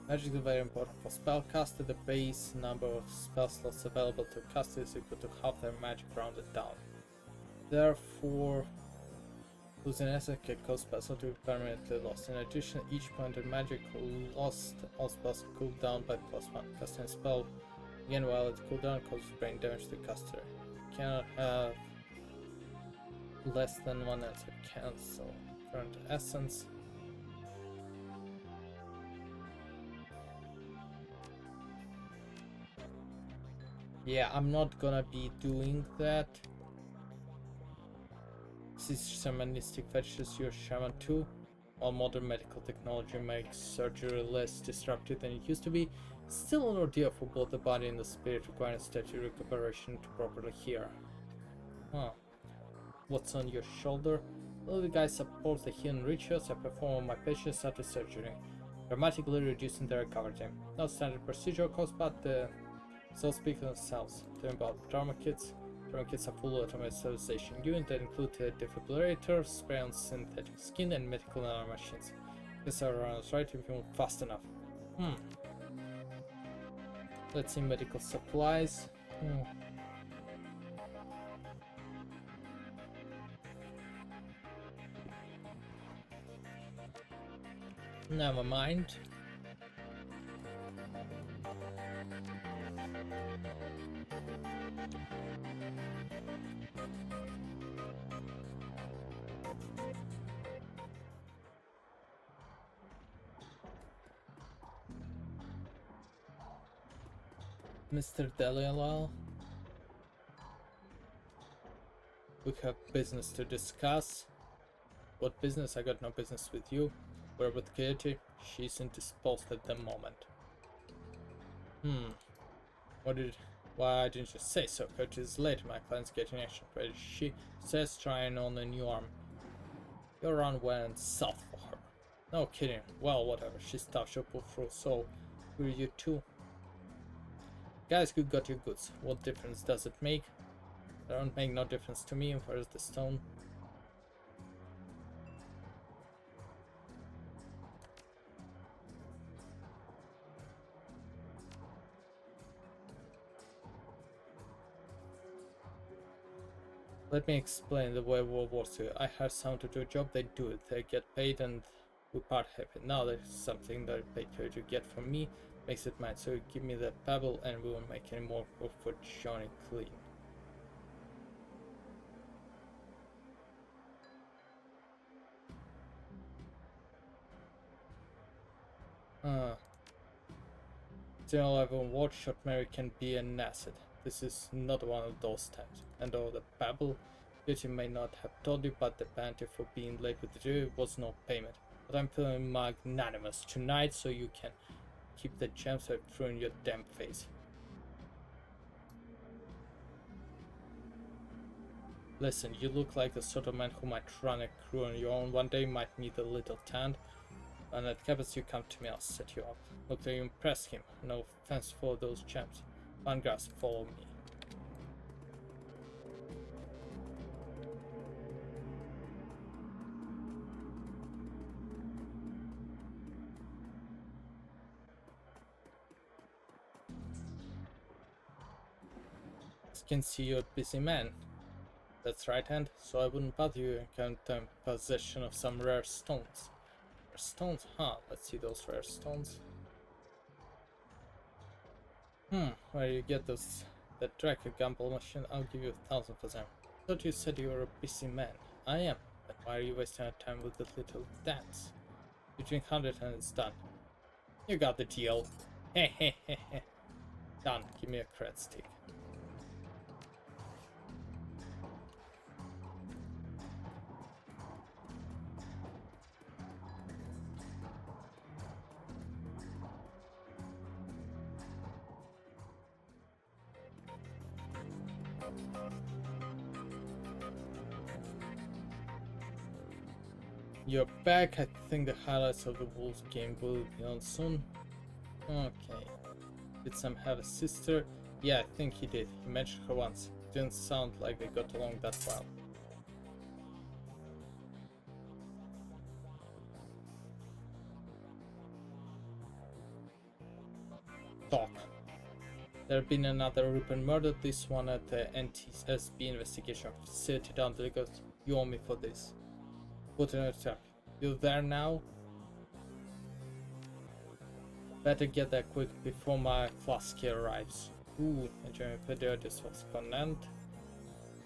Magic is very important for spellcaster. The base number of spell slots available to caster is equal to half their magic rounded down. Therefore, losing essence can cause spell slot to be permanently lost. In addition, each point of magic lost, all spells cool down by +1. Casting a spell again while it cooldown causes brain damage to caster. You cannot have less than one answer. Cancel current essence. Yeah, I'm not gonna be doing that. Since shamanistic fetishes your shaman too. While modern medical technology makes surgery less disruptive than it used to be, it's still an ordeal for both the body and the spirit, requiring steady recuperation to properly heal. Huh. What's on your shoulder? Well, the guy supports the healing rituals I perform on my patients after surgery, dramatically reducing their recovery time. Not standard procedural costs, but the cells speak for themselves. Talking about trauma kits. Trauma kits are full automated sterilization unit that include a defibrillator, spray on synthetic skin, and medical nanomachines. These are runners right if you move fast enough. Let's see medical supplies. Never mind. Mr. Delialal, we have business to discuss. What business? I got no business with you. We're with Katie. She's indisposed at the moment. What did Why didn't you say so? Coach is late. My client's getting action ready. She says trying on a new arm. Your run went south for her. No kidding. Well, whatever. She's tough. She'll pull through. So, who are you two? Guys who got your goods. What difference does it make? It don't make no difference to me. Where's the stone? Let me explain the way World War II. I hire someone to do a job, they do it. They get paid and we part happy. Now there's something that I pay you to get from me, makes it mine. So you give me the pebble and we won't make any more work for Johnny clean. General Ivan Ward shot Mary can be an asset. This is not one of those times. And over the pebble, Beauty may not have told you, but the penalty for being late with the jury was no payment. But I'm feeling magnanimous tonight, so you can keep the gems I've thrown in your damn face. Listen, you look like the sort of man who might run a crew on your own one day, might need a little tanned. When that happens, you come to me, I'll set you up. Look like you impressed him. No offense for those gems. Van Grass, follow me. As you can see, you're a busy man. That's right, hand, so I wouldn't bother you in possession of some rare stones. Rare stones? Huh, let's see those rare stones. Where you get those? That Draco gamble machine, I'll give you 1,000 for them. Thought you said you were a busy man. I am, but why are you wasting our time with that little dance? You drink 100 and it's done. You got the deal. Hehehehe. Done, give me a cred stick. You're back. I think the highlights of the Wolves game will be on soon. Okay. Did Sam have a sister? Yeah, I think he did. He mentioned her once. Didn't sound like they got along that well. Talk. There had been another Rupert murder, this one at the NTSB investigation facility down the Lagos. You owe me for this. Put in a truck. You there now? Better get there quick before my flasky arrives. Ooh, enjoying video, this was content.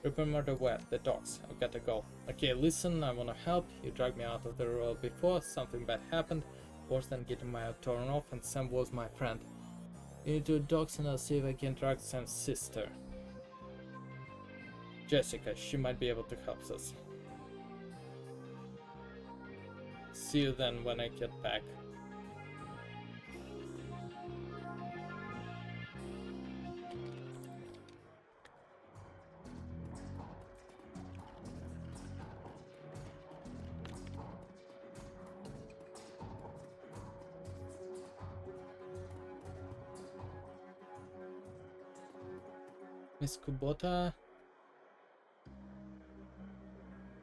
Rupert murder where? The dogs. I gotta go. Okay, listen, I wanna help. You dragged me out of the road before, something bad happened. Worse than getting my head torn off, and Sam was my friend. You need to dogs and I'll see if I can drag Sam's sister. Jessica, she might be able to help us. See you then when I get back. Miss Kubota?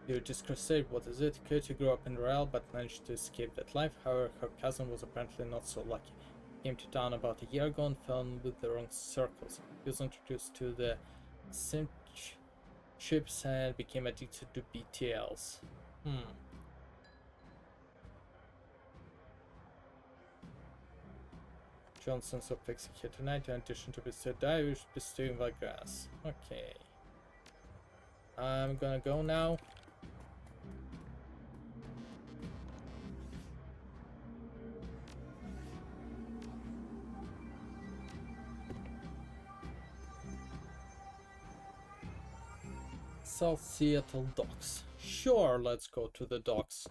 You're just crusade, what is it? Katie grew up in Royal but managed to escape that life. However, her cousin was apparently not so lucky. Came to town about a year ago and fell in with the wrong circles. He was introduced to the cinch chips and became addicted to BTLs. Johnson's up execute tonight in addition to Mr. Irish bestowing Valgras. Okay. I'm gonna go now. South Seattle docks. Sure, let's go to the docks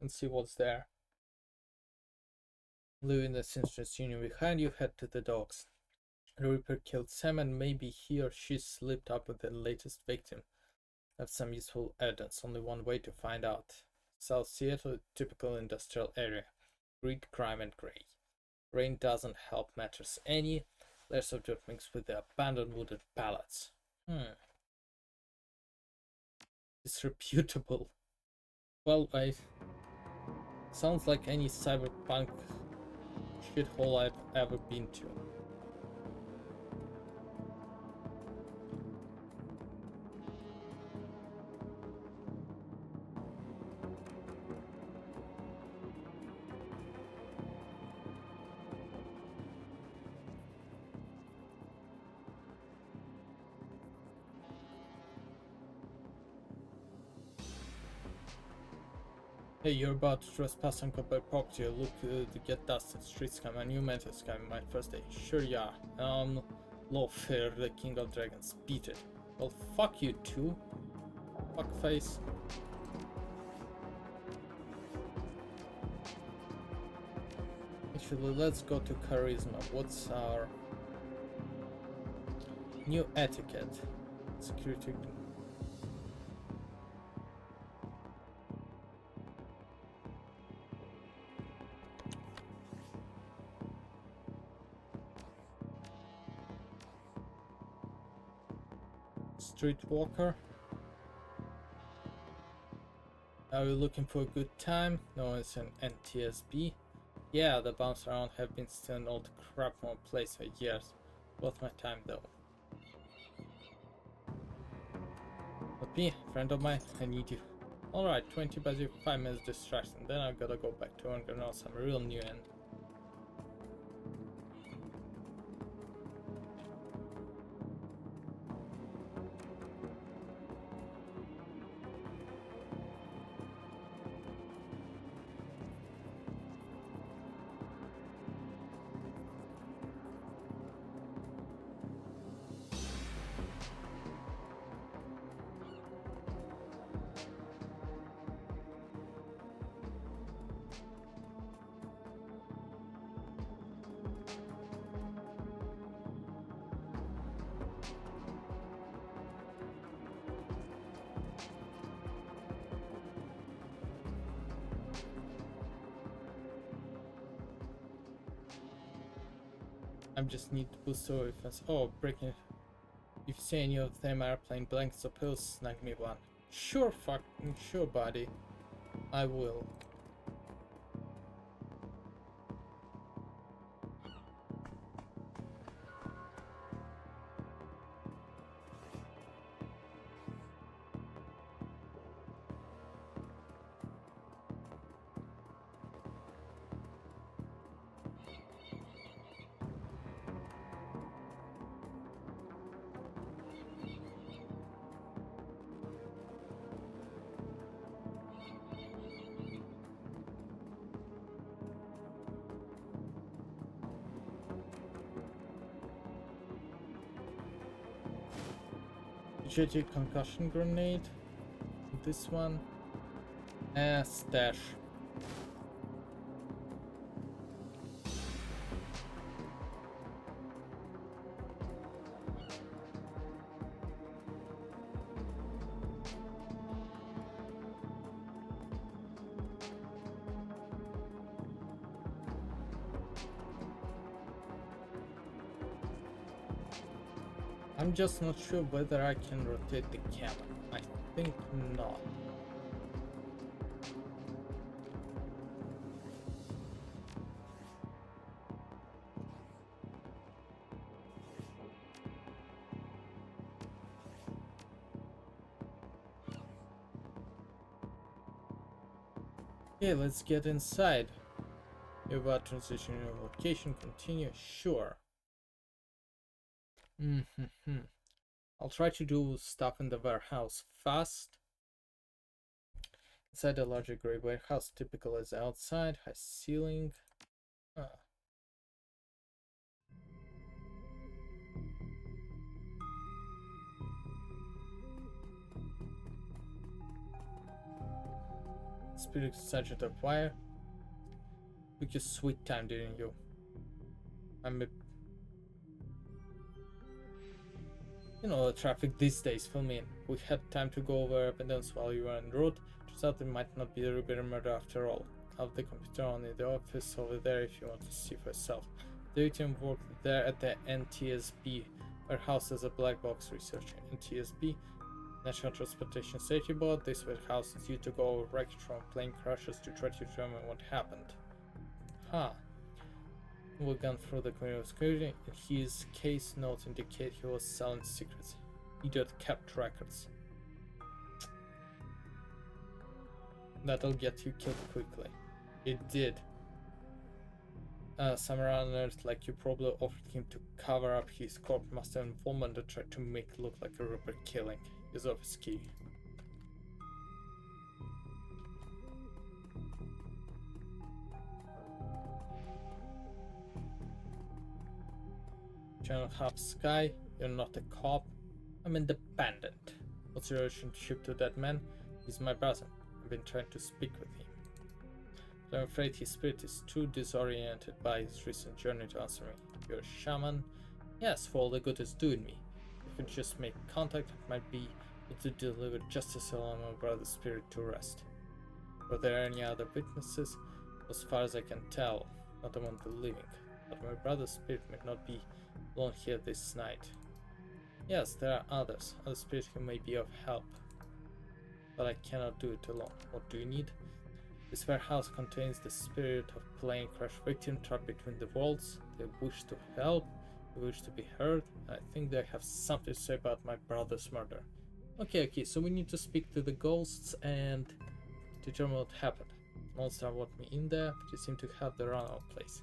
and see what's there. Leaving the Seamstress Union behind you, head to the docks. The Reaper killed Sam, and maybe he or she slipped up with the latest victim. That's some useful evidence. Only one way to find out. South Seattle, typical industrial area. Greed, crime, and gray. Rain doesn't help matters any. Layers of dirt mixed with the abandoned wooden pallets. Disreputable. Well, sounds like any cyberpunk shithole I've ever been to. Hey, you're about to trespass on corporate property. Look to get dusted. Streets come, a new metal coming my first day. Sure yeah. Lawfare, the king of dragons. Beat it. Well, fuck you too. Fuckface. Actually, let's go to charisma. What's our new etiquette? Security. Streetwalker. Are you looking for a good time? No, it's an NTSB. Yeah, the bounce around have been still an old crap more place for years. Worth my time though. But me, friend of mine, I need you. Alright, 20 buys you 5 minutes distraction, then I gotta go back to work and know some real new end. I just need to boost our defense. Oh, breaking. If you see any of them are playing blankets or pills, snag me one. Sure, fucking sure, buddy. I will. JJ concussion grenade. This one. Stash. I'm just not sure whether I can rotate the camera. I think not. Okay, let's get inside. You're about transition your location, continue, sure. I'll try to do stuff in the warehouse fast. Inside the larger gray warehouse, typical as outside, high ceiling. Spirit Sergeant of Wire. Took your sweet time, didn't you? I'm a You know, the traffic these days, fill me in. We had time to go over evidence while you were en route. Turns out it might not be the Ruby murder after all. I have the computer on in the office over there if you want to see for yourself. The victim worked there at the NTSB warehouse as a black box researcher. NTSB, National Transportation Safety Board. This warehouse is used to go over wreckage from plane crashes to try to determine what happened. Huh. We've gone through the criminal security, and his case notes indicate he was selling secrets. Idiot kept records. That'll get you killed quickly. It did. Some runners like you probably offered him to cover up his corpse master involvement and tried to make it look like a Rupert killing. His office key. Channel Hub Sky, you're not a cop. I'm independent. What's your relationship to that man? He's my brother. I've been trying to speak with him. But I'm afraid his spirit is too disoriented by his recent journey to answer me. You're a shaman? Yes, for all the good it's doing me. If we could just make contact, it might be able to deliver justice along my brother's spirit to rest. Were there any other witnesses? As far as I can tell, not among the living. But my brother's spirit might not be alone here this night. Yes, there are others, other spirits who may be of help. But I cannot do it alone. What do you need? This warehouse contains the spirit of plane crash victim trapped between the worlds. They wish to help, they wish to be heard. I think they have something to say about my brother's murder. Okay, so we need to speak to the ghosts and determine what happened. Monster want me in there, but they seem to have the runout place.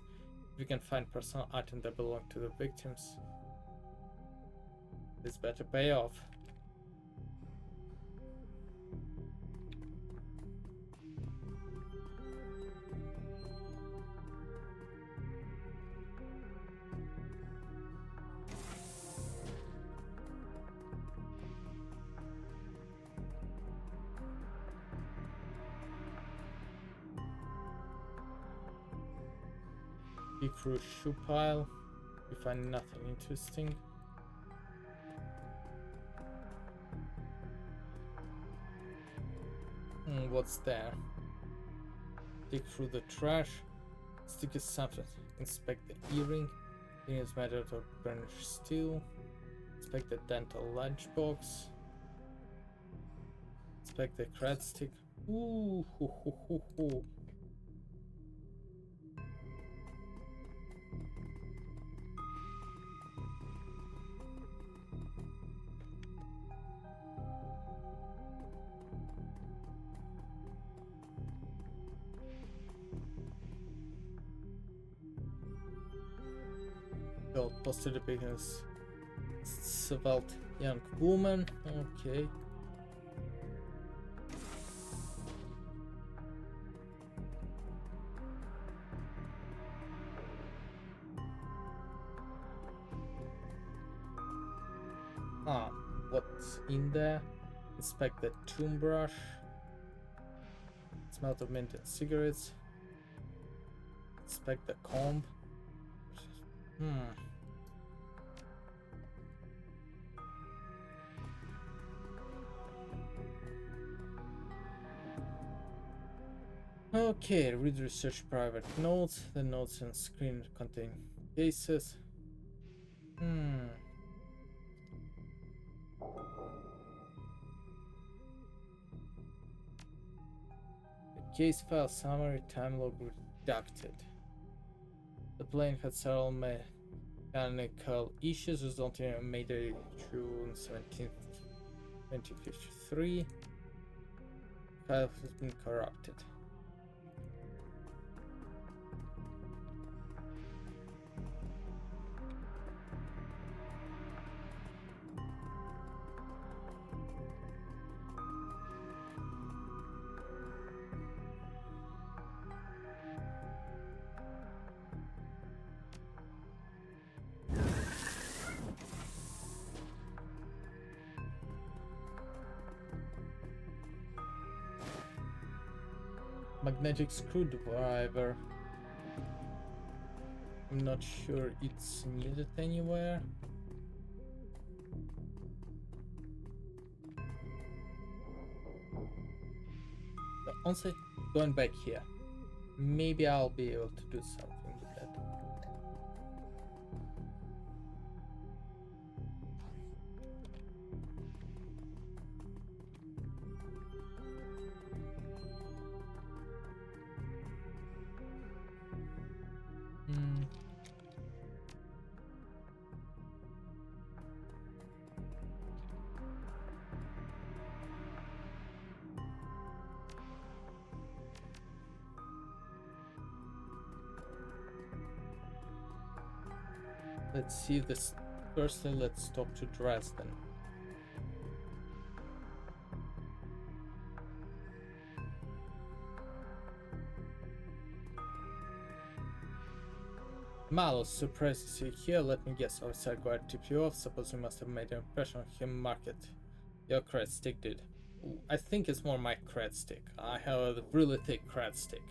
If we can find personal items that belong to the victims, this better pay off. Dig through shoe pile. We find nothing interesting. What's there? Dig through the trash. Stick is something. Inspect the earring. Things made out of burnished steel. Inspect the dental lunchbox. Inspect the cred stick. Ooh, hoo, hoo, hoo, hoo. Gold poster depictions. Svelte young woman. Okay. What's in there? Inspect the tomb brush. Smell of mint and cigarettes. Inspect the comb. Okay, read research private notes. The notes and screen contain cases. The case file summary time log redacted. The plane had several mechanical issues resulting in Mayday June 17th, 2053. File has been corrupted. Magnetic screwdriver. I'm not sure it's needed anywhere. Honestly, going back here, maybe I'll be able to do something with that. Hmm. Let's see this. Firstly, let's talk to Dresden. Malus, surprised to see you here. Let me guess, our side guard tipped you off. Suppose you must have made an impression on him. Market. Your cred stick did. I think it's more my cred stick. I have a really thick cred stick.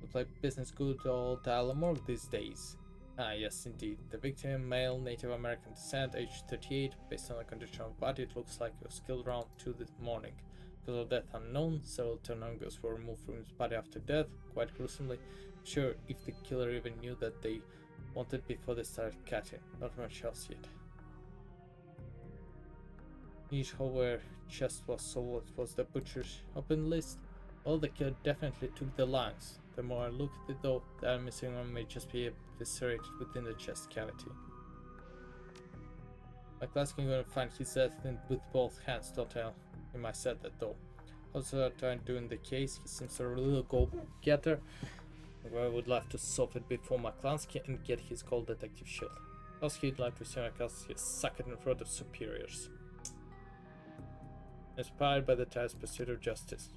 Look like business good old Alamorg these days. Ah, yes, indeed. The victim, male, Native American descent, age 38. Based on the condition of body, it looks like he was killed around 2 this morning. Cause of death unknown, several tornadoes were removed from his body after death, quite gruesomely. Sure, if the killer even knew that they wanted before they started cutting. Not much else yet. Each however chest was sold was the butcher's open list. Well, the killer definitely took the lungs. The more I look at it though, the missing one may just be eviscerated within the chest cavity. My class can go and find his death with both hands, don't tell him I said that though. How's what I'm doing the case? He seems a little go-getter. I would love to solve it before McClansky and get his gold detective shield. Else he'd like to see McClansky suck it in front of superiors. Inspired by the time's pursuit of justice.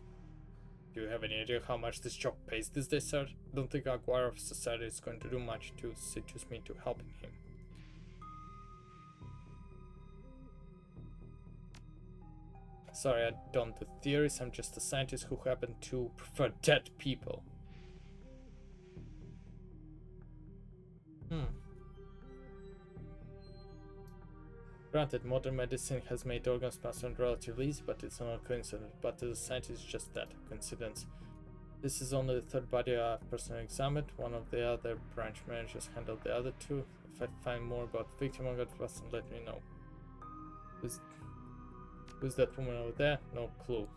Do you have any idea how much this job pays these days, sir? I don't think Aguirre of Society is going to do much to seduce me into helping him. Sorry, I don't do theories, I'm just a scientist who happen to prefer dead people. Granted, modern medicine has made organs transplants relatively easy, but it's not a coincidence. But as a scientist, it's just that, a coincidence. This is only the third body I've personally examined. One of the other branch managers handled the other two. If I find more about the victim, I'm going to let me know. Who's that woman over there? No clue.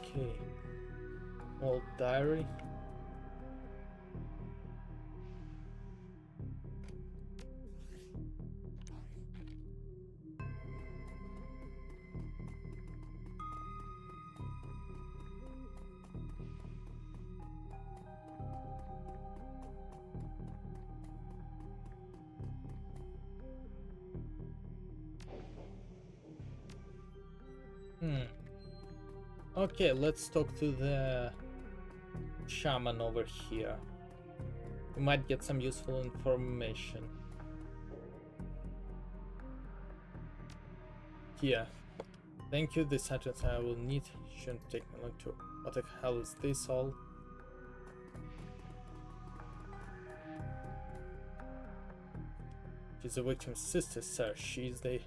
Okay. Old diary. Okay, let's talk to the shaman over here. We might get some useful information. Here. Thank you, this sentence I will need. Shouldn't take me long to. What the hell is this all? She's the victim's sister, sir. This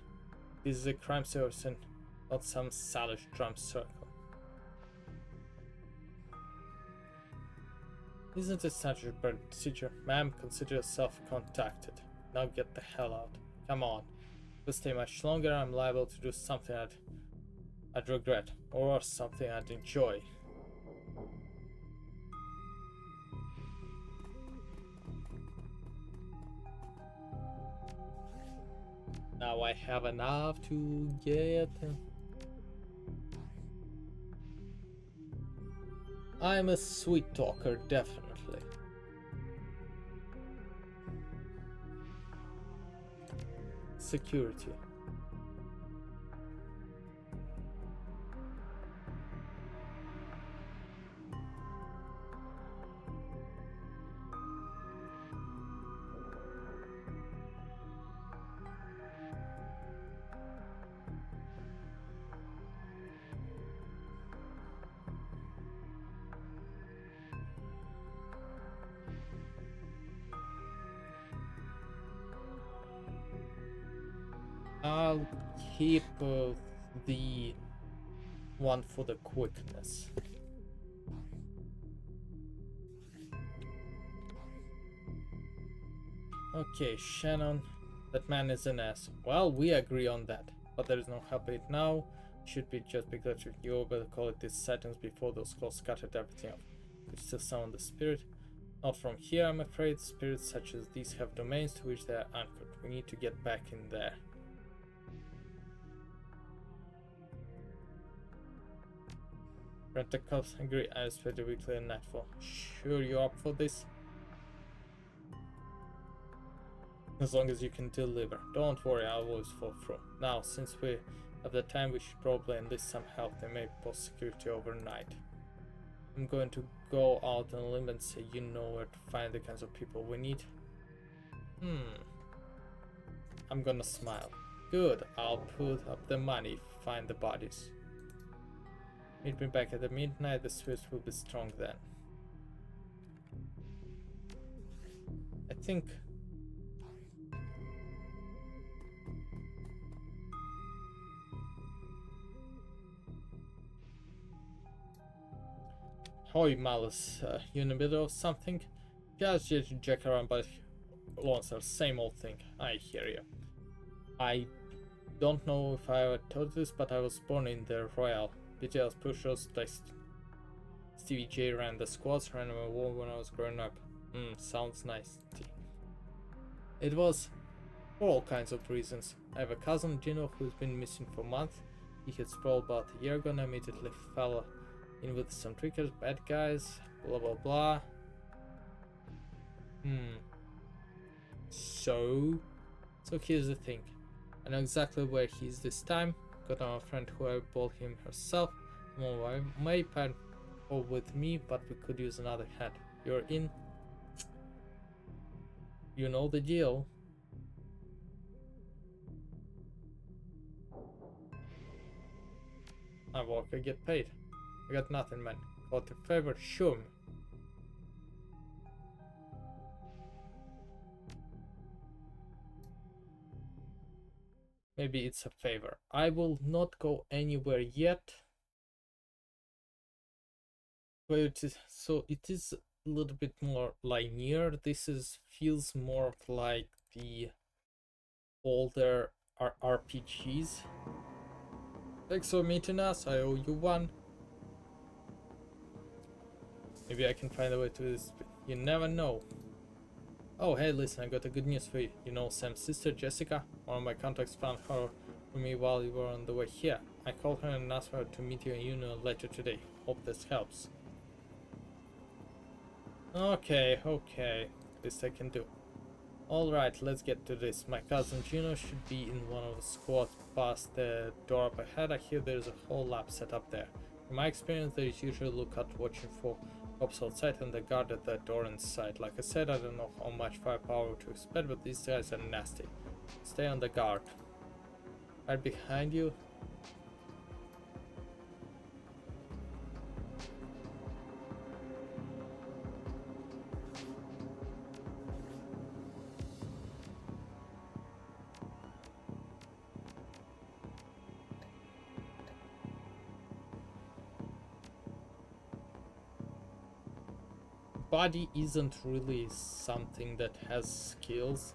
is a crime service and not some salvage drum circle. Isn't it such a procedure? Ma'am, consider yourself contacted. Now get the hell out. Come on. If you stay much longer, I'm liable to do something I'd regret, or something I'd enjoy. Now I have enough to get. I'm a sweet talker, definitely. Security. I'll keep the one for the quickness. Okay, Shannon, that man is an ass. Well, we agree on that, but there is no help it now. Should be just be glad you better call it these settings before those calls scattered everything up. Could still summon the spirit. Not from here, I'm afraid. Spirits such as these have domains to which they are anchored. We need to get back in there. Rentacles agree, I expect a weekly and nightfall. Sure you up for this? As long as you can deliver. Don't worry, I'll always fall through. Now, since we have the time, we should probably enlist some help. They may post security overnight. I'm going to go out on a limb and say you know where to find the kinds of people we need. I'm gonna smile. Good, I'll put up the money, find the bodies. Meet me back at the midnight, the Swiss will be strong then. I think... Hoy, Malice, you in the middle of something? Just yet to jack around by Lonsar, same old thing, I hear you. I don't know if I ever told this, but I was born in the Royal. BTL's pushers, Stevie J ran the squads, ran a war when I was growing up. Sounds nice. It was for all kinds of reasons. I have a cousin, Gino, who's been missing for months. He had sprawled about a year ago and immediately fell in with some trickers, bad guys, blah blah blah. So here's the thing. I know exactly where he is this time. Got a friend who I bought him herself. My may plan go with me, but we could use another hand. You're in. You know the deal. I work, I get paid. I got nothing, man. Got a favor? Sure. Maybe it's a favor. I will not go anywhere yet. But it is a little bit more linear. This feels more like the older RPGs. Thanks for meeting us. I owe you one. Maybe I can find a way to this. You never know. Oh, hey, listen, I got a good news for you. You know Sam's sister, Jessica? One of my contacts found her for me while you were on the way here. I called her and asked her to meet you in Union later today. Hope this helps. Okay. This I can do. Alright, let's get to this. My cousin Gino should be in one of the squads past the door up ahead. I hear there's a whole lab set up there. From my experience, there is usually a lookout watching for cops outside and the guard at the door inside. Like I said, I don't know how much firepower to expect, but these guys are nasty. Stay on the guard. Right behind you. Body isn't really something that has skills,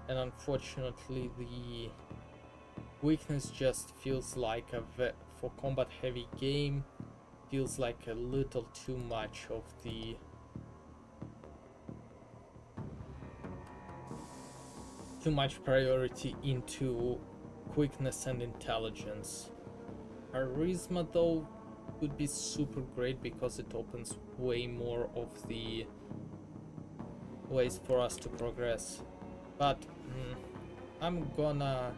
and unfortunately the weakness just feels like for combat heavy game feels like a little too much of the priority into quickness and intelligence. Charisma though would be super great because it opens way more of the ways for us to progress, but I'm gonna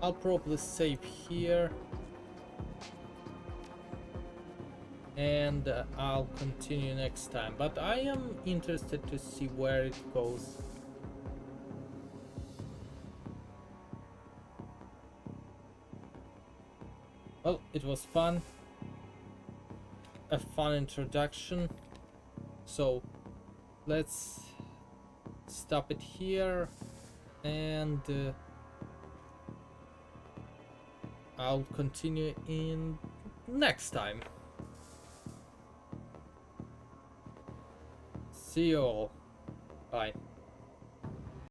I'll probably save here and I'll continue next time, but I am interested to see where it goes. Well, it was fun, a fun introduction, so let's stop it here, and I'll continue in next time. See you all. Bye.